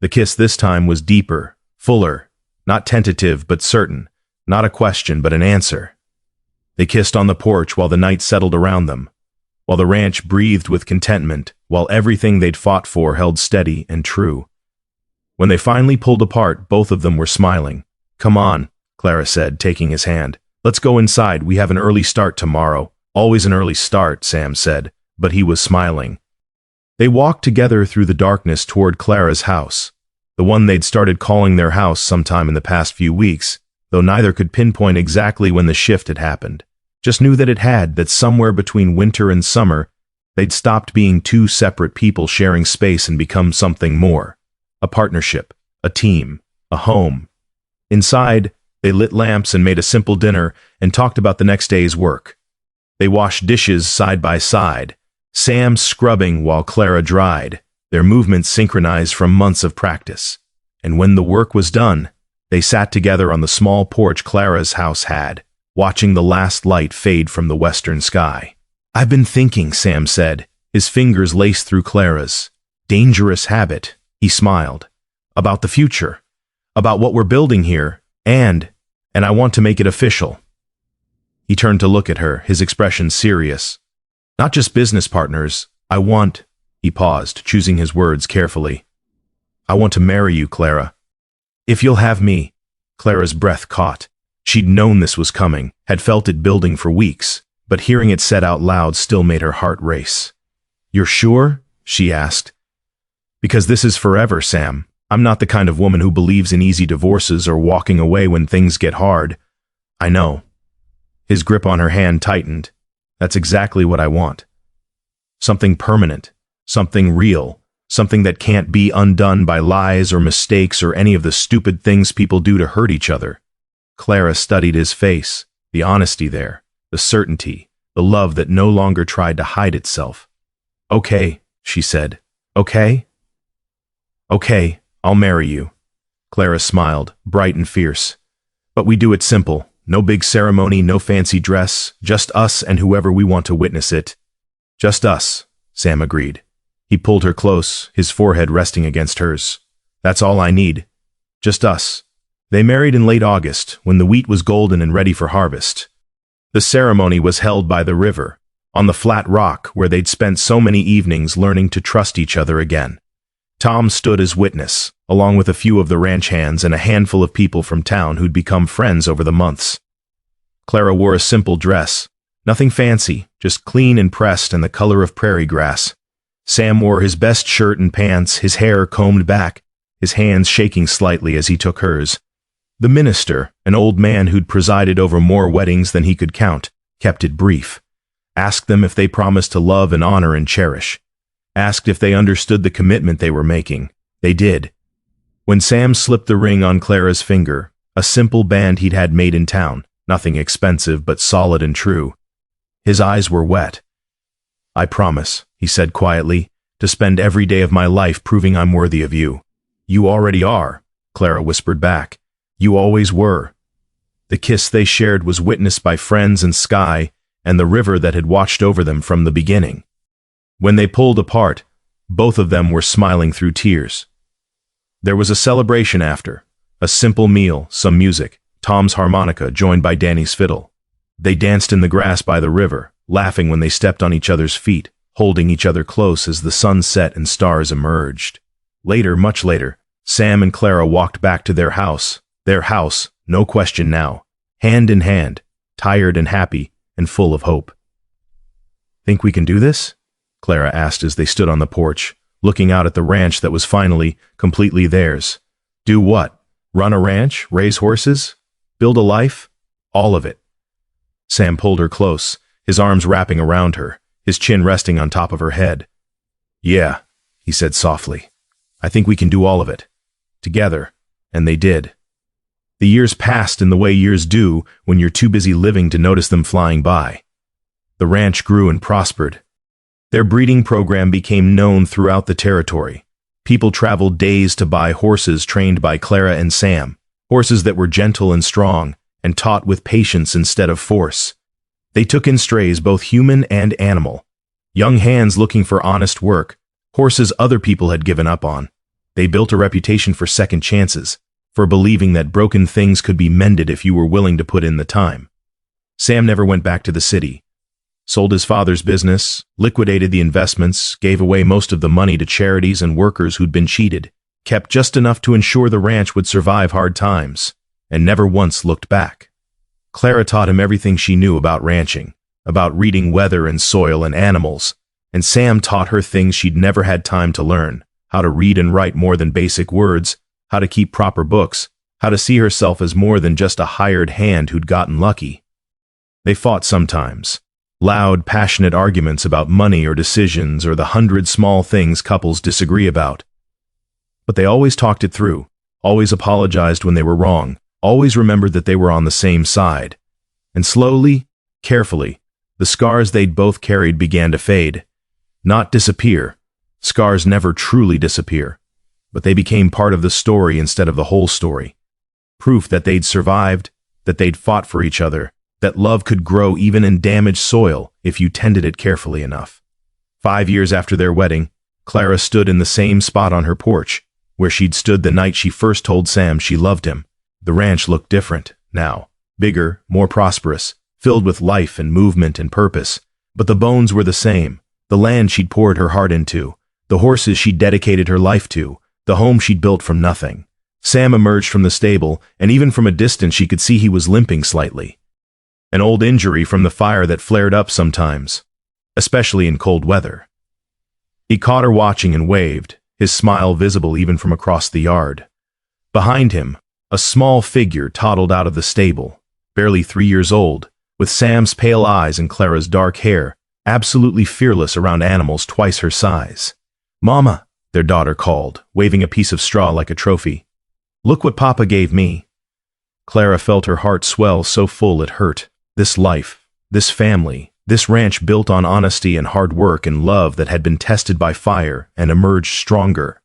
The kiss this time was deeper, fuller, not tentative but certain, not a question but an answer. They kissed on the porch while the night settled around them, while the ranch breathed with contentment, while everything they'd fought for held steady and true. When they finally pulled apart, both of them were smiling. "Come on," Clara said, taking his hand. "Let's go inside. We have an early start tomorrow." "Always an early start," Sam said, but he was smiling. They walked together through the darkness toward Clara's house, the one they'd started calling their house sometime in the past few weeks, though neither could pinpoint exactly when the shift had happened. Just knew that it had, that somewhere between winter and summer, they'd stopped being two separate people sharing space and become something more. A partnership, a team, a home. Inside, they lit lamps and made a simple dinner and talked about the next day's work. They washed dishes side by side, Sam scrubbing while Clara dried, their movements synchronized from months of practice. And when the work was done, they sat together on the small porch Clara's house had, watching the last light fade from the western sky. "I've been thinking," Sam said, his fingers laced through Clara's. "Dangerous habit," he smiled. "About the future. About what we're building here, and I want to make it official." He turned to look at her, his expression serious. "Not just business partners. I want—" He paused, choosing his words carefully. "I want to marry you, Clara. If you'll have me." Clara's breath caught. She'd known this was coming, had felt it building for weeks, but hearing it said out loud still made her heart race. "You're sure?" she asked. "Because this is forever, Sam. I'm not the kind of woman who believes in easy divorces or walking away when things get hard." "I know." His grip on her hand tightened. "That's exactly what I want. Something permanent, something real, something that can't be undone by lies or mistakes or any of the stupid things people do to hurt each other." Clara studied his face, the honesty there, the certainty, the love that no longer tried to hide itself. "Okay," she said. "Okay? Okay, I'll marry you." Clara smiled, bright and fierce. "But we do it simple. No big ceremony, no fancy dress, just us and whoever we want to witness it." "Just us," Sam agreed. He pulled her close, his forehead resting against hers. "That's all I need. Just us." They married in late August, when the wheat was golden and ready for harvest. The ceremony was held by the river, on the flat rock where they'd spent so many evenings learning to trust each other again. Tom stood as witness, along with a few of the ranch hands and a handful of people from town who'd become friends over the months. Clara wore a simple dress, Nothing fancy, just clean and pressed and the color of prairie grass. Sam wore his best shirt and pants, his hair combed back, his hands shaking slightly as he took hers. The minister, an old man who'd presided over more weddings than he could count, kept it brief. Asked them if they promised to love and honor and cherish. Asked if they understood the commitment they were making. They did. When Sam slipped the ring on Clara's finger, a simple band he'd had made in town, nothing expensive but solid and true, his eyes were wet. "I promise," he said quietly, "to spend every day of my life proving I'm worthy of you." "You already are," Clara whispered back. "You always were." The kiss they shared was witnessed by friends and sky and the river that had watched over them from the beginning. When they pulled apart, both of them were smiling through tears. There was a celebration after, a simple meal, some music, Tom's harmonica joined by Danny's fiddle. They danced in the grass by the river, laughing when they stepped on each other's feet, holding each other close as the sun set and stars emerged. Later, much later, Sam and Clara walked back to their house, no question now, hand in hand, tired and happy and full of hope. "Think we can do this?" Clara asked as they stood on the porch, looking out at the ranch that was finally, completely theirs. "Do what? Run a ranch? Raise horses? Build a life?" "All of it." Sam pulled her close, his arms wrapping around her, his chin resting on top of her head. "Yeah," he said softly. "I think we can do all of it. Together." And they did. The years passed in the way years do when you're too busy living to notice them flying by. The ranch grew and prospered. Their breeding program became known throughout the territory. People traveled days to buy horses trained by Clara and Sam, horses that were gentle and strong, and taught with patience instead of force. They took in strays, both human and animal. Young hands looking for honest work, horses other people had given up on. They built a reputation for second chances, for believing that broken things could be mended if you were willing to put in the time. Sam never went back to the city. Sold his father's business, liquidated the investments, gave away most of the money to charities and workers who'd been cheated, kept just enough to ensure the ranch would survive hard times, and never once looked back. Clara taught him everything she knew about ranching, about reading weather and soil and animals, and Sam taught her things she'd never had time to learn, how to read and write more than basic words, how to keep proper books, how to see herself as more than just a hired hand who'd gotten lucky. They fought sometimes. Loud, passionate arguments about money or decisions or the 100 small things couples disagree about. But they always talked it through, always apologized when they were wrong, always remembered that they were on the same side. And slowly, carefully, the scars they'd both carried began to fade. Not disappear. Scars never truly disappear. But they became part of the story instead of the whole story. Proof that they'd survived, that they'd fought for each other, that love could grow even in damaged soil if you tended it carefully enough. 5 years after their wedding, Clara stood in the same spot on her porch, where she'd stood the night she first told Sam she loved him. The ranch looked different, now. Bigger, more prosperous, filled with life and movement and purpose. But the bones were the same. The land she'd poured her heart into, the horses she'd dedicated her life to, the home she'd built from nothing. Sam emerged from the stable, and even from a distance she could see he was limping slightly. An old injury from the fire that flared up sometimes, especially in cold weather. He caught her watching and waved, his smile visible even from across the yard. Behind him, a small figure toddled out of the stable, barely 3 years old, with Sam's pale eyes and Clara's dark hair, absolutely fearless around animals twice her size. "Mama," their daughter called, waving a piece of straw like a trophy. "Look what Papa gave me." Clara felt her heart swell so full it hurt. This life, this family, this ranch built on honesty and hard work and love that had been tested by fire and emerged stronger.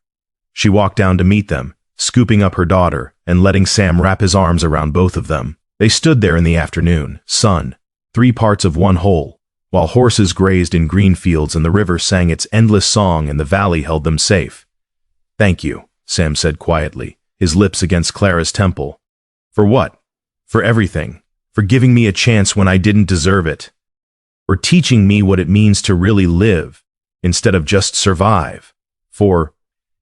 She walked down to meet them, scooping up her daughter and letting Sam wrap his arms around both of them. They stood there in the afternoon, sun, 3 parts of one whole, while horses grazed in green fields and the river sang its endless song and the valley held them safe. "Thank you," Sam said quietly, his lips against Clara's temple. "For what?" "For everything. For giving me a chance when I didn't deserve it. For teaching me what it means to really live, instead of just survive. For,"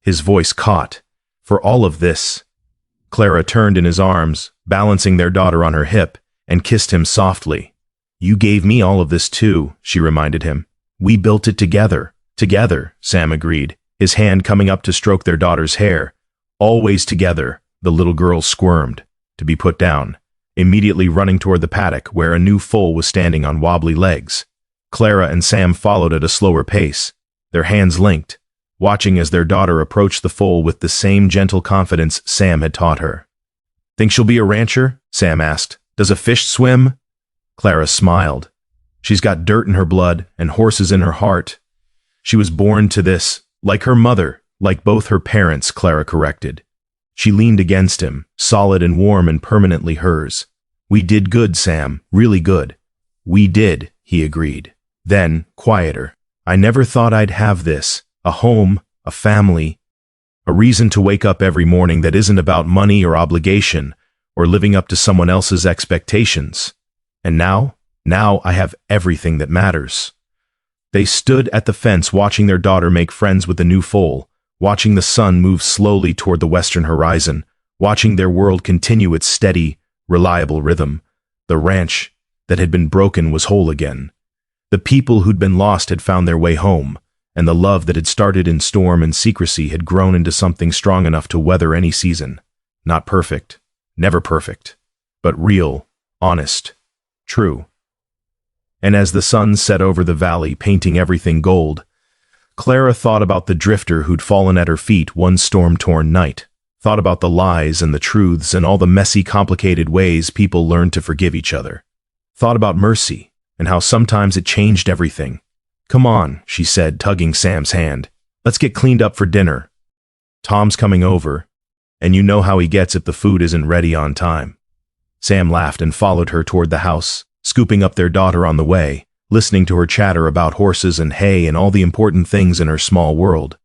his voice caught, "for all of this." Clara turned in his arms, balancing their daughter on her hip, and kissed him softly. You gave me all of this too, she reminded him. We built it together. Together, Sam agreed, his hand coming up to stroke their daughter's hair. Always together, the little girl squirmed, to be put down, immediately running toward the paddock where a new foal was standing on wobbly legs. Clara and Sam followed at a slower pace, their hands linked, watching as their daughter approached the foal with the same gentle confidence Sam had taught her. Think she'll be a rancher? Sam asked. Does a fish swim? Clara smiled. She's got dirt in her blood and horses in her heart. She was born to this, like her mother, like both her parents, Clara corrected. She leaned against him, solid and warm and permanently hers. We did good, Sam, really good. We did, he agreed. Then, quieter. I never thought I'd have this, a home, a family, a reason to wake up every morning that isn't about money or obligation, or living up to someone else's expectations. And now I have everything that matters. They stood at the fence watching their daughter make friends with the new foal, watching the sun move slowly toward the western horizon, watching their world continue its steady, reliable rhythm. The ranch that had been broken was whole again. The people who'd been lost had found their way home, and the love that had started in storm and secrecy had grown into something strong enough to weather any season. Not perfect, never perfect, but real, honest, true. And as the sun set over the valley, painting everything gold, Clara thought about the drifter who'd fallen at her feet one storm-torn night, thought about the lies and the truths and all the messy, complicated ways people learned to forgive each other, thought about mercy and how sometimes it changed everything. Come on, she said, tugging Sam's hand. Let's get cleaned up for dinner. Tom's coming over, and you know how he gets if the food isn't ready on time. Sam laughed and followed her toward the house, scooping up their daughter on the way, listening to her chatter about horses and hay and all the important things in her small world.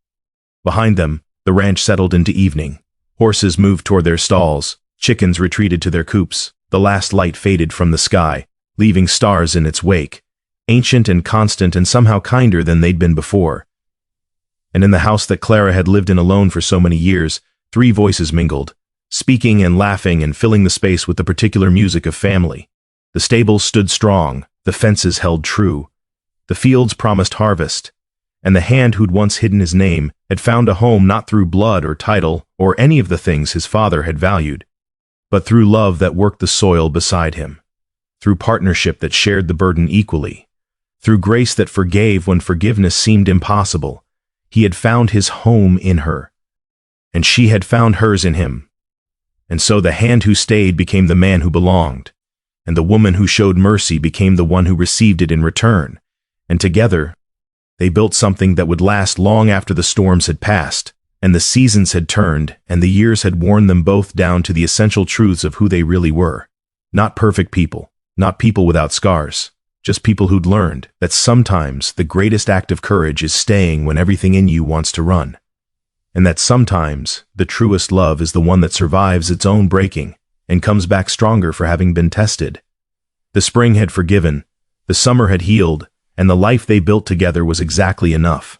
Behind them, the ranch settled into evening. Horses moved toward their stalls, chickens retreated to their coops, the last light faded from the sky, leaving stars in its wake, ancient and constant and somehow kinder than they'd been before. And in the house that Clara had lived in alone for so many years, three voices mingled, speaking and laughing and filling the space with the particular music of family. The stables stood strong, the fences held true, the fields promised harvest, and the hand who'd once hidden his name had found a home not through blood or title or any of the things his father had valued, but through love that worked the soil beside him, through partnership that shared the burden equally, through grace that forgave when forgiveness seemed impossible. He had found his home in her, and she had found hers in him. And so the hand who stayed became the man who belonged, and the woman who showed mercy became the one who received it in return, and together they built something that would last long after the storms had passed, and the seasons had turned, and the years had worn them both down to the essential truths of who they really were. Not perfect people, not people without scars, just people who'd learned that sometimes the greatest act of courage is staying when everything in you wants to run, and that sometimes the truest love is the one that survives its own breaking and comes back stronger for having been tested. The spring had forgiven, the summer had healed, and the life they built together was exactly enough.